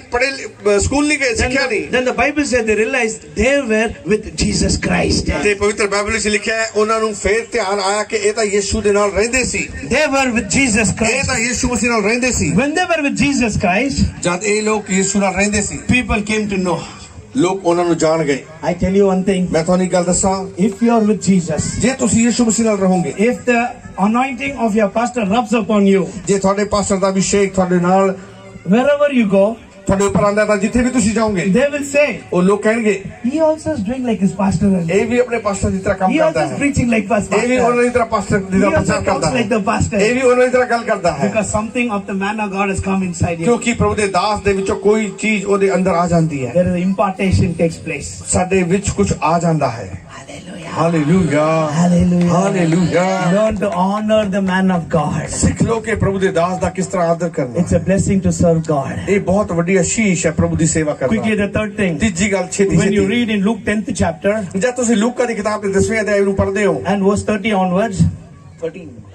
ਸਕੂਲ ਨਹੀਂ ਗਏ, ਸਿੱਖਿਆ ਨਹੀਂ। Then the Bible said they realized they were with Jesus Christ. ਤੇ ਪਵਿੱਤਰ ਬਾਈਬਲ ਵਿੱਚ ਲਿਖਿਆ ਹੈ, ਉਹਨਾਂ ਨੂੰ ਫੇਰ ਧਿਆਨ ਆਇਆ ਕਿ ਇਹ ਤਾਂ ਯਿਸੂ ਦੇ ਨਾਲ ਰਹਿੰਦੇ ਸੀ। They were with Jesus ਇਹ Christ. ਤਾਂ ਯਿਸੂ ਮਸੀਹ ਨਾਲ ਰਹਿੰਦੇ ਸੀ। When they were with Jesus Christ, ਜਦ ਇਹ ਲੋਕ ਯਿਸੂ ਨਾਲ ਰਹਿੰਦੇ ਸੀ, people came to know. ਲੋਕ ਉਹਨਾਂ ਨੂੰ ਜਾਣ ਗਏ। I tell you one thing. ਮੈਂ ਤੁਹਾਨੂੰ ਇੱਕ ਗੱਲ ਦੱਸਾਂ, If you are with Jesus, ਜੇ ਤੁਸੀਂ ਯਿਸੂ ਮਸੀਹ ਨਾਲ ਰਹੋਗੇ, if the anointing of your pastor rubs upon you, ਜੇ ਤੁਹਾਡੇ ਪਾਸਟਰ ਦਾ ਅਭਿਸ਼ੇਕ ਤੁਹਾਡੇ ਨਾਲ wherever you go, ਤੁਹਾਡੇ ਉੱਪਰ ਆਂਦਾ ਤਾਂ ਜਿੱਥੇ ਵੀ ਤੁਸੀਂ ਜਾਓਗੇ, they will say, ਉਹ ਲੋਕ ਕਹਿਣਗੇ he also is doing like his pastor. ਇਹ ਵੀ ਆਪਣੇ ਪਾਸਟਰ ਦੀ ਤਰ੍ਹਾਂ ਕੰਮ He also ਕਰਦਾ is ਹੈ, preaching like his ਇਹ ਵੀ ਉਹਨਾਂ pastor. ਦੀ ਤਰ੍ਹਾਂ ਪਾਸਟਰ ਦੀ He ਤਰ੍ਹਾਂ also ਪ੍ਰਚਾਰ ਕਰਦਾ talks like ਹੈ, the pastor. ਇਹ ਵੀ ਉਹਨਾਂ ਦੀ ਤਰ੍ਹਾਂ ਗੱਲ ਕਰਦਾ ਹੈ। Because something of the man of God has come inside you. ਕਿਉਂਕਿ ਪ੍ਰਭੂ ਦੇ ਦਾਸ ਦੇ ਵਿੱਚੋਂ ਕੋਈ ਚੀਜ਼ ਉਹਦੇ ਅੰਦਰ ਆ ਜਾਂਦੀ ਹੈ, There is impartation takes place. ਸਾਡੇ ਵਿੱਚ ਕੁਝ ਆ ਜਾਂਦਾ ਹੈ। Hallelujah. Hallelujah, Hallelujah. Hallelujah. Learn to honor the man of God. ਸਿੱਖ ਲੋ ਕਿ ਪ੍ਰਭੂ ਦੇ ਦਾਸ ਦਾ ਕਿਸ ਤਰ੍ਹਾਂ ਆਦਰ ਕਰਨਾ। It's a blessing to serve God. ਇਹ ਬਹੁਤ ਵੱਡੀ ਆਸ਼ੀਸ਼ ਹੈ ਪ੍ਰਭੂ ਦੀ ਸੇਵਾ Quickly, ਕਰਨਾ। the third thing. ਤੀਜੀ ਗੱਲ ਛੇਤੀ When you ਛੇਤੀ, read in Luke 10th chapter ਜਦ ਤੁਸੀਂ ਲੂਕਾ ਦੀ ਕਿਤਾਬ ਦੇ 10ਵੇਂ ਅਧਿਆਇ ਨੂੰ ਪੜ੍ਹਦੇ ਹੋ, and verse 30 onwards,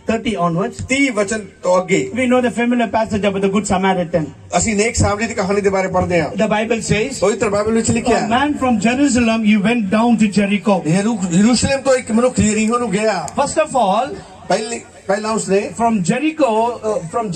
30 onwards, 30 ਵਚਨ ਤੋਂ ਅੱਗੇ we know the familiar passage about the Good Samaritan. ਅਸੀਂ ਨੇਕ ਸਾਮਰੀ ਦੀ ਕਹਾਣੀ ਦੇ ਬਾਰੇ ਪੜ੍ਹਦੇ ਹਾਂ। The Bible says, ਪਵਿੱਤਰ ਬਾਈਬਲ ਵਿੱਚ ਲਿਖਿਆ a ਹੈ, man from Jerusalem, he went down to Jericho. ਯਰੂਸ਼ਲਮ ਤੋਂ ਇੱਕ ਮਨੁੱਖ ਯਰੀਹੋ ਨੂੰ ਗਿਆ। First of all, ਪਹਿਲਾਂ ਉਸਨੇ from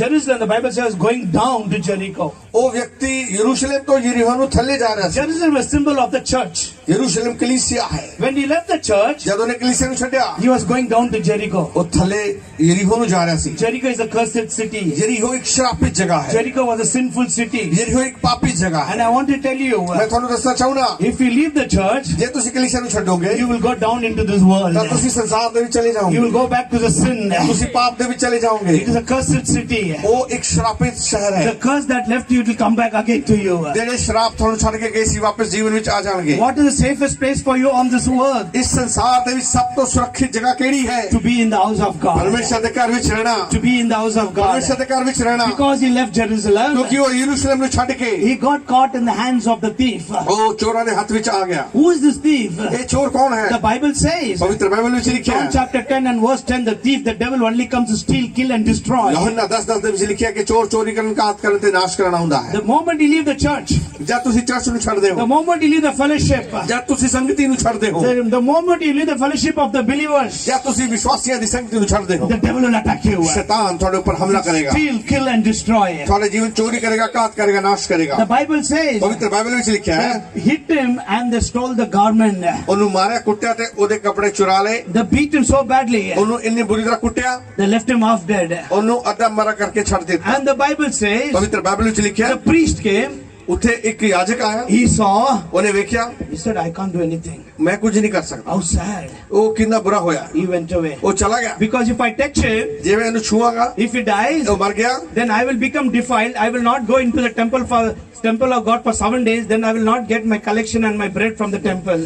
Jerusalem, the Bible says, going down to Jericho. ਉਹ ਵਿਅਕਤੀ ਯਰੂਸ਼ਲਮ ਤੋਂ ਯਰੀਹੋ ਨੂੰ ਥੱਲੇ ਜਾ ਰਿਹਾ ਸੀ। Jerusalem was symbol of the church. ਯਰੂਸ਼ਲਮ ਕਲੀਸਿਆ ਹੈ। When he left the church, ਜਦੋਂ ਉਹਨੇ ਕਲੀਸਿਆ ਨੂੰ ਛੱਡਿਆ, he was going down to Jericho. ਉਹ ਥੱਲੇ ਯਰੀਹੋ ਨੂੰ ਜਾ ਰਿਹਾ ਸੀ। Jericho is a cursed city. ਯਰੀਹੋ ਇੱਕ ਸ਼ਰਾਪਿਤ ਜਗ੍ਹਾ ਹੈ। Jericho was a sinful city. ਯਰੀਹੋ ਇੱਕ ਪਾਪੀ ਜਗ੍ਹਾ ਹੈ। And I want to tell you, ਮੈਂ ਤੁਹਾਨੂੰ ਦੱਸਣਾ ਚਾਹੁੰਦਾ, if you leave the church, ਜੇ ਤੁਸੀਂ ਕਲੀਸਿਆ ਨੂੰ ਛੱਡੋਗੇ you will go down into this world. ਤਾਂ ਤੁਸੀਂ ਸੰਸਾਰ ਦੇ ਵਿੱਚ ਚਲੇ You ਜਾਓਗੇ, will go back to the sin. ਤੁਸੀਂ ਪਾਪ ਦੇ ਵਿੱਚ ਚਲੇ ਜਾਓਗੇ। It is a cursed city. ਉਹ ਇੱਕ ਸ਼ਰਾਪਿਤ ਸ਼ਹਿਰ ਹੈ। The curse that left you it will come back again to you. ਜਿਹੜੇ ਸ਼ਰਾਬ ਤੁਹਾਨੂੰ ਛੱਡ ਕੇ ਗਏ ਸੀ ਵਾਪਸ ਜੀਵਨ ਵਿੱਚ ਆ ਜਾਣਗੇ। What is the safest place for you on this earth? ਇਸ ਸੰਸਾਰ ਦੇ ਵਿੱਚ ਸਭ ਤੋਂ ਸੁਰੱਖਿਅਤ ਜਗ੍ਹਾ ਕਿਹੜੀ ਹੈ? To be in the house of God. ਪਰਮੇਸ਼ਰ ਦੇ ਘਰ ਵਿੱਚ ਰਹਿਣਾ। To be in the house of God. ਪਰਮੇਸ਼ਰ ਦੇ ਘਰ ਵਿੱਚ ਰਹਿਣਾ। Because he left Jerusalem, ਕਿਉਂਕਿ ਉਹ ਯਰੂਸ਼ਲਮ ਨੂੰ ਛੱਡ ਕੇ he got caught in the hands of the thief. ਉਹ ਚੋਰਾਂ ਦੇ ਹੱਥ ਵਿੱਚ ਆ ਗਿਆ। Who is this thief? ਇਹ ਚੋਰ ਕੌਣ ਹੈ? The Bible says, ਪਵਿੱਤਰ ਬਾਈਬਲ ਵਿੱਚ ਲਿਖਿਆ John ਹੈ chapter 10 and verse 10, the thief, the devil only comes to steal, kill and destroy. ਯੋਹੰਨਾ 10:10 ਦੇ ਵਿੱਚ ਲਿਖਿਆ ਕਿ ਚੋਰ ਚੋਰੀ ਕਰਨ, ਘਾਤ ਕਰਨ ਤੇ ਨਾਸ਼ ਕਰਨਾ ਹੁੰਦਾ ਹੈ। The moment you leave the church, ਜਦ ਤੁਸੀਂ ਚਰਚ ਨੂੰ ਛੱਡਦੇ the ਹੋ, moment you leave the fellowship, ਜਦ ਤੁਸੀਂ ਸੰਗਤੀ ਨੂੰ ਛੱਡਦੇ ਹੋ, the moment you leave the fellowship of the believers, ਜਦ ਤੁਸੀਂ ਵਿਸ਼ਵਾਸੀਆਂ ਦੀ ਸੰਗਤੀ ਨੂੰ ਛੱਡਦੇ ਹੋ, the devil will attack you. ਸ਼ੈਤਾਨ ਤੁਹਾਡੇ ਉੱਪਰ ਹਮਲਾ ਕਰੇਗਾ। Steal, kill and destroy. ਤੁਹਾਡੇ ਜੀਵਨ ਚੋਰੀ ਕਰੇਗਾ, ਘਾਤ ਕਰੇਗਾ, ਨਾਸ਼ ਕਰੇਗਾ। The Bible says, ਪਵਿੱਤਰ ਬਾਈਬਲ ਵਿੱਚ ਲਿਖਿਆ ਹੈ hit him and they stole the garment. ਉਹਨੂੰ ਮਾਰਿਆ, ਕੁੱਟਿਆ ਤੇ ਉਹਦੇ ਕੱਪੜੇ ਚੁਰਾ ਲਏ। They beat him so badly, ਉਹਨੂੰ ਇੰਨੀ ਬੁਰੀ ਤਰ੍ਹਾਂ ਕੁੱਟਿਆ, they left him half dead. ਉਹਨੂੰ ਅੱਧਾ ਮਰਾ ਕਰਕੇ ਛੱਡ ਦਿੱਤਾ। And the Bible says, ਪਵਿੱਤਰ ਬਾਈਬਲ ਵਿੱਚ ਲਿਖਿਆ the priest came, ਉੱਥੇ ਇੱਕ ਯਾਜਕ ਆਇਆ, he saw, ਉਹਨੇ ਵੇਖਿਆ he said, I can't do anything. ਮੈਂ ਕੁਝ ਨਹੀਂ ਕਰ ਸਕਦਾ। How sad. ਉਹ ਕਿੰਨਾ ਬੁਰਾ ਹੋਇਆ, He went away. ਉਹ ਚਲਾ ਗਿਆ। Because if I touch him, ਜੇ ਮੈਂ ਇਹਨੂੰ ਛੂਆਂਗਾ, if he dies, ਉਹ ਮਰ ਗਿਆ, then I will become defiled. I will not go into the temple of God for 7 days. Then I will not get my collection and my bread from the temple.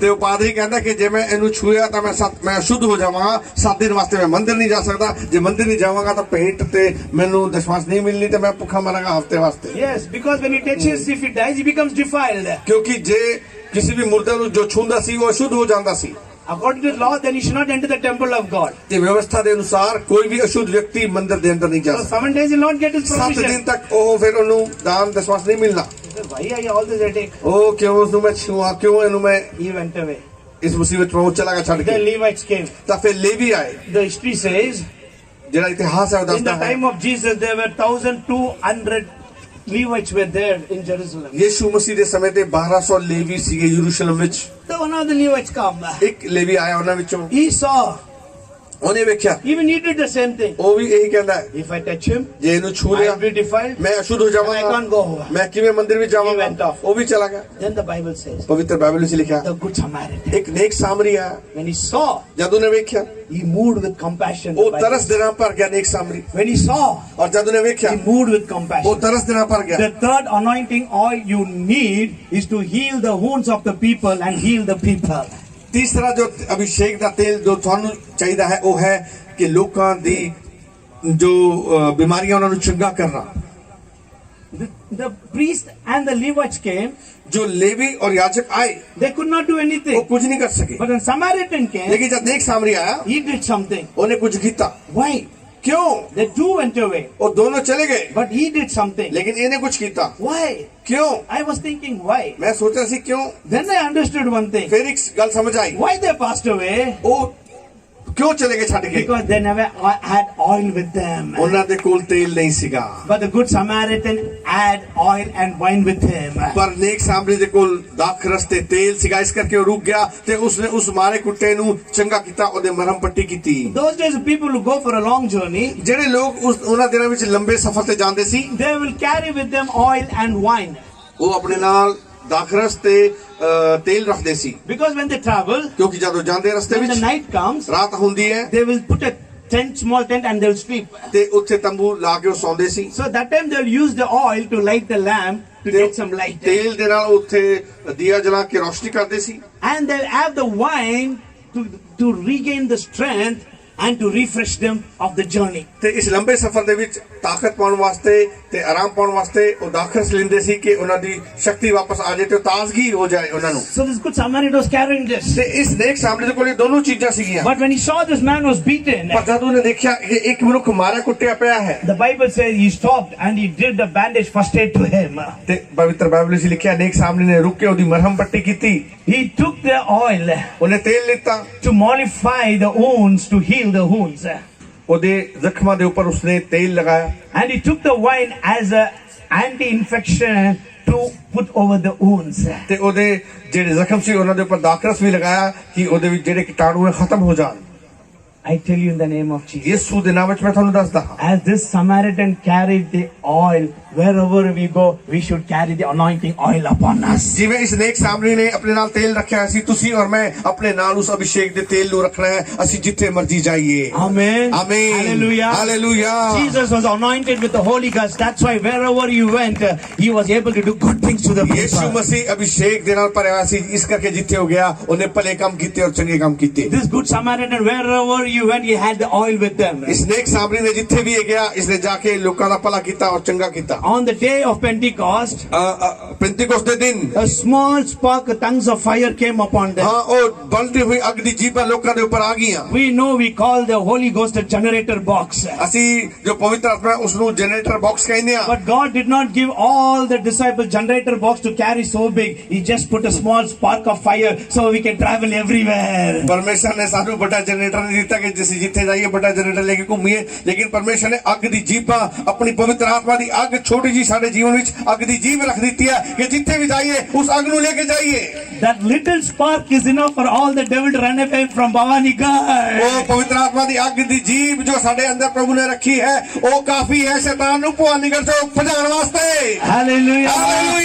ਤੇ ਉਹ ਪਾਦਰੀ ਕਹਿੰਦਾ ਕਿ ਜੇ ਮੈਂ ਇਹਨੂੰ ਛੂਇਆ ਤਾਂ ਮੈਂ ਅਸ਼ੁੱਧ ਹੋ ਜਾਵਾਂਗਾ। 7 ਦਿਨ ਵਾਸਤੇ ਮੈਂ ਮੰਦਿਰ ਨਹੀਂ ਜਾ ਸਕਦਾ। ਜੇ ਮੰਦਿਰ ਨਹੀਂ ਜਾਵਾਂਗਾ ਤਾਂ ਭੇਂਟ ਤੇ ਮੈਨੂੰ ਦਸ਼ਮਾਂਸ਼ ਨਹੀਂ ਮਿਲਣੀ ਤੇ ਮੈਂ ਭੁੱਖਾ ਮਰਾਂਗਾ ਹਫ਼ਤੇ ਵਾਸਤੇ। Yes, because when he touches, if he dies, he becomes defiled. ਕਿਉਂਕਿ ਜੇ ਕਿਸੇ ਵੀ ਮੁਰਦੇ ਨੂੰ ਜੋ ਛੂੰਦਾ ਸੀ ਉਹ ਅਸ਼ੁੱਧ ਹੋ ਜਾਂਦਾ ਸੀ। According to the law, then he should not enter the temple of God. ਤੇ ਵਿਵਸਥਾ ਦੇ ਅਨੁਸਾਰ ਕੋਈ ਵੀ ਅਸ਼ੁੱਧ ਵਿਅਕਤੀ ਮੰਦਿਰ ਦੇ ਅੰਦਰ ਨਹੀਂ ਜਾ For ਸਕਦਾ। 7 days he will not get his 7 provision. ਦਿਨ ਤੱਕ ਉਹ ਫਿਰ ਉਹਨੂੰ ਦਾਨ ਦਸ਼ਮਾਂਸ਼ ਨਹੀਂ ਮਿਲਣਾ। Why are you all this headache? ਉਹ ਕਿਉਂ ਉਸਨੂੰ ਮੈਂ ਛੂਆਂ, ਕਿਉਂ ਇਹਨੂੰ ਮੈਂ He went away. ਇਸ ਮੁਸੀਬਤ ਵਿੱਚ ਚਲਾ ਗਿਆ ਛੱਡ The ਕੇ। Levites came. ਤਾਂ ਫਿਰ ਲੇਵੀ ਆਏ। The history says, ਜਿਹੜਾ ਇਤਿਹਾਸ ਹੈ ਉਹ in the ਦੱਸਦਾ ਹੈ time of Jesus, there were 1,200 Levites were there in Jerusalem. ਯਿਸੂ ਮਸੀਹ ਦੇ ਸਮੇਂ ਤੇ 1200 ਲੇਵੀ ਸੀਗੇ ਯਰੂਸ਼ਲਮ ਵਿੱਚ। So one of the Levites come. ਇੱਕ ਲੇਵੀ ਆਇਆ ਉਹਨਾਂ ਵਿੱਚੋਂ, He saw. ਉਹਨੇ ਵੇਖਿਆ, Even he did the same thing. ਉਹ ਵੀ ਇਹੀ ਕਹਿੰਦਾ ਹੈ, If I touch him, ਜੇ ਇਹਨੂੰ ਛੂ I ਲਿਆ will be defiled. ਮੈਂ ਅਸ਼ੁੱਧ ਹੋ I can't ਜਾਵਾਂਗਾ, go. ਮੈਂ ਕਿਵੇਂ ਮੰਦਿਰ ਵਿੱਚ He went ਜਾਵਾਂਗਾ। off. ਉਹ ਵੀ ਚਲਾ ਗਿਆ। Then the Bible says, ਪਵਿੱਤਰ ਬਾਈਬਲ ਵਿੱਚ ਲਿਖਿਆ the Good Samaritan, ਇੱਕ ਨੇਕ ਸਾਮਰੀ ਆਇਆ, when he saw, ਜਦ ਉਹਨੇ ਵੇਖਿਆ he moved with compassion. the ਉਹ Bible ਤਰਸ ਦੇ ਨਾਲ ਭਰ ਗਿਆ। ਨੇਕ ਸਾਮਰੀ When he saw, ਔਰ ਜਦ ਉਹਨੇ ਵੇਖਿਆ he moved with ਉਹ compassion. ਤਰਸ ਦੇ ਨਾਲ ਭਰ ਗਿਆ। The third anointing oil you need is to heal the wounds of the people and heal the people. ਤੀਸਰਾ ਜੋ ਅਭਿਸ਼ੇਕ ਦਾ ਤੇਲ ਜੋ ਤੁਹਾਨੂੰ ਚਾਹੀਦਾ ਹੈ ਉਹ ਹੈ ਕਿ ਲੋਕਾਂ ਦੀ ਜੋ ਬਿਮਾਰੀਆਂ ਉਹਨਾਂ ਨੂੰ ਚੰਗਾ ਕਰਨਾ। The priest and the Levites came. ਜੋ ਲੇਵੀ ਔਰ ਯਾਜਕ ਆਏ They could not do ਉਹ anything. ਕੁਝ ਨਹੀਂ ਕਰ ਸਕੇ, But when Samaritan came, ਲੇਕਿਨ ਜਦ ਨੇਕ ਸਾਮਰੀ ਆਇਆ he did something. ਉਹਨੇ ਕੁਝ ਕੀਤਾ। Why? ਕਿਉਂ? The two went away. ਉਹ ਦੋਨੋਂ ਚਲੇ ਗਏ, But he did something. ਲੇਕਿਨ ਇਹਨੇ ਕੁਝ ਕੀਤਾ। Why? ਕਿਉਂ? I was thinking, why? ਮੈਂ ਸੋਚਿਆ ਸੀ ਕਿਉਂ। Then I understood one thing. ਫਿਰ ਇੱਕ ਗੱਲ ਸਮਝ ਆਈ, Why they passed away? ਉਹ ਕਿਉਂ ਚਲੇ ਗਏ ਛੱਡ ਕੇ? Because they never had oil with them. ਉਹਨਾਂ ਦੇ ਕੋਲ ਤੇਲ ਨਹੀਂ ਸੀਗਾ। But the Good Samaritan had oil and wine with him. ਪਰ ਨੇਕ ਸਾਮਰੀ ਦੇ ਕੋਲ ਦਾਖਰਸ ਤੇ ਤੇਲ ਸੀਗਾ, ਇਸ ਕਰਕੇ ਉਹ ਰੁਕ ਗਿਆ ਤੇ ਉਸਨੇ ਉਸ ਮਾਰੇ ਕੁੱਤੇ ਨੂੰ ਚੰਗਾ ਕੀਤਾ, ਉਹਦੇ ਮਰਹਮ ਪੱਟੀ ਕੀਤੀ। Those days, people who go for a long journey, ਜਿਹੜੇ ਲੋਕ ਉਹਨਾਂ ਦਿਨਾਂ ਵਿੱਚ ਲੰਬੇ ਸਫ਼ਰ ਤੇ ਜਾਂਦੇ ਸੀ, they will carry with them oil and wine. ਉਹ ਆਪਣੇ ਨਾਲ ਦਾਖਰਸ ਤੇ ਤੇਲ ਰੱਖਦੇ ਸੀ। Because when they travel, ਕਿਉਂਕਿ ਜਦੋਂ ਜਾਂਦੇ ਰਸਤੇ when the ਵਿੱਚ night comes, ਰਾਤ ਹੁੰਦੀ ਹੈ they will put a tent, small tent, and they'll sleep. ਤੇ ਉੱਥੇ ਤੰਬੂ ਲਾ ਕੇ ਉਹ ਸੌਂਦੇ ਸੀ। So that time they'll use the oil to light the lamp to get some light. ਤੇਲ ਦੇ ਨਾਲ ਉੱਥੇ ਦੀਆ ਜਲਾ ਕੇ ਰੋਸ਼ਨੀ ਕਰਦੇ ਸੀ। And they'll have the wine to regain the strength and to refresh them of the journey. ਤੇ ਇਸ ਲੰਬੇ ਸਫ਼ਰ ਦੇ ਵਿੱਚ ਤਾਕਤ ਪਾਉਣ ਵਾਸਤੇ ਤੇ ਆਰਾਮ ਪਾਉਣ ਵਾਸਤੇ ਉਹ ਦਾਖਰਸ ਲੈਂਦੇ ਸੀ ਕਿ ਉਹਨਾਂ ਦੀ ਸ਼ਕਤੀ ਵਾਪਸ ਆ ਜਾਏ ਤੇ ਤਾਜ਼ਗੀ ਹੋ ਜਾਏ ਉਹਨਾਂ ਨੂੰ। So this Good Samaritan was carrying this. ਤੇ ਇਸ ਨੇਕ ਸਾਮਰੀ ਦੇ ਕੋਲ ਇਹ ਦੋਨੋਂ ਚੀਜ਼ਾਂ ਸੀਗੀਆਂ। But when he saw this man was beaten, ਪਰ ਜਦ ਉਹਨੇ ਦੇਖਿਆ ਕਿ ਇੱਕ ਮਨੁੱਖ ਮਾਰਿਆ ਕੁੱਟਿਆ ਪਿਆ ਹੈ, the Bible says he stopped and he did the bandage first aid to him. ਤੇ ਪਵਿੱਤਰ ਬਾਈਬਲ ਵਿੱਚ ਲਿਖਿਆ ਨੇਕ ਸਾਮਰੀ ਨੇ ਰੁਕ ਕੇ ਉਹਦੀ ਮਰਹਮ ਪੱਟੀ ਕੀਤੀ। He took the oil ਉਹਨੇ ਤੇਲ ਲਿੱਤਾ, to mollify the wounds, to heal the wounds. ਉਹਦੇ ਜ਼ਖਮਾਂ ਦੇ ਉੱਪਰ ਉਸਨੇ ਤੇਲ ਲਗਾਇਆ। And he took the wine as a anti-infection to put over the wounds. ਤੇ ਉਹਦੇ ਜਿਹੜੇ ਜ਼ਖਮ ਸੀ ਉਹਨਾਂ ਦੇ ਉੱਪਰ ਦਾਖਰਸ ਵੀ ਲਗਾਇਆ ਕਿ ਉਹਦੇ ਵਿੱਚ ਜਿਹੜੇ ਕੀਟਾਣੂ ਹੈ ਖਤਮ ਹੋ ਜਾਣ। I tell you in the name of Jesus. ਯਿਸੂ ਦੇ ਨਾਮ ਵਿੱਚ ਮੈਂ ਤੁਹਾਨੂੰ ਦੱਸਦਾ ਹਾਂ As this Samaritan carried the oil, wherever we go, we should carry the anointing oil upon us. ਜਿਵੇਂ ਇਸ ਨੇਕ ਸਾਮਰੀ ਨੇ ਆਪਣੇ ਨਾਲ ਤੇਲ ਰੱਖਿਆ ਸੀ ਤੁਸੀਂ ਔਰ ਮੈਂ ਆਪਣੇ ਨਾਲ ਉਸ ਅਭਿਸ਼ੇਕ ਦੇ ਤੇਲ ਨੂੰ ਰੱਖਣਾ ਹੈ ਅਸੀਂ ਜਿੱਥੇ ਮਰਜ਼ੀ ਜਾਈਏ Amen. ਆਮੀਨ Hallelujah. Hallelujah Jesus was anointed with the Holy Ghost. That's why wherever he went, he was able to do good things to the ਯਿਸੂ people. ਮਸੀਹ ਅਭਿਸ਼ੇਕ ਦੇ ਨਾਲ ਭਰਿਆ ਹੋਇਆ ਸੀ ਇਸ ਕਰਕੇ ਜਿੱਥੇ ਹੋ ਗਿਆ ਉਹਨੇ ਭਲੇ ਕੰਮ ਕੀਤੇ ਔਰ ਚੰਗੇ ਕੰਮ ਕੀਤੇ This good Samaritan, wherever he went, he had the oil with them. ਇਸ ਨੇਕ ਸਾਮਰੀ ਨੇ ਜਿੱਥੇ ਵੀ ਗਿਆ ਇਸਨੇ ਜਾ ਕੇ ਲੋਕਾਂ ਦਾ ਭਲਾ ਕੀਤਾ ਔਰ ਚੰਗਾ ਕੀਤਾ On the day of Pentecost, ਪੈਂਤੀਕੋਸਤ ਦੇ ਦਿਨ a small spark, tongues of fire came upon them. ਹਾਂ ਉਹ ਬਲਦੀ ਹੋਈ ਅੱਗ ਦੀ ਜੀਭਾਂ ਲੋਕਾਂ ਦੇ ਉੱਪਰ ਆ ਗਈਆਂ We know we call the Holy Ghost a generator box. ਅਸੀਂ ਜੋ ਪਵਿੱਤਰ ਆਤਮਾ ਉਸ ਨੂੰ ਜਨਰੇਟਰ ਬਾਕਸ ਕਹਿੰਦੇ ਆ But God did not give all the disciples generator box to carry so big. He just put a small spark of fire so we can travel everywhere. ਪਰਮੇਸ਼ਰ ਨੇ ਸਾਨੂੰ ਵੱਡਾ ਜਨਰੇਟਰ ਨਹੀਂ ਦਿੱਤਾ ਕਿ ਜਿਸ ਜਿੱਥੇ ਜਾਈਏ ਵੱਡਾ ਜਨਰੇਟਰ ਲੈ ਕੇ ਘੁੰਮੀਏ ਲੇਕਿਨ ਪਰਮੇਸ਼ਰ ਨੇ ਅੱਗ ਦੀ ਜੀਭਾਂ ਆਪਣੀ ਪਵਿੱਤਰ ਆਤਮਾ ਦੀ ਅੱਗ ਛੋਟੀ ਜੀ ਸਾਡੇ ਜੀਵਨ ਵਿੱਚ ਅੱਗ ਦੀ ਜੀਭ ਰੱਖ ਦਿੱਤੀ ਹੈ ਕਿ ਜਿੱਥੇ ਵੀ ਜਾਈਏ ਉਸ ਅੱਗ ਨੂੰ ਲੈ ਕੇ ਜਾਈਏ That little spark is enough for all the devil to run away from Bhavani God. ਉਹ ਪਵਿੱਤਰ ਆਤਮਾ ਦੀ ਅੱਗ ਦੀ ਜੀਭ ਜੋ ਸਾਡੇ ਅੰਦਰ ਪ੍ਰਭੂ ਨੇ ਰੱਖੀ ਹੈ ਉਹ ਕਾਫੀ ਹੈ ਸ਼ੈਤਾਨ ਨੂੰ ਭਵਾਨੀਗੜ੍ਹ ਤੋਂ ਭਜਾਉਣ ਵਾਸਤੇ Hallelujah.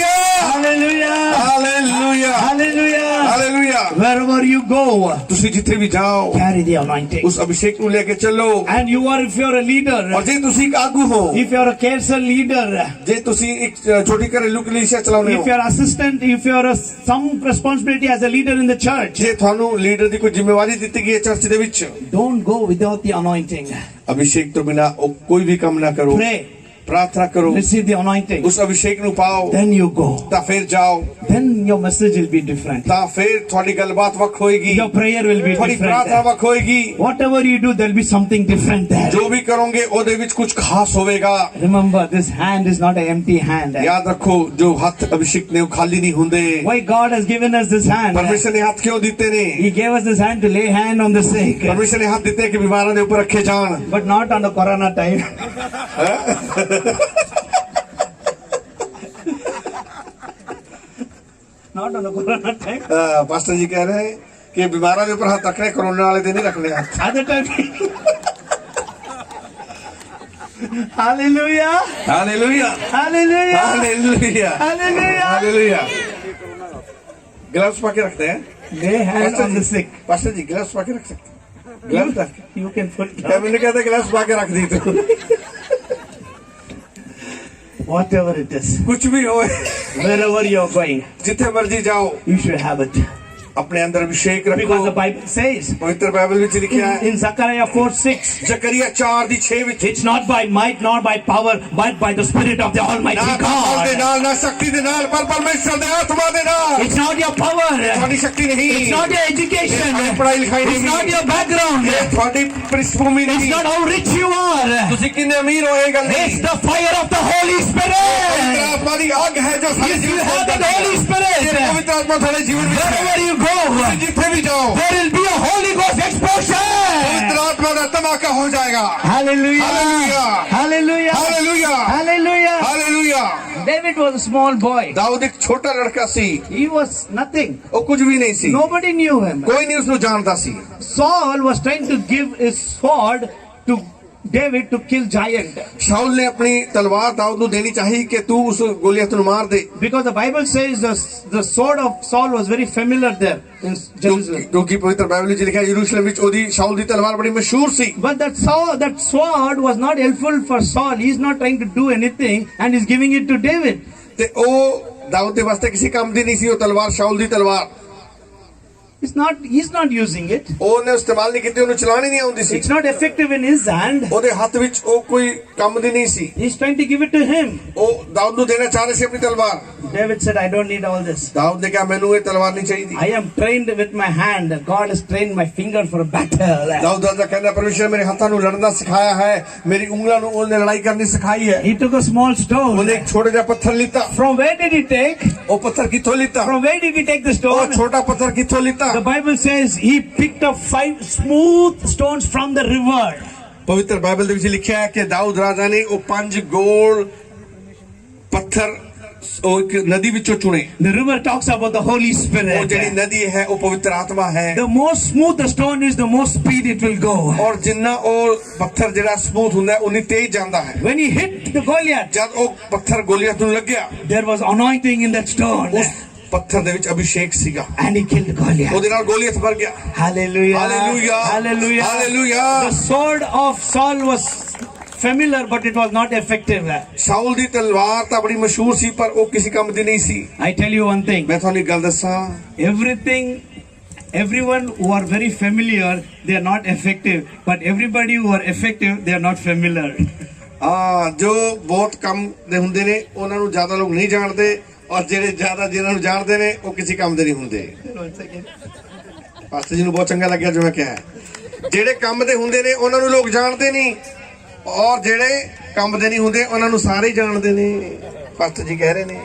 Hallelujah Hallelujah. Hallelujah Hallelujah. Hallelujah Wherever you go, ਤੁਸੀਂ ਜਿੱਥੇ ਵੀ ਜਾਓ carry the anointing. ਉਸ ਅਭਿਸ਼ੇਕ ਨੂੰ ਲੈ ਕੇ ਚੱਲੋ And you are, if you are a leader, ਔਰ ਜੇ ਤੁਸੀਂ ਇੱਕ ਆਗੂ ਹੋ if you are a council leader, ਜੇ ਤੁਸੀਂ ਇੱਕ ਛੋਟੀ ਘਰੇਲੂ ਕਲੀਸਿਆ ਚਲਾਉਂਦੇ if ਹੋ you are assistant, if you are some responsibility as a leader in the church, ਜੇ ਤੁਹਾਨੂੰ ਲੀਡਰ ਦੀ ਕੋਈ ਜ਼ਿੰਮੇਵਾਰੀ ਦਿੱਤੀ ਗਈ ਹੈ ਚਰਚ ਦੇ ਵਿੱਚ don't go without the anointing. Abhishek ਤੋਂ ਬਿਨਾ ਉਹ ਕੋਈ ਵੀ ਕੰਮ ਨਾ ਕਰੋ Pray, ਪ੍ਰਾਰਥਨਾ ਕਰੋ receive the anointing, ਉਸ ਅਭਿਸ਼ੇਕ ਨੂੰ ਪਾਓ then you go. ਤਾਂ ਫਿਰ ਜਾਓ Then your message will be different. ਤਾਂ ਫਿਰ ਤੁਹਾਡੀ ਗੱਲਬਾਤ ਵੱਖ ਹੋਏਗੀ Your prayer will be ਤੁਹਾਡੀ ਪ੍ਰਾਰਥਨਾ different. ਵੱਖ ਹੋਏਗੀ Whatever you do, there will be something different there. ਜੋ ਵੀ ਕਰੋਗੇ ਉਹਦੇ ਵਿੱਚ ਕੁਝ ਖਾਸ ਹੋਵੇਗਾ Remember, this hand is not an empty hand. ਯਾਦ ਰੱਖੋ ਜੋ ਹੱਥ ਅਭਿਸ਼ੇਕ ਨੇ ਉਹ ਖਾਲੀ ਨਹੀਂ ਹੁੰਦੇ Why God has given us this hand? ਪਰਮੇਸ਼ਰ ਨੇ ਹੱਥ ਕਿਉਂ ਦਿੱਤੇ ਨੇ He gave us this hand to lay hand on the sick, ਪਰਮੇਸ਼ਰ ਨੇ ਹੱਥ ਦਿੱਤੇ ਕਿ ਬਿਮਾਰਾਂ ਦੇ ਉੱਪਰ ਰੱਖੇ ਜਾਣ but not on the corona time. Not on the corona time. Pastor ਜੀ ਕਹਿ ਰਹੇ ਕਿ ਬਿਮਾਰਾਂ ਦੇ ਉੱਪਰ ਹੱਥ ਰੱਖਣੇ ਕਰੋਨਾ ਵਾਲੇ ਦੇ ਨਹੀਂ ਰੱਖਣੇ ਹੱਥ Other time. Hallelujah. Hallelujah Hallelujah. Hallelujah Hallelujah. Hallelujah gloves पा के रखते हैं Lay hand on the sick. Pastor ji gloves पा के रख सकते हैं ग्लव्स रख You can put क्या मैंने कहता ग्लव्स पा के रख दी तो whatever it is. कुछ भी हो Wherever you are going, जिथे मर्जी जाओ you should have it. अपने अंदर अभिषेक रखो Because the Bible says पवित्र बाइबल में लिखा है in Zechariah 4:6, जकरिया 4:6 ਵਿੱਚ it's not by might nor by power, but by the Spirit of the Almighty ਨਾ ਤਾਕਤ ਦੇ God. ਨਾਲ ਨਾ ਸ਼ਕਤੀ ਦੇ ਨਾਲ ਪਰ ਪਰਮੇਸ਼ਰ ਦੇ ਆਤਮਾ ਦੇ ਨਾਲ It's not your power. ਤੁਹਾਡੀ ਸ਼ਕਤੀ ਨਹੀਂ It's not your education. ਤੁਹਾਡੀ ਪੜ੍ਹਾਈ ਲਿਖਾਈ It's not ਨਹੀਂ your background. ਇਹ ਤੁਹਾਡੀ ਪ੍ਰਿਸ਼ਠਭੂਮੀ It's ਨਹੀਂ not how rich you are. ਤੁਸੀਂ ਕਿੰਨੇ ਅਮੀਰ ਹੋ ਇਹ ਗੱਲ It's ਨਹੀਂ the fire of the Holy ਪਵਿੱਤਰ Spirit. ਆਤਮਾ ਦੀ ਅੱਗ ਹੈ ਜੋ ਸਾਡੇ If you ਜੀਵਨ have ਵਿੱਚ the Holy ਜੇ Spirit, ਪਵਿੱਤਰ ਆਤਮਾ ਤੁਹਾਡੇ ਜੀਵਨ ਵਿੱਚ ਹੈ wherever you go, ਜਿੱਥੇ भी जाओ there will be a Holy Ghost explosion. पवित्र आत्मा का धमाका हो जाएगा Hallelujah. Hallelujah. Hallelujah. Hallelujah Hallelujah. Hallelujah David was a small boy. Dawood एक छोटा लड़का सी He was nothing. ਉਹ ਕੁਝ ਵੀ ਨਹੀਂ ਸੀ Nobody knew him. ਕੋਈ ਨਹੀਂ ਉਸ ਨੂੰ ਜਾਣਦਾ ਸੀ Saul was trying to give his sword to David to kill giant. शाऊल ने अपनी तलवार दाऊद ਨੂੰ ਦੇਣੀ ਚਾਹੀ ਕਿ ਤੂੰ ਉਸ ਗੋਲੀਅਤ ਨੂੰ ਮਾਰ ਦੇ Because the Bible says the sword of Saul was very familiar there in Jerusalem. ਕਿਉਂਕਿ ਪਵਿੱਤਰ ਬਾਈਬਲ ਵਿੱਚ ਲਿਖਿਆ ਯਰੂਸ਼ਲਮ ਵਿੱਚ ਉਹਦੀ ਸ਼ਾਊਲ ਦੀ ਤਲਵਾਰ ਬੜੀ ਮਸ਼ਹੂਰ ਸੀ But that sword was not helpful for Saul. He's not trying to do anything and he's giving it to David. ਤੇ ਉਹ ਦਾਊਦ ਦੇ ਵਾਸਤੇ ਕਿਸੇ ਕੰਮ ਦੀ ਨਹੀਂ ਸੀ ਉਹ ਤਲਵਾਰ ਸ਼ਾਊਲ ਦੀ ਤਲਵਾਰ He's not using it. ਉਹਨੇ ਇਸਤੇਮਾਲ ਨਹੀਂ ਕੀਤੀ ਉਹਨੂੰ ਚਲਾਣੀ ਨਹੀਂ ਆਉਂਦੀ ਸੀ It's not effective in his hand. ਉਹਦੇ ਹੱਥ ਵਿੱਚ ਉਹ ਕੋਈ ਕੰਮ ਦੀ ਨਹੀਂ ਸੀ He's trying to give it to him. ਉਹ ਦਾਊਦ ਨੂੰ ਦੇਣਾ ਚਾਹ ਰਹੇ ਸੀ ਆਪਣੀ ਤਲਵਾਰ David said, I don't need all this. Dawood ਨੇ ਕਿਹਾ ਮੈਨੂੰ ਇਹ ਤਲਵਾਰ ਨਹੀਂ ਚਾਹੀਦੀ I am trained with my hand. God has trained my finger for a battle. Dawood ਦਾ ਕਹਿੰਦਾ ਪਰਮੇਸ਼ਰ ਮੇਰੇ ਹੱਥਾਂ ਨੂੰ ਲੜਨ ਦਾ ਸਿਖਾਇਆ ਹੈ ਮੇਰੀ ਉਂਗਲਾਂ ਨੂੰ ਉਹਨੇ ਲੜਾਈ ਕਰਨੀ ਸਿਖਾਈ ਹੈ He took a small stone. ਉਹਨੇ ਇੱਕ ਛੋਟਾ ਜਿਹਾ ਪੱਥਰ ਲਿੱਤਾ From where did he take? ਉਹ ਪੱਥਰ ਕਿੱਥੋਂ ਲਿੱਤਾ From where did he take the ਉਹ stone? ਛੋਟਾ ਪੱਥਰ ਕਿੱਥੋਂ ਲਿੱਤਾ The Bible says he picked up 5 smooth stones from the river. ਪਵਿੱਤਰ ਬਾਈਬਲ ਦੇ ਵਿੱਚ ਲਿਖਿਆ ਹੈ ਕਿ ਦਾਊਦ ਰਾਜਾ ਨੇ ਉਹ 5 ਗੋਲ ਪੱਥਰ ਉਹ ਇੱਕ ਨਦੀ ਵਿੱਚੋਂ ਚੁਣੇ। The river talks about the Holy ਉਹ Spirit. ਜਿਹੜੀ ਨਦੀ ਹੈ ਉਹ ਪਵਿੱਤਰ ਆਤਮਾ ਹੈ। The more smooth the stone is, the more speed it will go. ਔਰ ਜਿੰਨਾ ਉਹ ਪੱਥਰ ਜਿਹੜਾ ਸਮੂਥ ਹੁੰਦਾ ਹੈ ਉਨੀ ਤੇਜ਼ ਜਾਂਦਾ ਹੈ। When he hit the Goliath, ਜਦ ਉਹ ਪੱਥਰ ਗੋਲੀਅਤ ਨੂੰ ਲੱਗਿਆ, there was anointing in that stone. ਉਸ ਪੱਥਰ ਦੇ ਵਿੱਚ ਅਭਿਸ਼ੇਕ ਸੀਗਾ। And he killed Goliath. ਉਹਦੇ ਨਾਲ ਗੋਲੀਅਤ ਮਰ ਗਿਆ। Hallelujah. Hallelujah. Hallelujah. Hallelujah. The sword of Saul was familiar, but it was not effective. ਸ਼ਾਉਲ ਦੀ ਤਲਵਾਰ ਤਾਂ ਬੜੀ ਮਸ਼ਹੂਰ ਸੀ ਪਰ ਉਹ ਕਿਸੇ ਕੰਮ ਦੀ ਨਹੀਂ ਸੀ। I tell you one thing. ਮੈਂ ਤੁਹਾਨੂੰ ਇੱਕ ਗੱਲ ਦੱਸਾਂ, everyone who are very familiar, they are not effective. But everybody who are effective, they are not familiar. ਜੋ ਬਹੁਤ ਕੰਮ ਦੇ ਹੁੰਦੇ ਨੇ ਉਹਨਾਂ ਨੂੰ ਜ਼ਿਆਦਾ ਲੋਕ ਨਹੀਂ ਜਾਣਦੇ, ਔਰ ਜਿਹੜੇ ਜ਼ਿਆਦਾ ਜਿਹਨਾਂ ਨੂੰ ਜਾਣਦੇ ਨੇ ਉਹ ਕਿਸੇ ਕੰਮ ਦੇ ਨਹੀਂ ਹੁੰਦੇ। ਪਾਸਟਰ ਜੀ ਨੂੰ ਬਹੁਤ ਚੰਗਾ ਲੱਗਿਆ ਜੋ ਮੈਂ ਕਿਹਾ ਹੈ। ਜਿਹੜੇ ਕੰਮ ਦੇ ਹੁੰਦੇ ਨੇ ਉਹਨਾਂ ਨੂੰ ਲੋਕ ਜਾਣਦੇ ਨਹੀਂ, ਔਰ ਜਿਹੜੇ ਕੰਮ ਦੇ ਨਹੀਂ ਹੁੰਦੇ ਉਹਨਾਂ ਨੂੰ ਸਾਰੇ ਜਾਣਦੇ ਨੇ। ਪਾਸਟਰ ਜੀ ਕਹਿ ਰਹੇ ਨੇ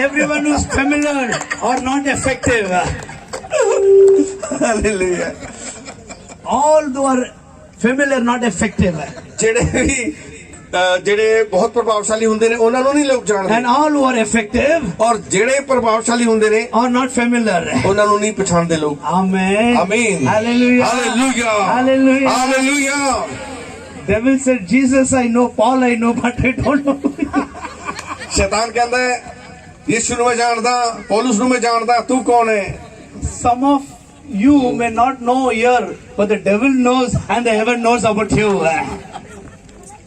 Everyone who is familiar or not effective. Hallelujah. All who are familiar, not effective. ਜਿਹੜੇ ਬਹੁਤ ਪ੍ਰਭਾਵਸ਼ਾਲੀ ਹੁੰਦੇ ਨੇ ਉਹਨਾਂ ਨੂੰ ਨਹੀਂ ਲੋਕ ਜਾਣਦੇ, And all who are effective ਔਰ ਜਿਹੜੇ ਪ੍ਰਭਾਵਸ਼ਾਲੀ ਹੁੰਦੇ ਨੇ are not familiar. ਉਹਨਾਂ ਨੂੰ ਨਹੀਂ ਪਛਾਣਦੇ ਲੋਕ। Amen. ਆਮੀਨ। Hallelujah. Hallelujah. Hallelujah. Hallelujah. Devil said, Jesus I know, Paul I know, but I don't know. ਸ਼ੈਤਾਨ ਕਹਿੰਦਾ ਹੈ ਯਿਸੂ ਨੂੰ ਮੈਂ ਜਾਣਦਾ, ਪੌਲਸ ਨੂੰ ਮੈਂ ਜਾਣਦਾ, ਤੂੰ ਕੌਣ ਹੈ? Some of you may not know here, but the devil knows and the heaven knows about you.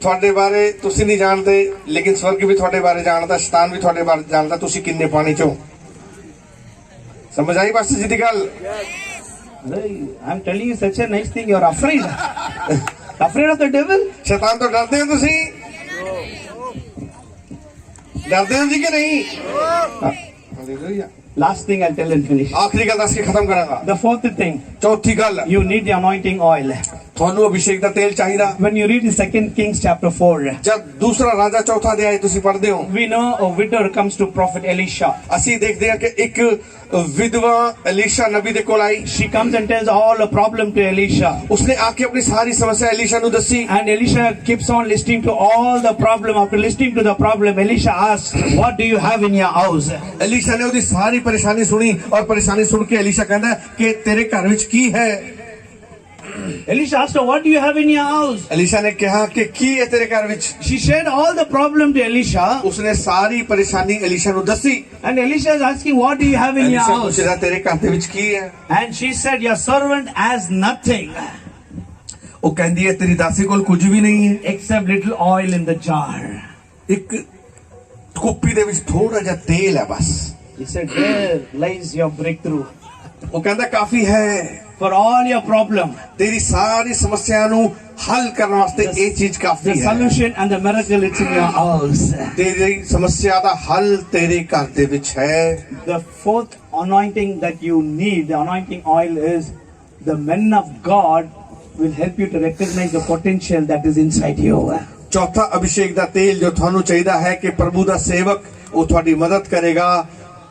ਤੁਹਾਡੇ ਬਾਰੇ ਤੁਸੀਂ ਨਹੀਂ ਜਾਣਦੇ, ਲੇਕਿਨ ਸਵਰਗ ਵੀ ਤੁਹਾਡੇ ਬਾਰੇ ਜਾਣਦਾ, ਸ਼ੈਤਾਨ ਵੀ ਤੁਹਾਡੇ ਬਾਰੇ ਜਾਣਦਾ ਤੁਸੀਂ ਕਿੰਨੇ ਪਾਣੀ ਚੋਂ। ਸਮਝ ਆਈ ਪਾਸਟਰ ਜੀ ਦੀ ਗੱਲ? I'm telling you such a nice thing, you're afraid. Afraid of the devil? ਸ਼ੈਤਾਨ ਤੋਂ ਡਰਦੇ ਹੋ ਤੁਸੀਂ? ਡਰਦੇ ਹੋ ਜੀ ਕਿ ਨਹੀਂ? Hallelujah. Last thing I'll tell and finish. ਆਖਰੀ ਗੱਲ ਦੱਸ ਕੇ ਖਤਮ ਕਰਾਂਗਾ। The fourth thing, ਚੌਥੀ ਗੱਲ, you need the anointing oil. ਤੁਹਾਨੂੰ ਅਭਿਸ਼ੇਕ ਦਾ ਤੇਲ ਚਾਹੀਦਾ। When you read in 2 Kings chapter 4, ਜਦ ਦੂਸਰਾ ਰਾਜਾ ਚੌਥਾ ਅਧਿਆਇ ਤੁਸੀਂ ਪੜ੍ਹਦੇ ਹੋ, we know a widow comes to prophet Elisha. ਅਸੀਂ ਦੇਖਦੇ ਹਾਂ ਕਿ ਇੱਕ ਵਿਧਵਾ ਅਲੀਸ਼ਾ ਨਬੀ ਦੇ ਕੋਲ ਆਈ। She comes and tells all the problem to Elisha. ਉਸਨੇ ਆ ਕੇ ਆਪਣੀ ਸਾਰੀ ਸਮੱਸਿਆ ਅਲੀਸ਼ਾ ਨੂੰ ਦੱਸੀ। And Elisha keeps on listening to all the problem. After listening to the problem, Elisha asks, what do you have in your house? Elisha ਨੇ ਉਹਦੀ ਸਾਰੀ ਪਰੇਸ਼ਾਨੀ ਸੁਣੀ, ਔਰ ਪਰੇਸ਼ਾਨੀ ਸੁਣ ਕੇ ਅਲੀਸ਼ਾ ਕਹਿੰਦਾ ਕਿ ਤੇਰੇ ਘਰ ਵਿੱਚ ਕੀ ਹੈ? Elisha asked her, what do you have in your house? Elisha ਨੇ ਕਿਹਾ ਕਿ ਕੀ ਹੈ ਤੇਰੇ ਘਰ ਵਿੱਚ? She shared all the problem to Elisha. ਉਸਨੇ ਸਾਰੀ ਪਰੇਸ਼ਾਨੀ ਅਲੀਸ਼ਾ ਨੂੰ ਦੱਸੀ। And Elisha is asking, what do you have in your Elisha house? ਪੁੱਛਦਾ ਤੇਰੇ ਘਰ ਦੇ ਵਿੱਚ ਕੀ ਹੈ? And she said, your servant has nothing ਉਹ ਕਹਿੰਦੀ ਹੈ ਤੇਰੀ ਦਾਸੀ ਕੋਲ ਕੁਝ ਵੀ ਨਹੀਂ ਹੈ except little oil in the jar. ਇੱਕ ਕੁੱਪੀ ਦੇ ਵਿੱਚ ਥੋੜਾ ਜਿਹਾ ਤੇਲ ਹੈ ਬਸ। He said, there lies your breakthrough. ਉਹ ਕਹਿੰਦਾ ਕਾਫੀ ਹੈ For all your problem, ਤੇਰੀ ਸਾਰੀ ਸਮੱਸਿਆ ਨੂੰ ਹੱਲ ਕਰਨ ਵਾਸਤੇ ਇਹ ਚੀਜ਼ the ਕਾਫੀ ਹੈ। solution and the miracle, it's in your house. ਤੇਰੀ ਸਮੱਸਿਆ ਦਾ ਹੱਲ ਤੇਰੇ ਘਰ ਦੇ ਵਿੱਚ ਹੈ। The fourth anointing that you need, the anointing oil, is the men of God will help you to recognize the potential that is inside you. ਚੌਥਾ ਅਭਿਸ਼ੇਕ ਦਾ ਤੇਲ ਜੋ ਤੁਹਾਨੂੰ ਚਾਹੀਦਾ ਹੈ ਕਿ ਪ੍ਰਭੂ ਦਾ ਸੇਵਕ ਉਹ ਤੁਹਾਡੀ ਮਦਦ ਕਰੇਗਾ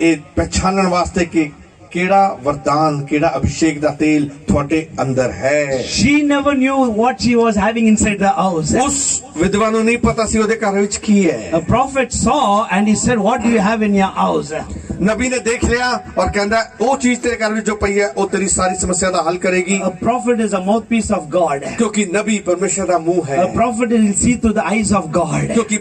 ਇਹ ਪਛਾਣਨ ਵਾਸਤੇ ਕਿ ਕਿਹੜਾ ਵਰਦਾਨ, ਕਿਹੜਾ ਅਭਿਸ਼ੇਕ ਦਾ ਤੇਲ ਤੁਹਾਡੇ ਅੰਦਰ ਹੈ। She never knew what she was having inside the house. ਉਸ ਵਿਧਵਾ ਨੂੰ ਨਹੀਂ ਪਤਾ ਸੀ ਉਹਦੇ ਘਰ ਵਿੱਚ ਕੀ ਹੈ। A prophet saw and he said, what do you have in your house? ਨਬੀ ਨੇ ਦੇਖ ਲਿਆ ਔਰ ਕਹਿੰਦਾ ਉਹ ਚੀਜ਼ ਤੇਰੇ ਘਰ ਵਿੱਚ ਜੋ ਪਈ ਹੈ ਉਹ ਤੇਰੀ ਸਾਰੀ ਸਮੱਸਿਆ ਦਾ ਹੱਲ ਕਰੇਗੀ। A prophet is a mouthpiece of God. ਕਿਉਂਕਿ ਨਬੀ ਪਰਮੇਸ਼ਰ ਦਾ ਮੂੰਹ ਹੈ। A prophet will see through the eyes of God. ਕਿਉਂਕਿ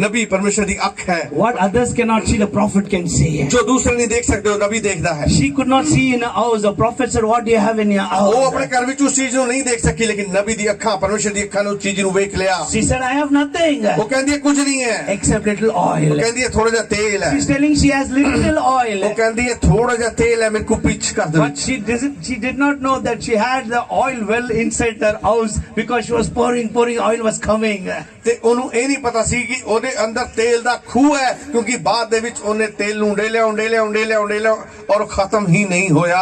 ਨਬੀ ਪਰਮੇਸ਼ਰ ਦੀ ਅੱਖ ਹੈ। What others cannot see, the prophet can see. ਜੋ ਦੂਸਰੇ ਨਹੀਂ ਦੇਖ ਸਕਦੇ ਉਹ ਨਬੀ ਦੇਖਦਾ ਹੈ। She could not see in her house. The prophet said, what do you have in your ਉਹ house? ਆਪਣੇ ਘਰ ਵਿੱਚ ਉਸ ਚੀਜ਼ ਨੂੰ ਨਹੀਂ ਦੇਖ ਸਕੀ, ਲੇਕਿਨ ਨਬੀ ਦੀ ਅੱਖਾਂ, ਪਰਮੇਸ਼ਰ ਦੀ ਅੱਖਾਂ ਨੇ ਉਸ ਚੀਜ਼ ਨੂੰ ਵੇਖ ਲਿਆ। She said, I have nothing ਉਹ ਕਹਿੰਦੀ ਹੈ ਕੁਝ ਨਹੀਂ ਹੈ, except little ਉਹ oil. ਕਹਿੰਦੀ ਹੈ ਥੋੜਾ ਜਿਹਾ ਤੇਲ ਹੈ। She's telling she has little oil. ਉਹ ਕਹਿੰਦੀ ਹੈ ਥੋੜਾ ਜਿਹਾ ਤੇਲ ਹੈ ਮੇਰੇ ਕੋ ਪਿੱਛ ਕਰ ਦੇ। But she did not know that she had the oil well inside her house because she was pouring, oil was coming. ਤੇ ਉਹਨੂੰ ਇਹ ਨਹੀਂ ਪਤਾ ਸੀ ਕਿ ਉਹਦੇ ਅੰਦਰ ਤੇਲ ਦਾ ਖੂਹ ਹੈ, ਕਿਉਂਕਿ ਬਾਅਦ ਦੇ ਵਿੱਚ ਉਹਨੇ ਤੇਲ ਨੂੰ ਉਂਡੇਲਿਆ ਔਰ ਖਤਮ ਹੀ ਨਹੀਂ ਹੋਇਆ।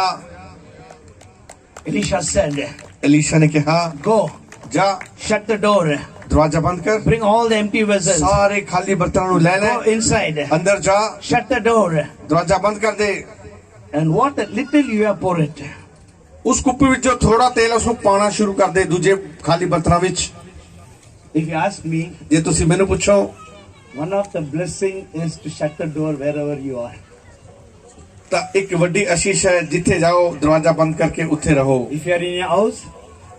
Elisha said, ਅਲੀਸ਼ਾ ਨੇ ਕਿਹਾ go, ਜਾ shut the door, ਦਰਵਾਜ਼ਾ ਬੰਦ ਕਰ, bring all the empty vessels, ਸਾਰੇ ਖਾਲੀ ਬਰਤਨਾਂ ਨੂੰ ਲੈ ਲੈ, go inside, ਅੰਦਰ ਜਾ, shut the door, ਦਰਵਾਜ਼ਾ ਬੰਦ ਕਰ ਦੇ, and what little you have pour it. ਉਸ ਕੁੱਪੀ ਵਿੱਚ ਜੋ ਥੋੜਾ ਤੇਲ ਹੈ ਉਸਨੂੰ ਪਾਣਾ ਸ਼ੁਰੂ ਕਰ ਦੇ ਦੂਜੇ ਖਾਲੀ ਬਰਤਨਾਂ ਵਿੱਚ। If you ask me, ਜੇ ਤੁਸੀਂ ਮੈਨੂੰ ਪੁੱਛੋ, One of the blessing is to shut the door wherever you are. ਤਾਂ ਇੱਕ ਵੱਡੀ ਆਸ਼ੀਸ਼ ਹੈ, ਜਿੱਥੇ ਜਾਓ ਦਰਵਾਜ਼ਾ ਬੰਦ ਕਰਕੇ ਉੱਥੇ ਰਹੋ। If you are in your house,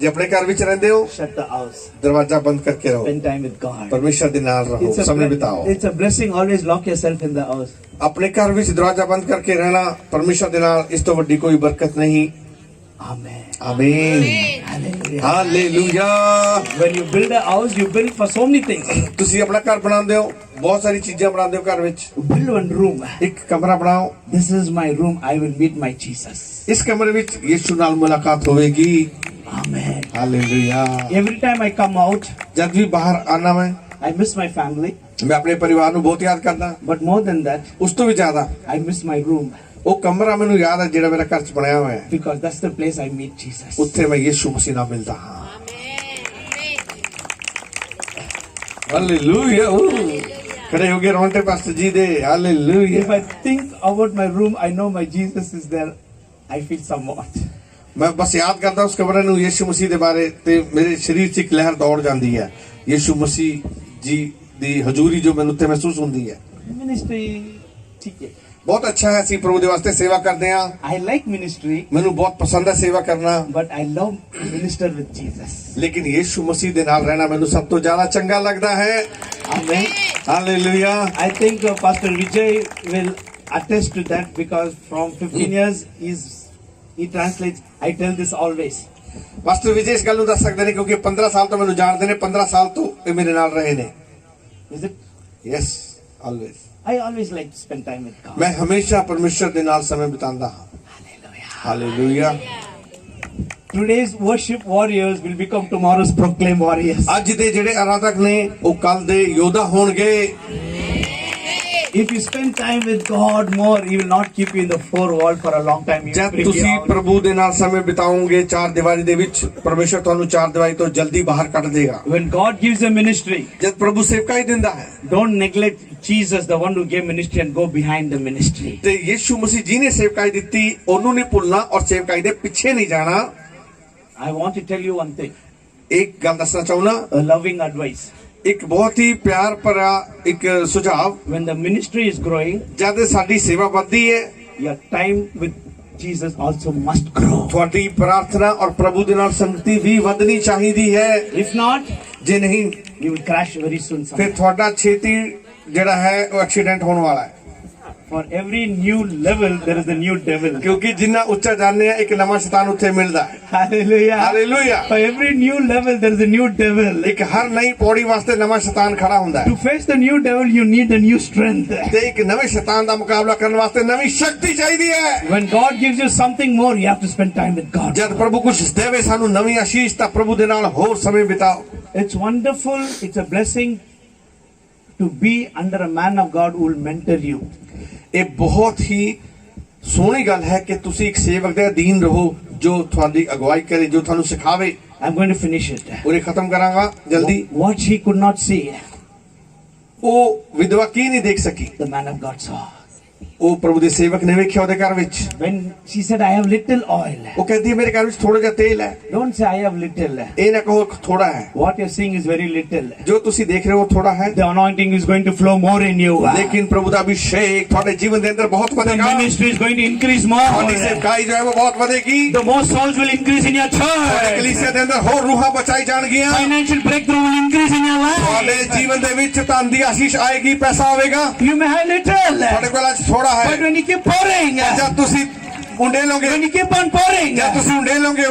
ਜੇ ਆਪਣੇ ਘਰ ਵਿੱਚ ਰਹਿੰਦੇ ਹੋ shut the house. ਦਰਵਾਜ਼ਾ ਬੰਦ ਕਰਕੇ ਰਹੋ, Spend time with God. ਪਰਮੇਸ਼ਰ ਦੇ ਨਾਲ ਰਹੋ, ਸਮੇਂ ਬਿਤਾਓ। It's a blessing. Always lock yourself in the house. ਆਪਣੇ ਘਰ ਵਿੱਚ ਦਰਵਾਜ਼ਾ ਬੰਦ ਕਰਕੇ ਰਹਿਣਾ ਪਰਮੇਸ਼ਰ ਦੇ ਨਾਲ, ਇਸ ਤੋਂ ਵੱਡੀ ਕੋਈ ਬਰਕਤ ਨਹੀਂ। Amen. ਆਮੀਨ, Hallelujah. Hallelujah. When you build a house, you build for so many things. ਤੁਸੀਂ ਆਪਣਾ ਘਰ ਬਣਾਉਂਦੇ ਹੋ, ਬਹੁਤ ਸਾਰੀ ਚੀਜ਼ਾਂ ਬਣਾਉਂਦੇ ਹੋ ਘਰ ਵਿੱਚ। Build one room. ਇੱਕ ਕਮਰਾ ਬਣਾਓ, This is my room. I will meet my Jesus. ਇਸ ਕਮਰੇ ਵਿੱਚ ਯਿਸੂ ਨਾਲ ਮੁਲਾਕਾਤ ਹੋਵੇਗੀ। Amen. Hallelujah. Every time I come out, ਜਦ ਵੀ ਬਾਹਰ ਆਨਾ ਮੈਂ miss my family. ਮੈਂ ਆਪਣੇ ਪਰਿਵਾਰ ਨੂੰ ਬਹੁਤ ਯਾਦ ਕਰਦਾ, But more than that, ਉਸ ਤੋਂ ਵੀ ਜ਼ਿਆਦਾ I miss my room. ਉਹ ਕਮਰਾ ਮੈਨੂੰ ਯਾਦ ਹੈ ਜਿਹੜਾ ਮੇਰਾ ਘਰ ਚ ਬਣਿਆ ਹੋਇਆ ਹੈ, Because that's the place I meet Jesus. ਉੱਥੇ ਮੈਂ ਯਿਸੂ ਮਸੀਹ ਨਾਲ ਮਿਲਦਾ ਹਾਂ। ਹਾਲੇਲੂਇਆ। ਖੜੇ ਹੋ ਗਏ ਰੌਂਟੇ ਪਾਸਟਰ ਜੀ ਦੇ। If hallelujah. I think about my room, I know my Jesus is there. I feel somewhat. ਮੈਂ ਬਸ ਯਾਦ ਕਰਦਾ ਉਸ ਕਮਰੇ ਨੂੰ, ਯਿਸੂ ਮਸੀਹ ਦੇ ਬਾਰੇ, ਤੇ ਮੇਰੇ ਸਰੀਰ 'ਚ ਇੱਕ ਲਹਿਰ ਦੌੜ ਜਾਂਦੀ ਹੈ। ਯਿਸੂ ਮਸੀਹ ਜੀ ਦੀ ਹਜ਼ੂਰੀ ਜੋ ਮੈਨੂੰ ਉੱਥੇ ਮਹਿਸੂਸ ਹੁੰਦੀ ਹੈ। Ministry, ठीक है. ਬਹੁਤ ਅੱਛਾ ਹੈ, ਅਸੀਂ ਪ੍ਰਭੂ ਦੇ ਵਾਸਤੇ ਸੇਵਾ ਕਰਦੇ ਹਾਂ। I like ministry, ਮੈਨੂੰ ਬਹੁਤ ਪਸੰਦ ਹੈ ਸੇਵਾ ਕਰਨਾ, but I love minister with Jesus. ਲੇਕਿਨ ਯਿਸੂ ਮਸੀਹ ਦੇ ਨਾਲ ਰਹਿਣਾ ਮੈਨੂੰ ਸਭ ਤੋਂ ਜ਼ਿਆਦਾ ਚੰਗਾ ਲੱਗਦਾ ਹੈ। Amen. Hallelujah. I think Pastor Vijay will attest to that because from 15 years he translates. I tell this always. Pastor Vijay ਇਸ ਗੱਲ ਨੂੰ ਦੱਸ ਸਕਦੇ ਨੇ ਕਿਉਂਕਿ 15 ਸਾਲ ਤੋਂ ਮੈਨੂੰ ਜਾਣਦੇ ਨੇ, 15 ਸਾਲ ਤੋਂ ਇਹ ਮੇਰੇ ਨਾਲ ਰਹੇ ਨੇ। Is it? Yes, always. I always like to spend time with God. ਮੈਂ ਹਮੇਸ਼ਾ ਪਰਮੇਸ਼ਰ ਦੇ ਨਾਲ ਸਮੇਂ ਬਿਤਾਉਂਦਾ ਹਾਂ। Hallelujah. Hallelujah. Today's worship warriors will become tomorrow's proclaim warriors. ਅੱਜ ਦੇ ਜਿਹੜੇ ਆਰਾਧਕ ਨੇ ਉਹ ਕੱਲ ਦੇ ਯੋਧਾ ਹੋਣਗੇ। If you spend time with God more, He will not keep you in the four wall for a long time. He will ਜਦ bring you ਤੁਸੀਂ out. ਪ੍ਰਭੂ ਦੇ ਨਾਲ ਸਮੇਂ ਬਿਤਾਓਗੇ ਚਾਰ ਦੀਵਾਰੀ ਦੇ ਵਿੱਚ, ਪਰਮੇਸ਼ਰ ਤੁਹਾਨੂੰ ਚਾਰ ਦੀਵਾਰੀ ਤੋਂ ਜਲਦੀ ਬਾਹਰ ਕੱਢ ਦੇਗਾ। When God gives a ministry, ਜਦ ਪ੍ਰਭੂ ਸੇਵਕਾਈ ਦਿੰਦਾ ਹੈ, don't neglect Jesus, the one who gave ministry, and go behind the ministry. ਤੇ ਯਿਸੂ ਮਸੀਹ ਜੀ ਨੇ ਸੇਵਕਾਈ ਦਿੱਤੀ, ਉਹਨੂੰ ਨਹੀਂ ਭੁੱਲਣਾ ਔਰ ਸੇਵਕਾਈ ਦੇ ਪਿੱਛੇ ਨਹੀਂ ਜਾਣਾ। I want to tell you one thing, ਇੱਕ ਗੱਲ ਦੱਸਣਾ ਚਾਹੁੰਦਾ, a loving advice. ਇੱਕ ਬਹੁਤ ਹੀ ਪਿਆਰ ਭਰਾ ਇੱਕ ਸੁਝਾਅ। When the ministry is growing, ਜਦ ਸਾਡੀ ਸੇਵਾ ਵੱਧਦੀ ਹੈ, your time with Jesus also must grow. ਤੁਹਾਡੀ ਪ੍ਰਾਰਥਨਾ ਔਰ ਪ੍ਰਭੂ ਦੇ ਨਾਲ ਸੰਗਤੀ ਵੀ ਵਧਣੀ ਚਾਹੀਦੀ ਹੈ। If not, ਜੇ ਨਹੀਂ you will crash very soon. ਫਿਰ ਤੁਹਾਡਾ ਛੇਤੀ ਜਿਹੜਾ ਹੈ ਉਹ ਐਕਸੀਡੈਂਟ ਹੋਣ ਵਾਲਾ ਹੈ। For every new level, there is a new devil. ਕਿਉਂਕਿ ਜਿੰਨਾ ਉੱਚਾ ਜਾਂਦੇ ਆ ਇੱਕ ਨਵਾਂ ਸ਼ੈਤਾਨ ਉੱਥੇ ਮਿਲਦਾ ਹੈ। Hallelujah. Hallelujah. For every new level, there is a new devil. ਇੱਕ ਹਰ ਨਈ ਪੌੜੀ ਵਾਸਤੇ ਨਵਾਂ ਸ਼ੈਤਾਨ ਖੜਾ ਹੁੰਦਾ ਹੈ, To face the new devil, you need a new strength. ਤੇ ਇੱਕ ਨਵੇਂ ਸ਼ੈਤਾਨ ਦਾ ਮੁਕਾਬਲਾ ਕਰਨ ਵਾਸਤੇ ਨਵੀਂ ਸ਼ਕਤੀ ਚਾਹੀਦੀ ਹੈ। When God gives you something more, you have to spend time with God. ਜਦ ਪ੍ਰਭੂ ਕੁਝ ਦੇਵੇ ਸਾਨੂੰ ਨਵੀਂ ਆਸ਼ੀਸ਼, ਤਾਂ ਪ੍ਰਭੂ ਦੇ ਨਾਲ ਹੋਰ ਸਮੇਂ ਬਿਤਾਓ। It's wonderful. It's a blessing to be under a man of God who will mentor you. ਇਹ ਬਹੁਤ ਹੀ ਸੋਹਣੀ ਗੱਲ ਹੈ ਕਿ ਤੁਸੀਂ ਇੱਕ ਸੇਵਕ ਦੇ ਅਧੀਨ ਰਹੋ ਜੋ ਤੁਹਾਡੀ ਅਗਵਾਈ ਕਰੇ, ਜੋ ਤੁਹਾਨੂੰ ਸਿਖਾਵੇ। I'm going to finish it. ਉਰੇ ਖਤਮ ਕਰਾਂਗਾ ਜਲਦੀ। What she could not see, ਉਹ ਵਿਧਵਾ ਕੀ ਨਹੀਂ ਦੇਖ ਸਕੀ, the man of God saw. ਉਹ ਪ੍ਰਭੂ ਦੇ ਸੇਵਕ ਨੇ ਵੇਖਿਆ ਉਹਦੇ ਘਰ ਵਿੱਚ। When she said, I have little oil, ਉਹ ਕਹਿੰਦੀ ਹੈ ਮੇਰੇ ਘਰ ਵਿੱਚ ਥੋੜਾ ਜਿਹਾ ਤੇਲ ਹੈ। don't say I have little. ਇਹ ਨਾ ਕਹੋ ਥੋੜਾ ਹੈ, What you're seeing is very little. ਜੋ ਤੁਸੀਂ ਦੇਖ ਰਹੇ ਹੋ ਥੋੜਾ ਹੈ, The anointing is going to flow more in you. ਲੇਕਿਨ ਪ੍ਰਭੂ ਦਾ ਅਭਿਸ਼ੇਕ ਤੁਹਾਡੇ ਜੀਵਨ ਦੇ ਅੰਦਰ ਬਹੁਤ The ਵਧੇਗਾ। ministry is going to increase ਤੁਹਾਡੀ more. ਸੇਵਕਾਈ ਜੋ ਹੈ ਉਹ ਬਹੁਤ ਵਧੇਗੀ। The more souls will increase in your ਤੁਹਾਡੇ church. ਕਲੀਸਿਆ ਦੇ ਅੰਦਰ ਹੋਰ ਰੂਹਾਂ ਬਚਾਈ ਜਾਣਗੀਆਂ। Financial breakthrough will increase in your ਤੁਹਾਡੇ life. ਜੀਵਨ ਦੇ ਵਿੱਚ ਧਨ ਦੀ ਆਸ਼ੀਸ਼ ਆਏਗੀ, ਪੈਸਾ ਆਵੇਗਾ। You may have little, ਤੁਹਾਡੇ ਕੋਲ ਅੱਜ ਥੋੜਾ ਹੈ, but when you keep pouring, ਜਦ ਤੁਸੀਂ ਉਂਡੇਲੋਗੇ, when you keep on pouring, ਜਦ ਤੁਸੀਂ ਉਂਡੇਲੋਗੇ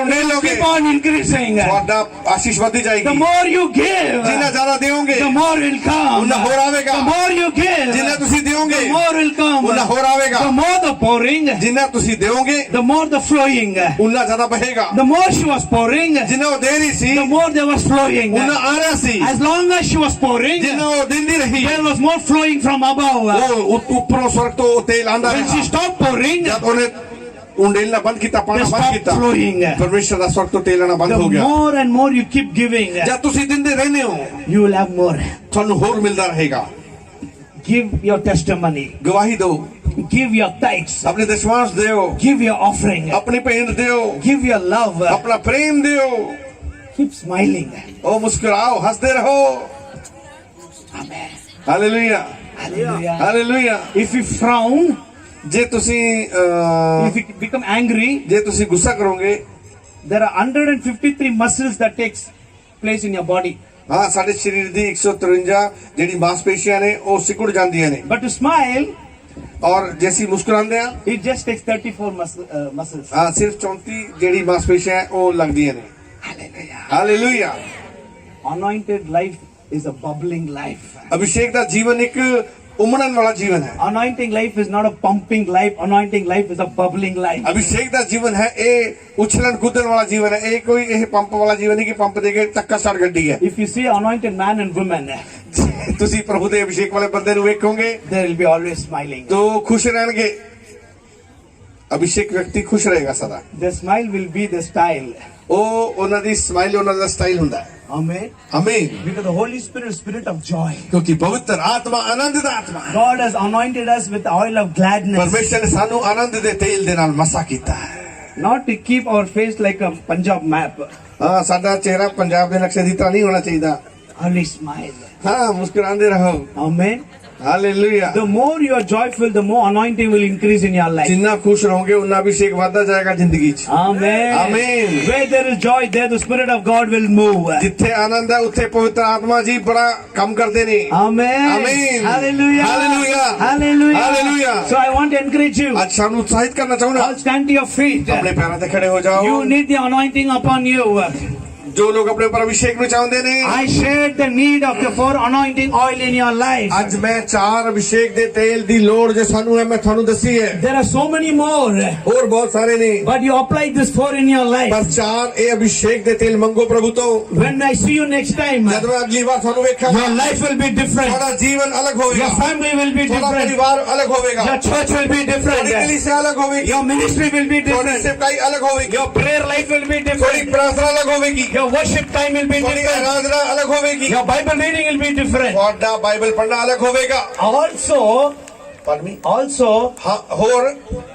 keep on increasing. ਤੁਹਾਡਾ ਆਸ਼ੀਸ਼ ਵਧਦੀ The ਜਾਏਗੀ। more you give, ਜਿੰਨਾ ਜ਼ਿਆਦਾ ਦਿਓਗੇ the more will come. ਉਨਾ ਹੋਰ ਆਵੇਗਾ। The more you give, ਜਿੰਨਾ ਤੁਸੀਂ ਦਿਓਗੇ the more will come. ਉਨਾ ਹੋਰ ਆਵੇਗਾ। The more the pouring, ਜਿੰਨਾ ਤੁਸੀਂ ਦਿਓਗੇ the more the flowing. ਉਨਾ ਜ਼ਿਆਦਾ ਬਹੇਗਾ। The more she was pouring, ਜਿੰਨਾ ਉਹ ਦੇ ਰਹੀ ਸੀ the more there was flowing. ਉਨਾ ਆ ਰਿਹਾ ਸੀ। As long as she was pouring, ਜਿੰਨਾ ਉਹ ਦਿੰਦੀ ਰਹੀ there was more flowing from above. ਉਹ ਉੱਪਰੋਂ ਸਵਰਗ ਤੋਂ ਤੇਲ ਆਂਦਾ When she ਰਿਹਾ। stopped pouring, ਜਦ ਉਹਨੇ ਉਂਡੇਲਣਾ ਬੰਦ ਕੀਤਾ, ਪਾਣਾ they ਬੰਦ stopped ਕੀਤਾ, flowing. ਪਰਮੇਸ਼ਰ ਦਾ ਸਵਰਗ ਤੋਂ ਤੇਲ ਆਣਾ ਬੰਦ The ਹੋ ਗਿਆ। more and more you keep giving, ਜਦ ਤੁਸੀਂ ਦਿੰਦੇ ਰਹਿੰਦੇ ਹੋ you will have more. ਤੁਹਾਨੂੰ ਹੋਰ ਮਿਲਦਾ ਰਹੇਗਾ। Give your testimony. ਗਵਾਹੀ ਦਿਓ, Give your tithes. ਆਪਣੇ ਦਸ਼ਮਾਂਸ਼ ਦਿਓ, Give your offering. ਆਪਣੀ ਭੇਂਟ ਦਿਓ, Give your love. ਆਪਣਾ ਪ੍ਰੇਮ ਦਿਓ। Keep smiling. ਉਹ ਮੁਸਕਰਾਓ, ਹੱਸਦੇ ਰਹੋ। Amen. Hallelujah Hallelujah. Hallelujah If you frown, ਜੇ ਤੁਸੀਂ if you become angry, ਜੇ ਤੁਸੀਂ ਗੁੱਸਾ ਕਰੋਗੇ there are 153 muscles that takes place in your body. ਹਾਂ ਸਾਡੇ ਸਰੀਰ ਦੀ 153 ਜਿਹੜੀ ਮਾਸਪੇਸ਼ੀਆਂ ਨੇ ਉਹ ਸਿकुड़ ਜਾਂਦੀਆਂ ਨੇ But to smile, ਔਰ ਜੇ ਅਸੀਂ ਮੁਸਕਰਾਉਂਦੇ ਆ it just takes 34 muscles. ਹਾਂ ਸਿਰਫ 34 ਜਿਹੜੀ ਮਾਸਪੇਸ਼ੀਆਂ ਹੈ ਉਹ ਲੱਗਦੀਆਂ ਨੇ Hallelujah. Hallelujah Anointed life is a bubbling life. Abhishek ਦਾ ਜੀਵਨ ਇੱਕ ਉਮੜਨ ਵਾਲਾ ਜੀਵਨ ਹੈ Anointing life is not a pumping life. Anointing life is a bubbling life. Abhishek ਦਾ ਜੀਵਨ ਹੈ ਇਹ ਉਛਲਣ ਕੁੱਦਣ ਵਾਲਾ ਜੀਵਨ ਹੈ ਇਹ ਕੋਈ ਇਹ ਪੰਪ ਵਾਲਾ ਜੀਵਨ ਨਹੀਂ ਕਿ ਪੰਪ ਦੇ ਕੇ ਧੱਕਾ ਸੜ ਗੱਡੀ ਹੈ If you see anointed man and woman, ਤੁਸੀਂ ਪ੍ਰਭੂ ਦੇ ਅਭਿਸ਼ੇਕ ਵਾਲੇ ਬੰਦੇ ਨੂੰ ਵੇਖੋਗੇ they will be always smiling. ਤੋ ਖੁਸ਼ ਰਹਿਣਗੇ ਅਭਿਸ਼ੇਕ ਵਿਅਕਤੀ ਖੁਸ਼ ਰਹੇਗਾ ਸਦਾ The smile will be the style. ਉਹ ਉਹਨਾਂ ਦੀ ਸਮਾਈਲ ਉਹਨਾਂ ਦਾ ਸਟਾਈਲ ਹੁੰਦਾ ਹੈ Amen. ਆਮੀਨ Because the Holy Spirit is spirit of joy. ਕਿਉਂਕਿ ਪਵਿੱਤਰ ਆਤਮਾ ਆਨੰਦ ਦਾ ਆਤਮਾ ਹੈ God has anointed us with the oil of gladness. ਪਰਮੇਸ਼ਰ ਨੇ ਸਾਨੂੰ ਆਨੰਦ ਦੇ ਤੇਲ ਦੇ ਨਾਲ ਮਸਾ ਕੀਤਾ ਹੈ Not to keep our face like a Punjab map. ਹਾਂ ਸਾਡਾ ਚਿਹਰਾ ਪੰਜਾਬ ਦੇ ਨਕਸ਼ੇ ਦੀ ਤਰ੍ਹਾਂ ਨਹੀਂ ਹੋਣਾ ਚਾਹੀਦਾ Only smile. ਹਾਂ ਮੁਸਕਰਾਉਂਦੇ ਰਹੋ Amen. Hallelujah The more you are joyful, the more anointing will increase in your life. ਜਿੰਨਾ ਖੁਸ਼ ਰਹੋਗੇ ਉਨਾ ਅਭਿਸ਼ੇਕ ਵਧਦਾ ਜਾਏਗਾ ਜ਼ਿੰਦਗੀ 'ਚ Amen. Amen. Where there is joy, there the Spirit of God will move. ਜਿੱਥੇ ਆਨੰਦ ਹੈ ਉੱਥੇ ਪਵਿੱਤਰ ਆਤਮਾ ਜੀ ਬੜਾ ਕੰਮ ਕਰਦੇ ਨੇ Amen. Amen. Hallelujah. Hallelujah. Hallelujah. Hallelujah. So I want to encourage you. ਅੱਜ ਸਾਨੂੰ ਉਤਸ਼ਾਹਿਤ ਕਰਨਾ ਚਾਹੁੰਦਾ All stand to your feet. ਆਪਣੇ ਪੈਰਾਂ ਤੇ ਖੜੇ ਹੋ ਜਾਓ You need the anointing upon you. ਜੋ ਲੋਕ ਆਪਣੇ ਉੱਪਰ ਅਭਿਸ਼ੇਕ ਨੂੰ ਚਾਹੁੰਦੇ ਨੇ I shared the need of the 4 anointing oil in your life. ਅੱਜ ਮੈਂ 4 ਅਭਿਸ਼ੇਕ ਦੇ ਤੇਲ ਦੀ ਲੋੜ ਜੇ ਸਾਨੂੰ ਹੈ ਮੈਂ ਤੁਹਾਨੂੰ ਦੱਸੀ ਹੈ There are so many more. ਹੋਰ ਬਹੁਤ ਸਾਰੇ ਨੇ But you apply this 4 in your life. ਪਰ 4 ਇਹ ਅਭਿਸ਼ੇਕ ਦੇ ਤੇਲ ਮੰਗੋ ਪ੍ਰਭੂ ਤੋਂ When I see you next time, ਜਦ ਮੈਂ ਅਗਲੀ ਵਾਰ ਤੁਹਾਨੂੰ ਵੇਖਾਂਗਾ your life will be different. ਤੁਹਾਡਾ ਜੀਵਨ ਅਲੱਗ Your ਹੋਵੇਗਾ family will be ਤੁਹਾਡਾ different. ਪਰਿਵਾਰ ਅਲੱਗ ਹੋਵੇਗਾ Your church will be ਤੁਹਾਡੀ different. ਕਲੀਸਿਆ ਅਲੱਗ ਹੋਵੇਗੀ Your ministry will be ਤੁਹਾਡੀ different. ਸੇਵਕਾਈ ਅਲੱਗ ਹੋਵੇਗੀ Your prayer life will be ਤੁਹਾਡੀ different. ਪ੍ਰਾਰਥਨਾ ਅਲੱਗ ਹੋਵੇਗੀ Your worship time will be ਤੁਹਾਡੀ different. ਆਰਾਧਨਾ ਅਲੱਗ ਹੋਵੇਗੀ Your Bible reading will be different. ਤੁਹਾਡਾ ਬਾਈਬਲ ਪੜ੍ਹਨਾ ਅਲੱਗ ਹੋਵੇਗਾ Also, ਹਾਂ ਹੋਰ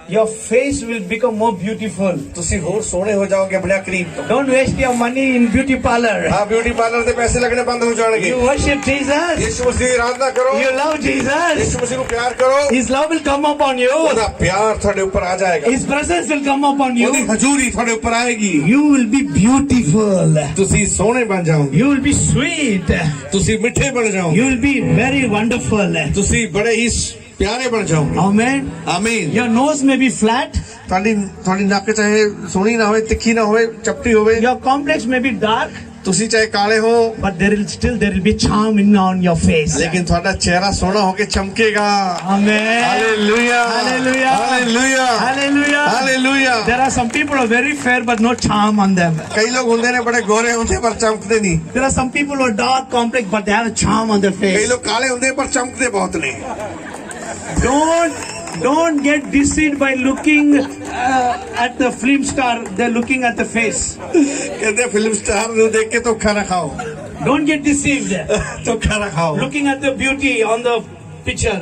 your face will become more beautiful. ਤੁਸੀਂ ਹੋਰ ਸੋਹਣੇ ਹੋ ਜਾਓਗੇ ਬਿਨਾਂ ਕਰੀਮ ਤੋਂ Don't waste your money in beauty parlor. ਹਾਂ ਬਿਊਟੀ ਪਾਰਲਰ ਦੇ ਪੈਸੇ ਲੱਗਣੇ ਬੰਦ ਹੋ ਜਾਣਗੇ You worship Jesus. ਯਿਸੂ ਮਸੀਹ ਦੀ ਆਰਾਧਨਾ ਕਰੋ You love Jesus. ਯਿਸੂ ਮਸੀਹ ਨੂੰ ਪਿਆਰ ਕਰੋ His love will come upon you. ਉਹਦਾ ਪਿਆਰ ਤੁਹਾਡੇ ਉੱਪਰ ਆ ਜਾਏਗਾ His presence will come upon ਉਹਦੀ you. ਹਜ਼ੂਰੀ ਤੁਹਾਡੇ ਉੱਪਰ ਆਏਗੀ You will be beautiful. ਤੁਸੀਂ ਸੋਹਣੇ ਬਣ ਜਾਓਗੇ You will be sweet. ਤੁਸੀਂ ਮਿੱਠੇ ਬਣ ਜਾਓਗੇ You will be very wonderful. ਤੁਸੀਂ ਬੜੇ ਹੀ ਪਿਆਰੇ ਬਣ ਜਾਓਗੇ Amen. ਆਮੀਨ Your nose may be flat. ਤੁਹਾਡੀ ਨੱਕ ਚਾਹੇ ਸੋਹਣੀ ਨਾ ਹੋਵੇ ਤਿੱਖੀ ਨਾ ਹੋਵੇ ਚਪਟੀ ਹੋਵੇ Your complex may be dark. ਤੁਸੀਂ ਚਾਹੇ ਕਾਲੇ ਹੋ But there will be charm on your face. ਲੇਕਿਨ ਤੁਹਾਡਾ ਚਿਹਰਾ ਸੋਹਣਾ ਹੋ ਕੇ ਚਮਕੇਗਾ Amen. Hallelujah Hallelujah. Hallelujah Hallelujah. Hallelujah There are some people who are very fair but no charm on them. ਕਈ ਲੋਕ ਹੁੰਦੇ ਨੇ ਬੜੇ ਗੋਰੇ ਹੁੰਦੇ ਪਰ ਚਮਕਦੇ ਨਹੀਂ There are some people who are dark complex but they have a charm on their ਕਈ face. ਲੋਕ ਕਾਲੇ ਹੁੰਦੇ ਪਰ ਚਮਕਦੇ ਬਹੁਤ ਨੇ Don't get deceived by looking at the film star. They're looking at the face. ਕਹਿੰਦੇ ਫਿਲਮ ਸਟਾਰ ਨੂੰ ਦੇਖ ਕੇ ਧੋਖਾ ਨਾ ਖਾਓ Don't get deceived. ਧੋਖਾ ਨਾ ਖਾਓ Looking at the beauty on the picture.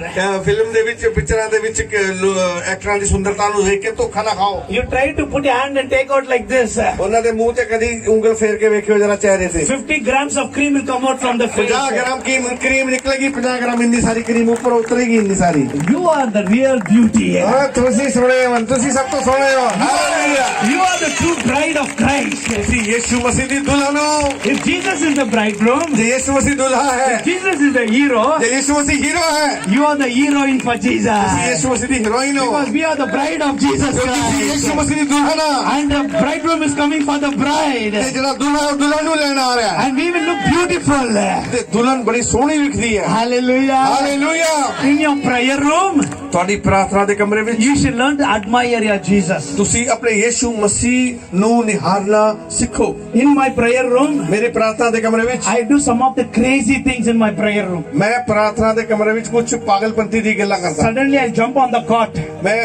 Film ਦੇ ਵਿੱਚ ਪਿਕਚਰਾਂ ਦੇ ਵਿੱਚ ਐਕਟਰਾਂ ਦੀ ਸੁੰਦਰਤਾ ਨੂੰ ਦੇਖ ਕੇ ਧੋਖਾ ਨਾ ਖਾਓ You try to put your hand and take out like this. ਉਹਨਾਂ ਦੇ ਮੂੰਹ ਤੇ ਕਦੀ ਉਂਗਲ ਫੇਰ ਕੇ ਵੇਖਿਓ ਜਰਾ ਚਿਹਰੇ ਤੇ 50 grams of cream will come out from the face. 50 gram ਕੀ ਕਰੀਮ ਨਿਕਲੇਗੀ 50 ਗ੍ਰਾਮ ਇੰਨੀ ਸਾਰੀ ਕਰੀਮ ਉੱਪਰ ਉਤਰੇਗੀ ਇੰਨੀ ਸਾਰੀ You are the real beauty. ਹਾਂ ਤੁਸੀਂ ਸੋਹਣੇ ਹੋ ਤੁਸੀਂ ਸਭ ਤੋਂ ਸੋਹਣੇ ਹੋ hallelujah You are the true bride of Christ. ਤੁਸੀਂ ਯਿਸੂ ਮਸੀਹ ਦੀ ਦੁਲਹਨ ਹੋ If Jesus is the bridegroom, ਜੇ ਯਿਸੂ ਮਸੀਹ ਦੁਲਹਾ ਹੈ Jesus is the hero, ਜੇ ਯਿਸੂ ਮਸੀਹ ਹੀਰੋ ਹੈ you are the heroine for ਤੁਸੀਂ Jesus. ਯਿਸੂ ਮਸੀਹ ਦੀ ਹੀਰੋਇਨ ਹੋ Because we are the bride of Jesus ਕਿਉਂਕਿ ਤੁਸੀਂ ਯਿਸੂ Christ. ਮਸੀਹ ਦੀ ਦੁਲਹਨ ਆ And the bridegroom is coming for the ਤੇ bride. ਜਿਹੜਾ ਦੁਲਹਾ ਉਹ ਦੁਲਹਨ ਨੂੰ ਲੈਣ ਆ ਰਿਹਾ ਹੈ And we will look beautiful. ਤੇ ਦੁਲਹਨ ਬੜੀ ਸੋਹਣੀ ਵਿਖਦੀ ਹੈ Hallelujah. Hallelujah In your prayer room, ਤੁਹਾਡੀ ਪ੍ਰਾਰਥਨਾ ਦੇ ਕਮਰੇ ਵਿੱਚ you should learn to admire your Jesus. ਤੁਸੀਂ ਆਪਣੇ ਯਿਸੂ ਮਸੀਹ ਨੂੰ ਨਿਹਾਰਨਾ ਸਿੱਖੋ In my prayer room, ਮੇਰੇ ਪ੍ਰਾਰਥਨਾ ਦੇ ਕਮਰੇ ਵਿੱਚ I do some of the crazy things in my prayer room. ਮੈਂ ਪ੍ਰਾਰਥਨਾ ਦੇ ਕਮਰੇ ਵਿੱਚ ਕੁਝ ਪਾਗਲਪੰਤੀ ਦੀ ਗੱਲਾਂ ਕਰਦਾ Suddenly I jump on the cot. ਮੈਂ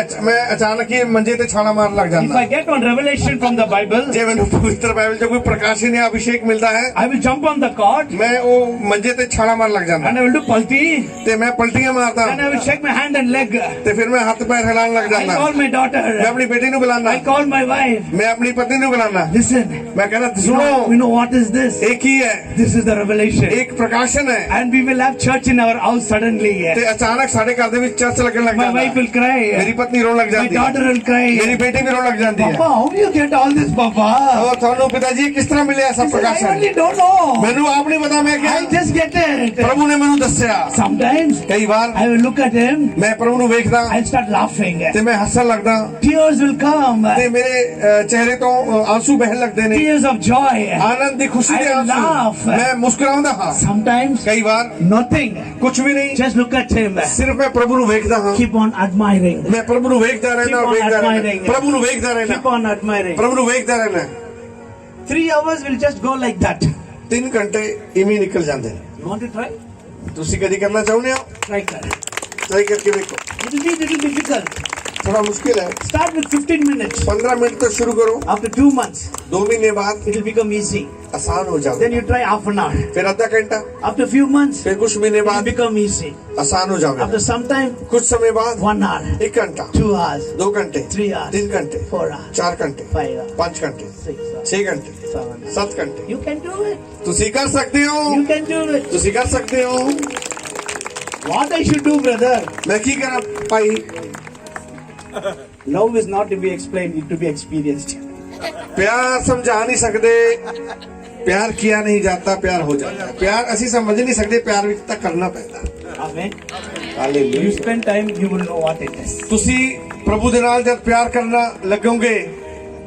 ਅਚਾਨਕ ਹੀ ਮੰਜੇ ਤੇ ਛਾਲਾ ਮਾਰਨ ਲੱਗ If ਜਾਂਦਾ I get one revelation from the Bible, ਜੇ ਮੈਨੂੰ ਪਵਿੱਤਰ ਬਾਈਬਲ ਚ ਕੋਈ ਪ੍ਰਕਾਸ਼ਨ ਜਾਂ ਅਭਿਸ਼ੇਕ ਮਿਲਦਾ ਹੈ I will jump on the cot ਮੈਂ ਉਹ ਮੰਜੇ ਤੇ ਛਾਲਾ ਮਾਰਨ ਲੱਗ ਜਾਂਦਾ and I will do palti ਤੇ ਮੈਂ ਪਲਟੀਆਂ ਮਾਰਦਾ and I will shake my hand and leg. ਤੇ ਫਿਰ ਮੈਂ ਹੱਥ ਪੈਰ ਹਿਲਾਉਣ ਲੱਗ I ਜਾਂਦਾ call my ਮੈਂ daughter. ਆਪਣੀ ਬੇਟੀ ਨੂੰ ਬੁਲਾਣਾ I call my wife. ਮੈਂ ਆਪਣੀ ਪਤਨੀ ਨੂੰ ਬੁਲਾਣਾ Listen, ਮੈਂ ਕਹਿੰਦਾ you ਸੁਣੋ know what is this? ਇਹ ਕੀ ਹੈ This is the revelation. ਇੱਕ ਪ੍ਰਕਾਸ਼ਨ ਹੈ And we will have church in our house suddenly. ਤੇ ਅਚਾਨਕ ਸਾਡੇ ਘਰ ਦੇ ਵਿੱਚ ਚਰਚ ਲੱਗਣ ਲੱਗ My ਜਾਂਦਾ wife will ਮੇਰੀ cry. ਪਤਨੀ ਰੋਣ ਲੱਗ My ਜਾਂਦੀ ਹੈ daughter will ਮੇਰੀ cry. ਬੇਟੀ ਵੀ ਰੋਣ ਲੱਗ ਜਾਂਦੀ ਹੈ Papa, how do you get all this, Papa? ਉਹ ਤੁਹਾਨੂੰ ਪਿਤਾ ਜੀ ਕਿਸ ਤਰ੍ਹਾਂ ਮਿਲਿਆ ਸਭ I ਪ੍ਰਕਾਸ਼ਨ only don't know. ਮੈਨੂੰ ਆਪ ਨਹੀਂ ਪਤਾ ਮੈਂ ਕਿਹਾ I just get it. ਪ੍ਰਭੂ ਨੇ ਮੈਨੂੰ ਦੱਸਿਆ Sometimes ਕਈ ਵਾਰ I will look at him. ਮੈਂ ਪ੍ਰਭੂ ਨੂੰ ਵੇਖਦਾ I'll start laughing. ਤੇ ਮੈਂ ਹੱਸਣ ਲੱਗਦਾ Tears will come. ਤੇ ਮੇਰੇ ਚਿਹਰੇ ਤੋਂ ਆਂਸੂ ਬਹਿਣ ਲੱਗਦੇ ਨੇ Tears of joy. ਆਨੰਦ ਦੀ ਖੁਸ਼ੀ ਦੇ I will ਆਂਸੂ laugh. ਮੈਂ ਮੁਸਕਰਾਉਂਦਾ ਹਾਂ Sometimes ਕਈ ਵਾਰ nothing. ਕੁਝ ਵੀ ਨਹੀਂ Just look at him. ਸਿਰਫ ਮੈਂ ਪ੍ਰਭੂ ਨੂੰ ਵੇਖਦਾ ਹਾਂ Keep on admiring. ਮੈਂ ਪ੍ਰਭੂ ਨੂੰ ਵੇਖਦਾ ਰਹਿਣਾ Keep on ਵੇਖਦਾ ਰਹਿਣਾ admiring. ਪ੍ਰਭੂ ਨੂੰ ਵੇਖਦਾ ਰਹਿਣਾ Keep on admiring. ਪ੍ਰਭੂ ਨੂੰ ਵੇਖਦਾ ਰਹਿਣਾ 3 hours will just go like that. 3 ਘੰਟੇ ਇਵੇਂ ਨਿਕਲ ਜਾਂਦੇ ਨੇ You want to try? ਤੁਸੀਂ ਕਦੀ ਕਰਨਾ ਚਾਹੁੰਦੇ ਹੋ Try that. ਟਰਾਈ ਕਰਕੇ ਵੇਖੋ It will be a little difficult. ਥੋੜਾ ਮੁਸ਼ਕਿਲ ਹੈ Start with 15 minutes. 15 ਮਿੰਟ ਤੋਂ ਸ਼ੁਰੂ ਕਰੋ After 2 months, 2 ਮਹੀਨੇ ਬਾਅਦ it will become easy. ਆਸਾਨ ਹੋ Then ਜਾਵੇ you try half an hour. ਫਿਰ ਅੱਧਾ ਘੰਟਾ After few months, ਫਿਰ ਕੁਝ ਮਹੀਨੇ it will ਬਾਅਦ become easy. ਆਸਾਨ ਹੋ ਜਾਵੇ After some time, ਕੁਝ ਸਮੇਂ ਬਾਅਦ 1 hour, 1 ਘੰਟਾ 2 hours, 2 ਘੰਟੇ 3 hours, 3 ਘੰਟੇ 4 hours, 4 ਘੰਟੇ 5 hours, 5 ਘੰਟੇ 6 hours, 6 ਘੰਟੇ 7 hours. 7 ਘੰਟੇ You can do it. ਤੁਸੀਂ ਕਰ ਸਕਦੇ ਹੋ You can do it. ਤੁਸੀਂ ਕਰ ਸਕਦੇ ਹੋ What I should do, brother? ਮੈਂ ਕੀ ਕਰਾਂ ਭਾਈ Love is not to be explained, it to be experienced. ਪਿਆਰ ਸਮਝਾ ਨਹੀਂ ਸਕਦੇ ਪਿਆਰ ਕੀਆ ਨਹੀਂ ਜਾਂਦਾ ਪਿਆਰ ਹੋ ਜਾਂਦਾ ਪਿਆਰ ਅਸੀਂ ਸਮਝ ਨਹੀਂ ਸਕਦੇ ਪਿਆਰ ਵਿੱਚ ਤਾਂ ਕਰਨਾ ਪੈਂਦਾ Amen. You hallelujah spend time, you will know what it is. ਤੁਸੀਂ ਪ੍ਰਭੂ ਦੇ ਨਾਲ ਜਦ ਪਿਆਰ ਕਰਨਾ ਲੱਗੋਗੇ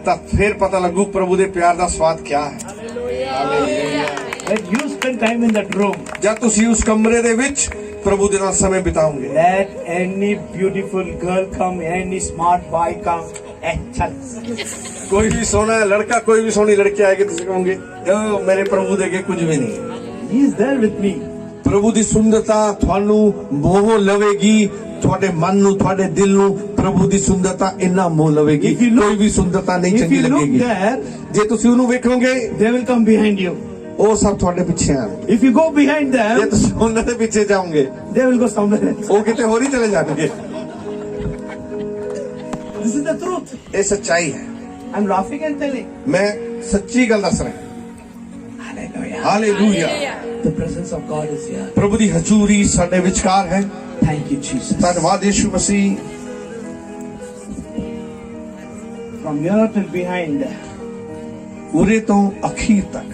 ਤਾਂ ਫਿਰ ਪਤਾ ਲੱਗੂ ਪ੍ਰਭੂ ਦੇ ਪਿਆਰ ਦਾ ਸਵਾਦ ਕੀ ਹੈ When you spend time in that room, ਜਦ ਤੁਸੀਂ ਉਸ ਕਮਰੇ ਦੇ ਵਿੱਚ ਪ੍ਰਭੂ ਦੇ ਨਾਲ ਸਮੇਂ ਬਿਤਾਓਗੇ let any beautiful girl come, any smart boy come. Chal. ਕੋਈ ਵੀ ਸੋਹਣਾ ਲੜਕਾ ਕੋਈ ਵੀ ਸੋਹਣੀ ਲੜਕੀ ਆਏਗੀ ਤੁਸੀਂ ਕਹੋਗੇ ਉਹ ਮੇਰੇ ਪ੍ਰਭੂ ਦੇ ਅੱਗੇ ਕੁਝ ਵੀ ਨਹੀਂ He is there with me. ਪ੍ਰਭੂ ਦੀ ਸੁੰਦਰਤਾ ਤੁਹਾਨੂੰ ਮੋਹ ਲਵੇਗੀ ਤੁਹਾਡੇ ਮਨ ਨੂੰ ਤੁਹਾਡੇ ਦਿਲ ਨੂੰ ਪ੍ਰਭੂ ਦੀ ਸੁੰਦਰਤਾ ਇੰਨਾ ਮੋਹ ਲਵੇਗੀ If you look- ਕੋਈ ਵੀ ਸੁੰਦਰਤਾ ਨਹੀਂ If ਚੰਗੀ you look ਲੱਗੇਗੀ there, ਜੇ ਤੁਸੀਂ ਉਹਨੂੰ ਵੇਖੋਗੇ they will come behind you. ਉਹ ਸਭ ਤੁਹਾਡੇ ਪਿੱਛੇ ਆਣਗੇ If you go behind ਜੇ them, ਤੁਸੀਂ ਉਹਨਾਂ ਦੇ ਪਿੱਛੇ ਜਾਓਗੇ they will go somewhere else. ਉਹ ਕਿਤੇ ਹੋਰ ਹੀ ਚਲੇ ਜਾਣਗੇ This is the truth. ਇਹ ਸੱਚਾਈ ਹੈ I'm laughing and telling. ਮੈਂ ਸੱਚੀ ਗੱਲ ਦੱਸ ਰਿਹਾ Hallelujah. Hallelujah The presence of God is here. ਪ੍ਰਭੂ ਦੀ ਹਜ਼ੂਰੀ ਸਾਡੇ ਵਿਚਕਾਰ ਹੈ Thank you, Jesus. ਧੰਨਵਾਦ ਯਿਸੂ ਮਸੀਹ From here till behind, ਉਰੇ ਤੋਂ ਅਖੀਰ ਤੱਕ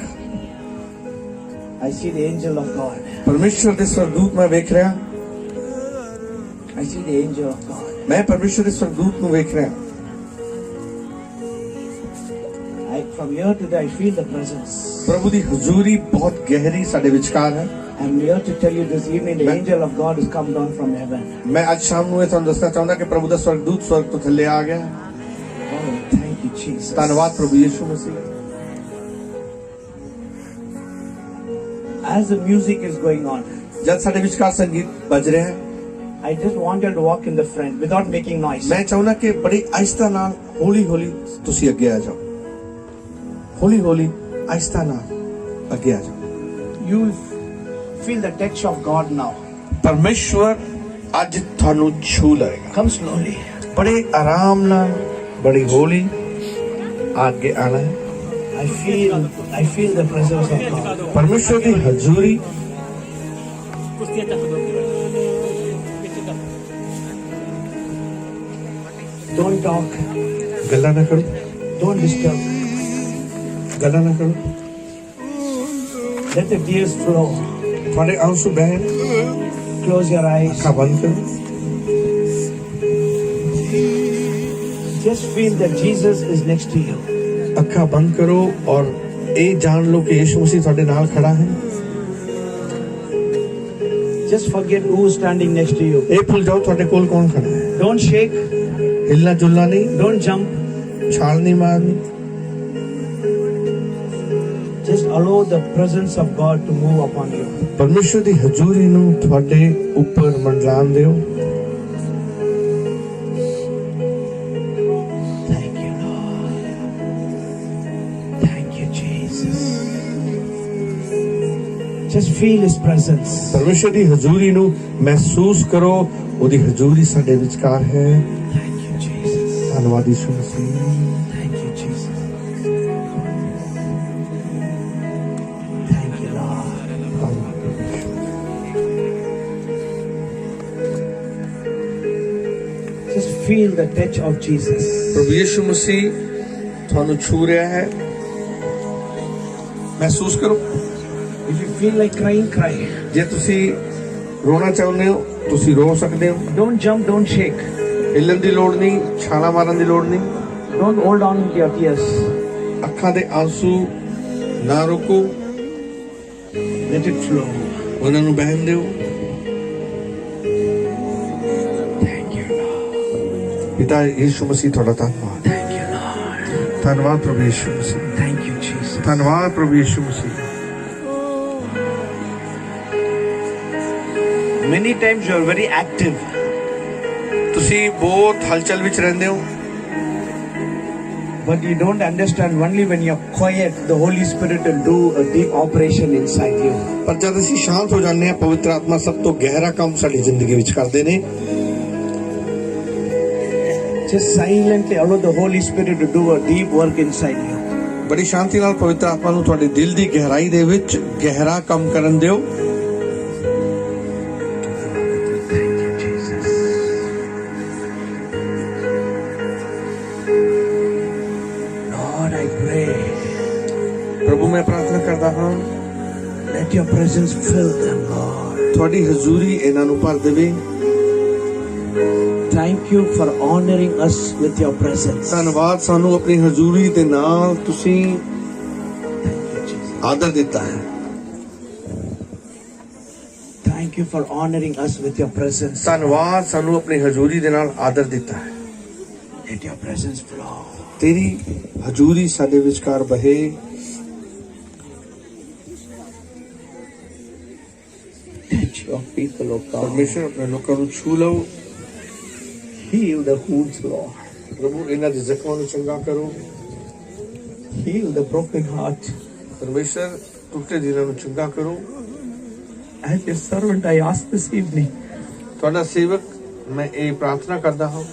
I see the angel of God. ਪਰਮੇਸ਼ਵਰ ਦੇ ਸਵਰਦੂਤ ਮੈਂ ਵੇਖ ਰਿਹਾ I see the angel of God. ਮੈਂ ਪਰਮੇਸ਼ਵਰ ਦੇ ਸਵਰਦੂਤ ਨੂੰ ਵੇਖ ਰਿਹਾ From here to there, I feel the presence. ਪ੍ਰਭੂ ਦੀ ਹਜ਼ੂਰੀ ਬਹੁਤ ਗਹਿਰੀ ਸਾਡੇ ਵਿਚਕਾਰ ਹੈ I'm here to tell you this evening, the angel of God has come down from heaven. ਮੈਂ ਅੱਜ ਸ਼ਾਮ ਨੂੰ ਇਹ ਤੁਹਾਨੂੰ ਦੱਸਣਾ ਚਾਹੁੰਦਾ ਕਿ ਪ੍ਰਭੂ ਦਾ ਸਵਰਗਦੂਤ ਸਵਰਗ ਤੋਂ ਥੱਲੇ ਆ ਗਿਆ Oh, thank you, Jesus. ਧੰਨਵਾਦ ਪ੍ਰਭੂ ਯਿਸੂ ਮਸੀਹ As the music is going on, ਜਦ ਸਾਡੇ ਵਿਚਕਾਰ ਸੰਗੀਤ ਵੱਜ ਰਿਹਾ ਹੈ I just want you to walk in the front without making noise. ਮੈਂ ਚਾਹੁੰਦਾ ਕਿ ਬੜੀ ਆਹਿਸਤਾ ਨਾਲ ਹੌਲੀ ਹੌਲੀ ਤੁਸੀਂ ਅੱਗੇ ਆ ਜਾਓ ਹੌਲੀ ਹੌਲੀ ਆਹਿਸਤਾ ਨਾਲ ਅੱਗੇ ਆ ਜਾਓ You feel the touch of God now. ਪਰਮੇਸ਼ਵਰ ਅੱਜ ਤੁਹਾਨੂੰ ਛੂ ਲਏਗਾ Come slowly. ਬੜੇ ਆਰਾਮ ਨਾਲ ਬੜੀ ਹੌਲੀ ਅੱਗੇ ਆਣਾ ਹੈ I feel the presence of God. ਪਰਮੇਸ਼ਵਰ ਦੀ ਹਜ਼ੂਰੀ Don't talk. ਗੱਲਾਂ ਨਾ ਕਰੋ Don't disturb. ਗੱਲਾਂ ਨਾ ਕਰੋ Let the tears flow. ਤੁਹਾਡੇ ਆਂਸੂ ਬਹਿਣ Close your eyes. ਅੱਖਾਂ ਬੰਦ ਕਰੋ Just feel that Jesus is next to you. ਅੱਖਾਂ ਬੰਦ ਕਰੋ ਔਰ ਇਹ ਜਾਣ ਲਓ ਕਿ ਯਿਸੂ ਮਸੀਹ ਤੁਹਾਡੇ ਨਾਲ ਖੜਾ ਹੈ Just forget who is standing next to you. ਇਹ ਭੁੱਲ ਜਾਓ ਤੁਹਾਡੇ ਕੋਲ ਕੌਣ ਖੜਾ ਹੈ Don't shake. ਹਿੱਲਣਾ ਜੁਲਣਾ ਨਹੀਂ Don't jump. ਛਾਲ ਨਹੀਂ ਮਾਰਨੀ Just allow the presence of God to move upon you. ਪਰਮੇਸ਼ਵਰ ਦੀ ਹਜ਼ੂਰੀ ਨੂੰ ਤੁਹਾਡੇ ਉੱਪਰ ਮੰਡਲਾਉਣ ਦਿਓ Thank you, Lord. Thank you, Jesus. Just feel His presence. ਪਰਮੇਸ਼ਵਰ ਦੀ ਹਜ਼ੂਰੀ ਨੂੰ ਮਹਿਸੂਸ ਕਰੋ ਉਹਦੀ ਹਜ਼ੂਰੀ ਸਾਡੇ ਵਿਚਕਾਰ ਹੈ। Thank you, Jesus. ਧੰਨਵਾਦ ਯਿਸੂ ਮਸੀਹ। Thank you, Jesus. Thank you, Lord. Just feel the touch of Jesus. ਪ੍ਰਭੂ ਯਿਸੂ ਮਸੀਹ ਤੁਹਾਨੂੰ ਛੂ ਰਿਹਾ ਹੈ। ਮਹਿਸੂਸ ਕਰੋ। If you feel like crying, cry. ਜੇ ਤੁਸੀਂ ਰੋਣਾ ਚਾਹੁੰਦੇ ਹੋ ਤੁਸੀਂ ਰੋ ਸਕਦੇ ਹੋ। Don't jump, don't shake. ਹਿੱਲਣ ਦੀ ਲੋੜ ਨਹੀਂ, ਛਾਲਾਂ ਮਾਰਨ ਦੀ ਲੋੜ ਨਹੀਂ। Don't hold on to your tears. ਅੱਖਾਂ ਦੇ ਆਂਸੂ ਨਾ ਰੋਕੋ, Let it flow. ਉਹਨਾਂ ਨੂੰ ਬਹਿਣ ਦਿਓ। Thank you, Lord. ਪਿਤਾ ਯਿਸੂ ਮਸੀਹ ਤੁਹਾਡਾ ਧੰਨਵਾਦ। Thank you, Lord. ਧੰਨਵਾਦ ਪ੍ਰਭੂ ਯਿਸੂ ਮਸੀਹ। Thank you, Jesus. ਧੰਨਵਾਦ ਪ੍ਰਭੂ ਯਿਸੂ ਮਸੀਹ। Many times you are very active, ਤੁਸੀਂ ਬਹੁਤ ਹਲਚਲ ਵਿੱਚ ਰਹਿੰਦੇ ਹੋ, but you don't understand. Only when you are quiet, the Holy Spirit will do a deep operation inside you. ਪਰ ਜਦ ਅਸੀਂ ਸ਼ਾਂਤ ਹੋ ਜਾਂਦੇ ਹਾਂ ਪਵਿੱਤਰ ਆਤਮਾ ਸਭ ਤੋਂ ਗਹਿਰਾ ਕੰਮ ਸਾਡੀ ਜ਼ਿੰਦਗੀ ਵਿੱਚ ਕਰਦੇ ਨੇ। Just silently allow the Holy Spirit to do a deep work inside you. ਬੜੀ ਸ਼ਾਂਤੀ ਨਾਲ ਪਵਿੱਤਰ ਆਤਮਾ ਨੂੰ ਤੁਹਾਡੇ ਦਿਲ ਦੀ ਗਹਿਰਾਈ ਦੇ ਵਿੱਚ ਗਹਿਰਾ ਕੰਮ ਕਰਨ ਦਿਓ। Thank you, Jesus. Lord, I pray, ਪ੍ਰਭੂ ਮੈਂ ਪ੍ਰਾਰਥਨਾ ਕਰਦਾ ਹਾਂ let your presence fill them, Lord. ਤੁਹਾਡੀ ਹਜ਼ੂਰੀ ਇਹਨਾਂ ਨੂੰ ਭਰ ਦੇਵੇ। Thank you for honoring us with your presence. ਧੰਨਵਾਦ ਸਾਨੂੰ ਆਪਣੀ ਹਜ਼ੂਰੀ ਦੇ ਨਾਲ ਤੁਸੀਂ Thank you, Jesus. ਆਦਰ ਦਿੱਤਾ ਹੈ। Thank you for honoring us with your presence. ਧੰਨਵਾਦ ਸਾਨੂੰ ਆਪਣੀ ਹਜ਼ੂਰੀ ਦੇ ਨਾਲ ਆਦਰ ਦਿੱਤਾ ਹੈ। Let your presence flow. ਤੇਰੀ ਹਜ਼ੂਰੀ ਸਾਡੇ ਵਿਚਕਾਰ ਬਹੇ। Touch your people, O God. ਪਰਮੇਸ਼ਰ ਆਪਣੇ ਲੋਕਾਂ ਨੂੰ ਛੂ ਲਓ। Heal the wounds, Lord. ਪ੍ਰਭੂ ਇਹਨਾਂ ਦੇ ਜ਼ਖਮਾਂ ਨੂੰ ਚੰਗਾ ਕਰੋ। Heal the broken heart. ਪਰਮੇਸ਼ਰ ਟੁੱਟੇ ਦਿਲਾਂ ਨੂੰ ਚੰਗਾ ਕਰੋ। As your servant, I ask this evening, ਤੁਹਾਡਾ ਸੇਵਕ ਮੈਂ ਇਹ ਪ੍ਰਾਰਥਨਾ ਕਰਦਾ ਹਾਂ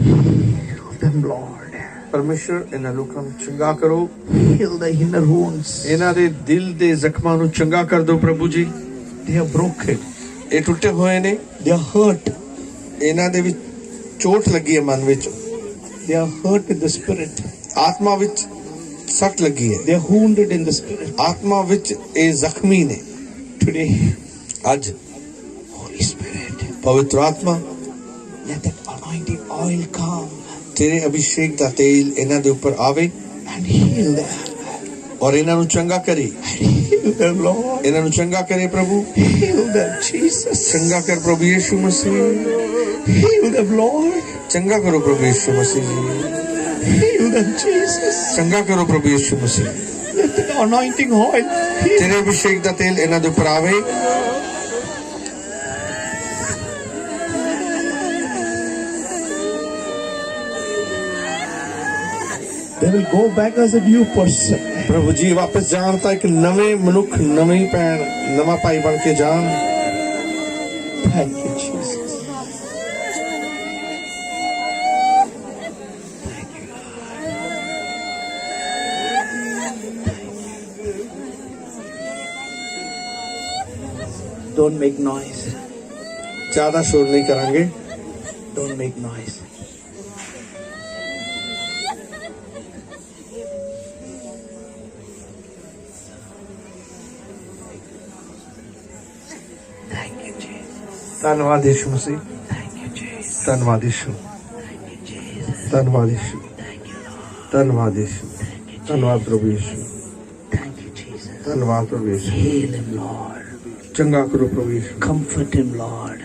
heal them, Lord. ਪਰਮੇਸ਼ਰ ਇਹਨਾਂ ਲੋਕਾਂ ਨੂੰ ਚੰਗਾ ਕਰੋ। Heal the inner wounds. ਇਹਨਾਂ ਦੇ ਦਿਲ ਦੇ ਜ਼ਖਮਾਂ ਨੂੰ ਚੰਗਾ ਕਰ ਦਿਓ ਪ੍ਰਭੂ ਜੀ। They are broken. ਇਹ ਟੁੱਟੇ ਹੋਏ ਨੇ, They are hurt. ਇਹਨਾਂ ਦੇ ਵਿੱਚ ਚੋਟ ਲੱਗੀ ਹੈ, ਮਨ ਵਿੱਚ They are hurt in the spirit. ਆਤਮਾ ਵਿੱਚ ਸੱਟ ਲੱਗੀ ਹੈ, They are wounded in the spirit. ਆਤਮਾ ਵਿੱਚ ਇਹ ਜ਼ਖਮੀ ਨੇ। Today, ਅੱਜ Holy Spirit, ਪਵਿੱਤਰ ਆਤਮਾ let that anointing oil come ਤੇਰੇ ਅਭਿਸ਼ੇਕ ਦਾ ਤੇਲ ਇਹਨਾਂ ਦੇ ਉੱਪਰ ਆਵੇ and heal them. ਔਰ ਇਹਨਾਂ ਨੂੰ ਚੰਗਾ ਕਰੇ। Heal them, Lord. ਇਹਨਾਂ ਨੂੰ ਚੰਗਾ ਕਰੇ ਪ੍ਰਭੂ। Heal them, Jesus. ਚੰਗਾ ਕਰ ਪ੍ਰਭੂ ਯਿਸੂ ਮਸੀਹ। Heal them, Lord. ਚੰਗਾ ਕਰੋ ਪ੍ਰਭੂ ਯਿਸੂ ਮਸੀਹ ਜੀ। Heal them, Jesus. ਚੰਗਾ ਕਰੋ ਪ੍ਰਭੂ ਯਿਸੂ ਮਸੀਹ। Let that anointing oil heal. ਤੇਰੇ ਅਭਿਸ਼ੇਕ ਦਾ ਤੇਲ ਇਹਨਾਂ ਦੇ ਉੱਪਰ ਆਵੇ। They will go back as a new person. ਪ੍ਰਭੂ ਜੀ ਵਾਪਸ ਜਾਣ ਤਾਂ ਇੱਕ ਨਵੇਂ ਮਨੁੱਖ, ਨਵੀਂ ਭੈਣ, ਨਵਾਂ ਭਾਈ ਬਣ ਕੇ ਜਾਣ। Thank you, Jesus. Thank you, Lord. Don't make noise. ਜ਼ਿਆਦਾ ਸ਼ੋਰ ਨਹੀਂ ਕਰਾਂਗੇ। Don't make noise. Thank you, Jesus. ਧੰਨਵਾਦ ਯਿਸੂ ਮਸੀਹ। Thank you, Jesus. ਧੰਨਵਾਦ ਯਿਸੂ। Thank you, Jesus. ਧੰਨਵਾਦ ਯਿਸੂ। Thank you, Lord. ਧੰਨਵਾਦ ਯਿਸੂ। Thank you, ਧੰਨਵਾਦ ਪ੍ਰਭੂ ਯਿਸੂ। Thank you, Jesus. ਧੰਨਵਾਦ ਪ੍ਰਭੂ ਯਿਸੂ। Heal him, Lord. ਚੰਗਾ ਕਰੋ ਪ੍ਰਭੂ ਯਿਸੂ। Comfort him, Lord.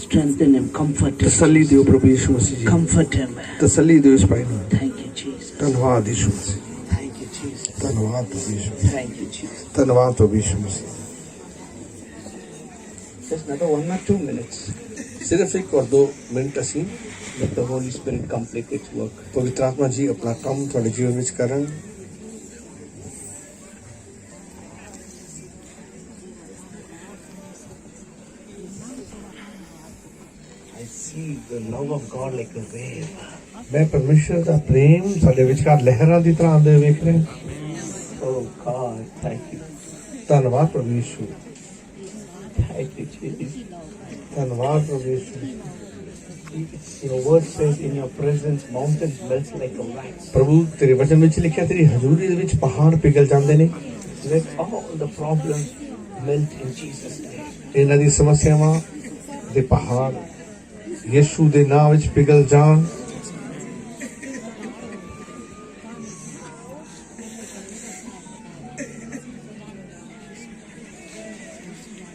Strengthen him. Comfort him. ਤਸੱਲੀ ਦਿਓ ਪ੍ਰਭੂ ਯਿਸੂ ਮਸੀਹ ਜੀ। Comfort him. ਤਸੱਲੀ ਦਿਓ ਇਸ ਭਾਈ ਨੂੰ। Thank you, Jesus. ਧੰਨਵਾਦ ਯਿਸੂ ਮਸੀਹ। Thank you, Jesus. ਧੰਨਵਾਦ ਪ੍ਰਭੂ ਯਿਸੂ। Thank you, Jesus. ਧੰਨਵਾਦ ਪ੍ਰਭੂ ਯਿਸੂ ਮਸੀਹ। Just another 1 or 2 minutes. ਸਿਰਫ 1 और 2 ਮਿੰਟ ਅਸੀਂ Let the Holy Spirit complete its work. ਪਵਿੱਤਰ ਆਤਮਾ ਜੀ ਆਪਣਾ ਕੰਮ ਤੁਹਾਡੇ ਜੀਵਨ ਵਿੱਚ ਕਰਨ। I see the love of God like a wave. ਮੈਂ ਪਰਮੇਸ਼ਰ ਦਾ ਪ੍ਰੇਮ ਸਾਡੇ ਵਿਚਕਾਰ ਲਹਿਰਾਂ ਦੀ ਤਰ੍ਹਾਂ ਆਉਂਦੇ ਵੇਖ ਰਿਹਾ। Oh God, thank you. ਧੰਨਵਾਦ ਪ੍ਰਭੂ ਯਿਸੂ, Thank you, Jesus. ਧੰਨਵਾਦ ਪ੍ਰਭੂ ਯਿਸੂ। Your word says in your presence mountains melt like a wax. ਪ੍ਰਭੂ ਤੇਰੇ ਵਚਨ ਵਿੱਚ ਲਿਖਿਆ ਤੇਰੀ ਹਜ਼ੂਰੀ ਦੇ ਵਿੱਚ ਪਹਾੜ ਪਿਘਲ ਜਾਂਦੇ ਨੇ। Let all the problems melt in Jesus' name. ਇਹਨਾਂ ਦੀ ਸਮੱਸਿਆਵਾਂ ਦੇ ਪਹਾੜ ਯਿਸੂ ਦੇ ਨਾਮ ਵਿੱਚ ਪਿਘਲ ਜਾਣ।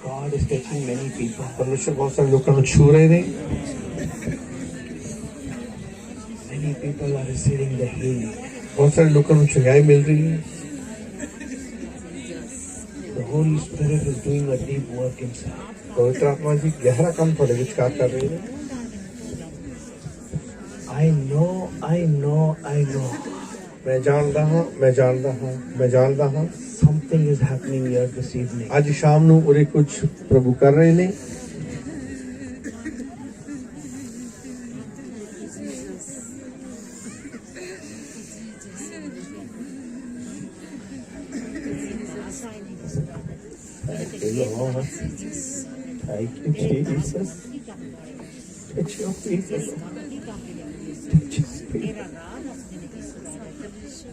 God is touching many people. ਪਰਮੇਸ਼ਰ ਬਹੁਤ ਸਾਰੇ ਲੋਕਾਂ ਨੂੰ ਛੂ ਰਹੇ ਨੇ। Many people are receiving the healing. ਬਹੁਤ ਸਾਰੇ ਲੋਕਾਂ ਨੂੰ ਚੰਗਾਈ ਮਿਲ ਰਹੀ ਹੈ। The Holy Spirit is doing a deep work inside. ਪਵਿੱਤਰ ਆਤਮਾ ਜੀ ਗਹਿਰਾ ਕੰਮ ਤੁਹਾਡੇ ਵਿਚਕਾਰ ਕਰ ਰਹੇ ਨੇ। I know. ਮੈਂ ਜਾਣਦਾ ਹਾਂ, ਮੈਂ ਜਾਣਦਾ ਹਾਂ, ਮੈਂ ਜਾਣਦਾ ਹਾਂ। Something is happening here this evening. ਅੱਜ ਸ਼ਾਮ ਨੂੰ ਉਰੇ ਕੁਝ ਪ੍ਰਭੂ ਕਰ ਰਹੇ ਨੇ। Thank you, Lord. Thank you, Jesus. Touch your people. Touch your people.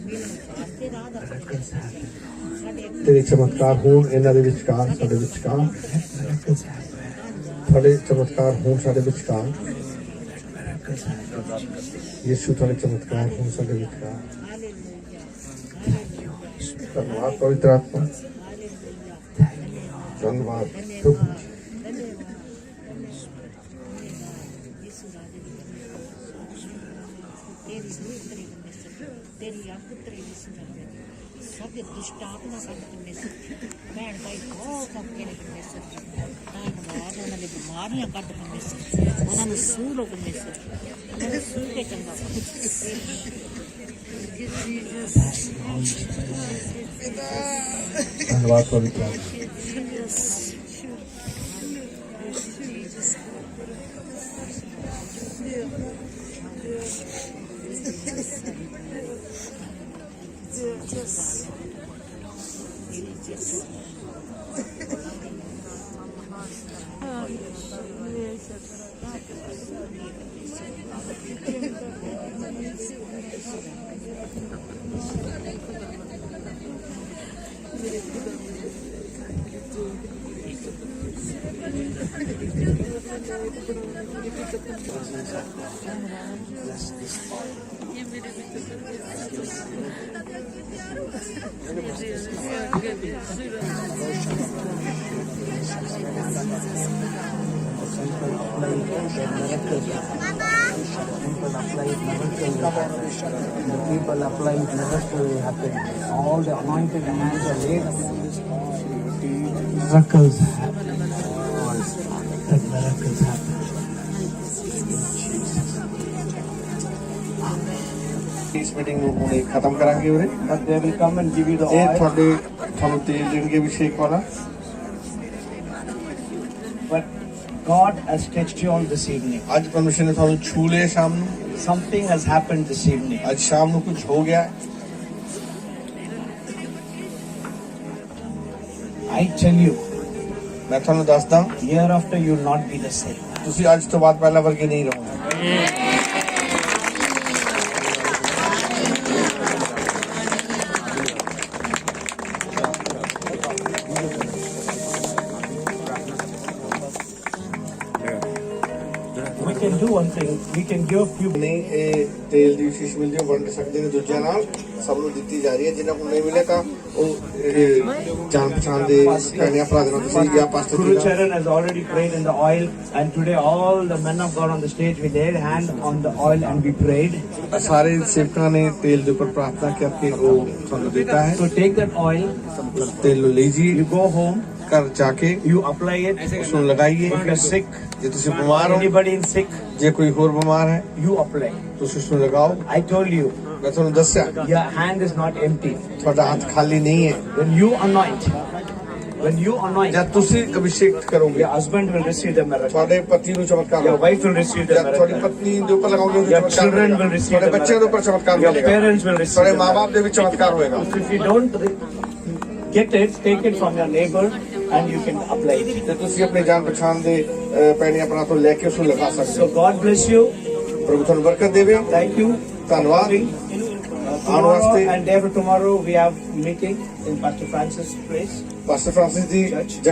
Miracles happen. ਤੇਰੇ ਚਮਤਕਾਰ ਹੋਣ ਇਹਨਾਂ ਦੇ ਵਿਚਕਾਰ, ਸਾਡੇ ਵਿਚਕਾਰ। Miracles happen. ਤੁਹਾਡੇ ਚਮਤਕਾਰ ਹੋਣ ਸਾਡੇ ਵਿਚਕਾਰ। Miracles happen. ਯਿਸੂ ਤੁਹਾਡੇ ਚਮਤਕਾਰ ਹੋਣ ਸਾਡੇ ਵਿਚਕਾਰ। Thank you, Holy Spirit. ਧੰਨਵਾਦ ਪਵਿੱਤਰ ਆਤਮਾ, Thank you, Lord. ਧੰਨਵਾਦ ਪ੍ਰਭੂ ਜੀ। तेरी अग तेरी सुन सब दुष्टाप ना कर परमेश्वर भैन भाई बहुत औखे ने परमेश्वर धन्यवाद उन्होंने बीमारियां कट परमेश्वर उन्होंने सूह लो परमेश्वर उन्होंने सूह के चंगा धन्यवाद पवित्र आत्मा। The people apply it, miracle will happen. All the anointed hands are laid upon this body. Miracles happen. Let miracles happen. ਇਸ ਮੀਟਿੰਗ ਨੂੰ ਹੁਣੇ ਖਤਮ ਕਰਾਂਗੇ ਉਰੇ। But they will come and give you the ਇਹ oil. ਤੁਹਾਨੂੰ ਤੇਲ ਦੇਣਗੇ ਅਭਿਸ਼ੇਕ ਵਾਲਾ। But God has touched you on this evening. ਅੱਜ ਪਰਮੇਸ਼ਰ ਨੇ ਤੁਹਾਨੂੰ ਛੂ ਲਿਆ ਸ਼ਾਮ ਨੂੰ। Something has happened this evening. ਅੱਜ ਸ਼ਾਮ ਨੂੰ ਕੁਝ ਹੋ ਗਿਆ। I tell you, ਮੈਂ ਤੁਹਾਨੂੰ ਦੱਸਦਾ, hereafter you will not be the same. ਤੁਸੀਂ ਅੱਜ ਤੋਂ ਬਾਅਦ ਪਹਿਲਾਂ ਵਰਗੇ ਨਹੀਂ ਰਹੋਗੇ। We can do one thing. We can give few. ਨਹੀਂ ਇਹ ਤੇਲ ਦੀ ਵਿਸ਼ੇਸ਼ ਮਿਲਦੀ ਵੰਡ ਸਕਦੇ ਨੇ ਦੂਜਿਆਂ ਨਾਲ। ਸਭ ਨੂੰ ਦਿੱਤੀ ਜਾ ਰਹੀ ਹੈ। ਜਿਨ੍ਹਾਂ ਨੂੰ ਨਹੀਂ ਮਿਲਿਆ ਤਾਂ ਉਹ ਜਾਣ ਪਛਾਣ ਦੇ ਭੈਣਾਂ ਭਰਾ ਦੇ ਨਾਲ ਤੁਸੀਂ ਗਿਆ pastor Guru Charan has already prayed in the oil, and today all the men of God on the stage with their hand on the oil and we prayed. ਸਾਰੇ ਸੇਵਕਾਂ ਨੇ ਤੇਲ ਦੇ ਉੱਪਰ ਪ੍ਰਾਰਥਨਾ ਕਰਕੇ ਉਹ ਤੁਹਾਨੂੰ ਦਿੱਤਾ ਹੈ। So take that oil, ਤੇਲ ਨੂੰ ਲੀजिए, you go home, ਘਰ ਜਾ ਕੇ you apply it. ਉਸ ਨੂੰ ਲਗਾਈਏ। If you're sick, ਜੇ ਤੁਸੀਂ ਬਿਮਾਰ ਹੋ, anybody is sick, ਜੇ ਕੋਈ ਹੋਰ ਬਿਮਾਰ ਹੈ, you apply. ਤੁਸੀਂ ਉਸ ਨੂੰ ਲਗਾਓ। I told you, ਮੈਂ ਤੁਹਾਨੂੰ ਦੱਸਿਆ your hand is not empty. ਤੁਹਾਡਾ ਹੱਥ ਖਾਲੀ ਨਹੀਂ ਹੈ। When you anoint, When you anoint, ਜਦ ਤੁਸੀਂ ਅਭਿਸ਼ੇਕ ਕਰੋਗੇ your husband will receive the miracle. ਤੁਹਾਡੇ ਪਤੀ ਨੂੰ ਚਮਤਕਾਰ Your ਹੋਵੇਗਾ wife will receive the ਜਦ ਤੁਹਾਡੀ miracle. ਪਤਨੀ ਦੇ ਉੱਪਰ ਲਗਾਓਗੇ Your ਚਮਤਕਾਰ children will ਹੋਵੇਗਾ receive ਤੁਹਾਡੇ the ਬੱਚਿਆਂ ਦੇ ਉੱਪਰ ਚਮਤਕਾਰ Your ਮਿਲੇਗਾ parents will receive ਤੁਹਾਡੇ the ਮਾਂ-ਬਾਪ ਦੇ ਵਿੱਚ ਚਮਤਕਾਰ ਹੋਵੇਗਾ If you don't get it, take it from your neighbor and you can apply it. ਤੇ ਤੁਸੀਂ ਆਪਣੇ ਜਾਣ ਪਛਾਣ ਦੇ ਪੈਣੀ ਆਪਣਾ ਤੋਂ ਲੈ ਕੇ ਉਸ ਨੂੰ ਲਗਾ ਸਕਦੇ So ਹੋ God bless you. ਪ੍ਰਭੂ ਤੁਹਾਨੂੰ ਬਰਕਤ ਦੇਵੇ Thank you. ਧੰਨਵਾਦ Tomorrow ਵਾਸਤੇ। and day after tomorrow we have meeting in Pastor Francis' place. Pastor Francis the Church.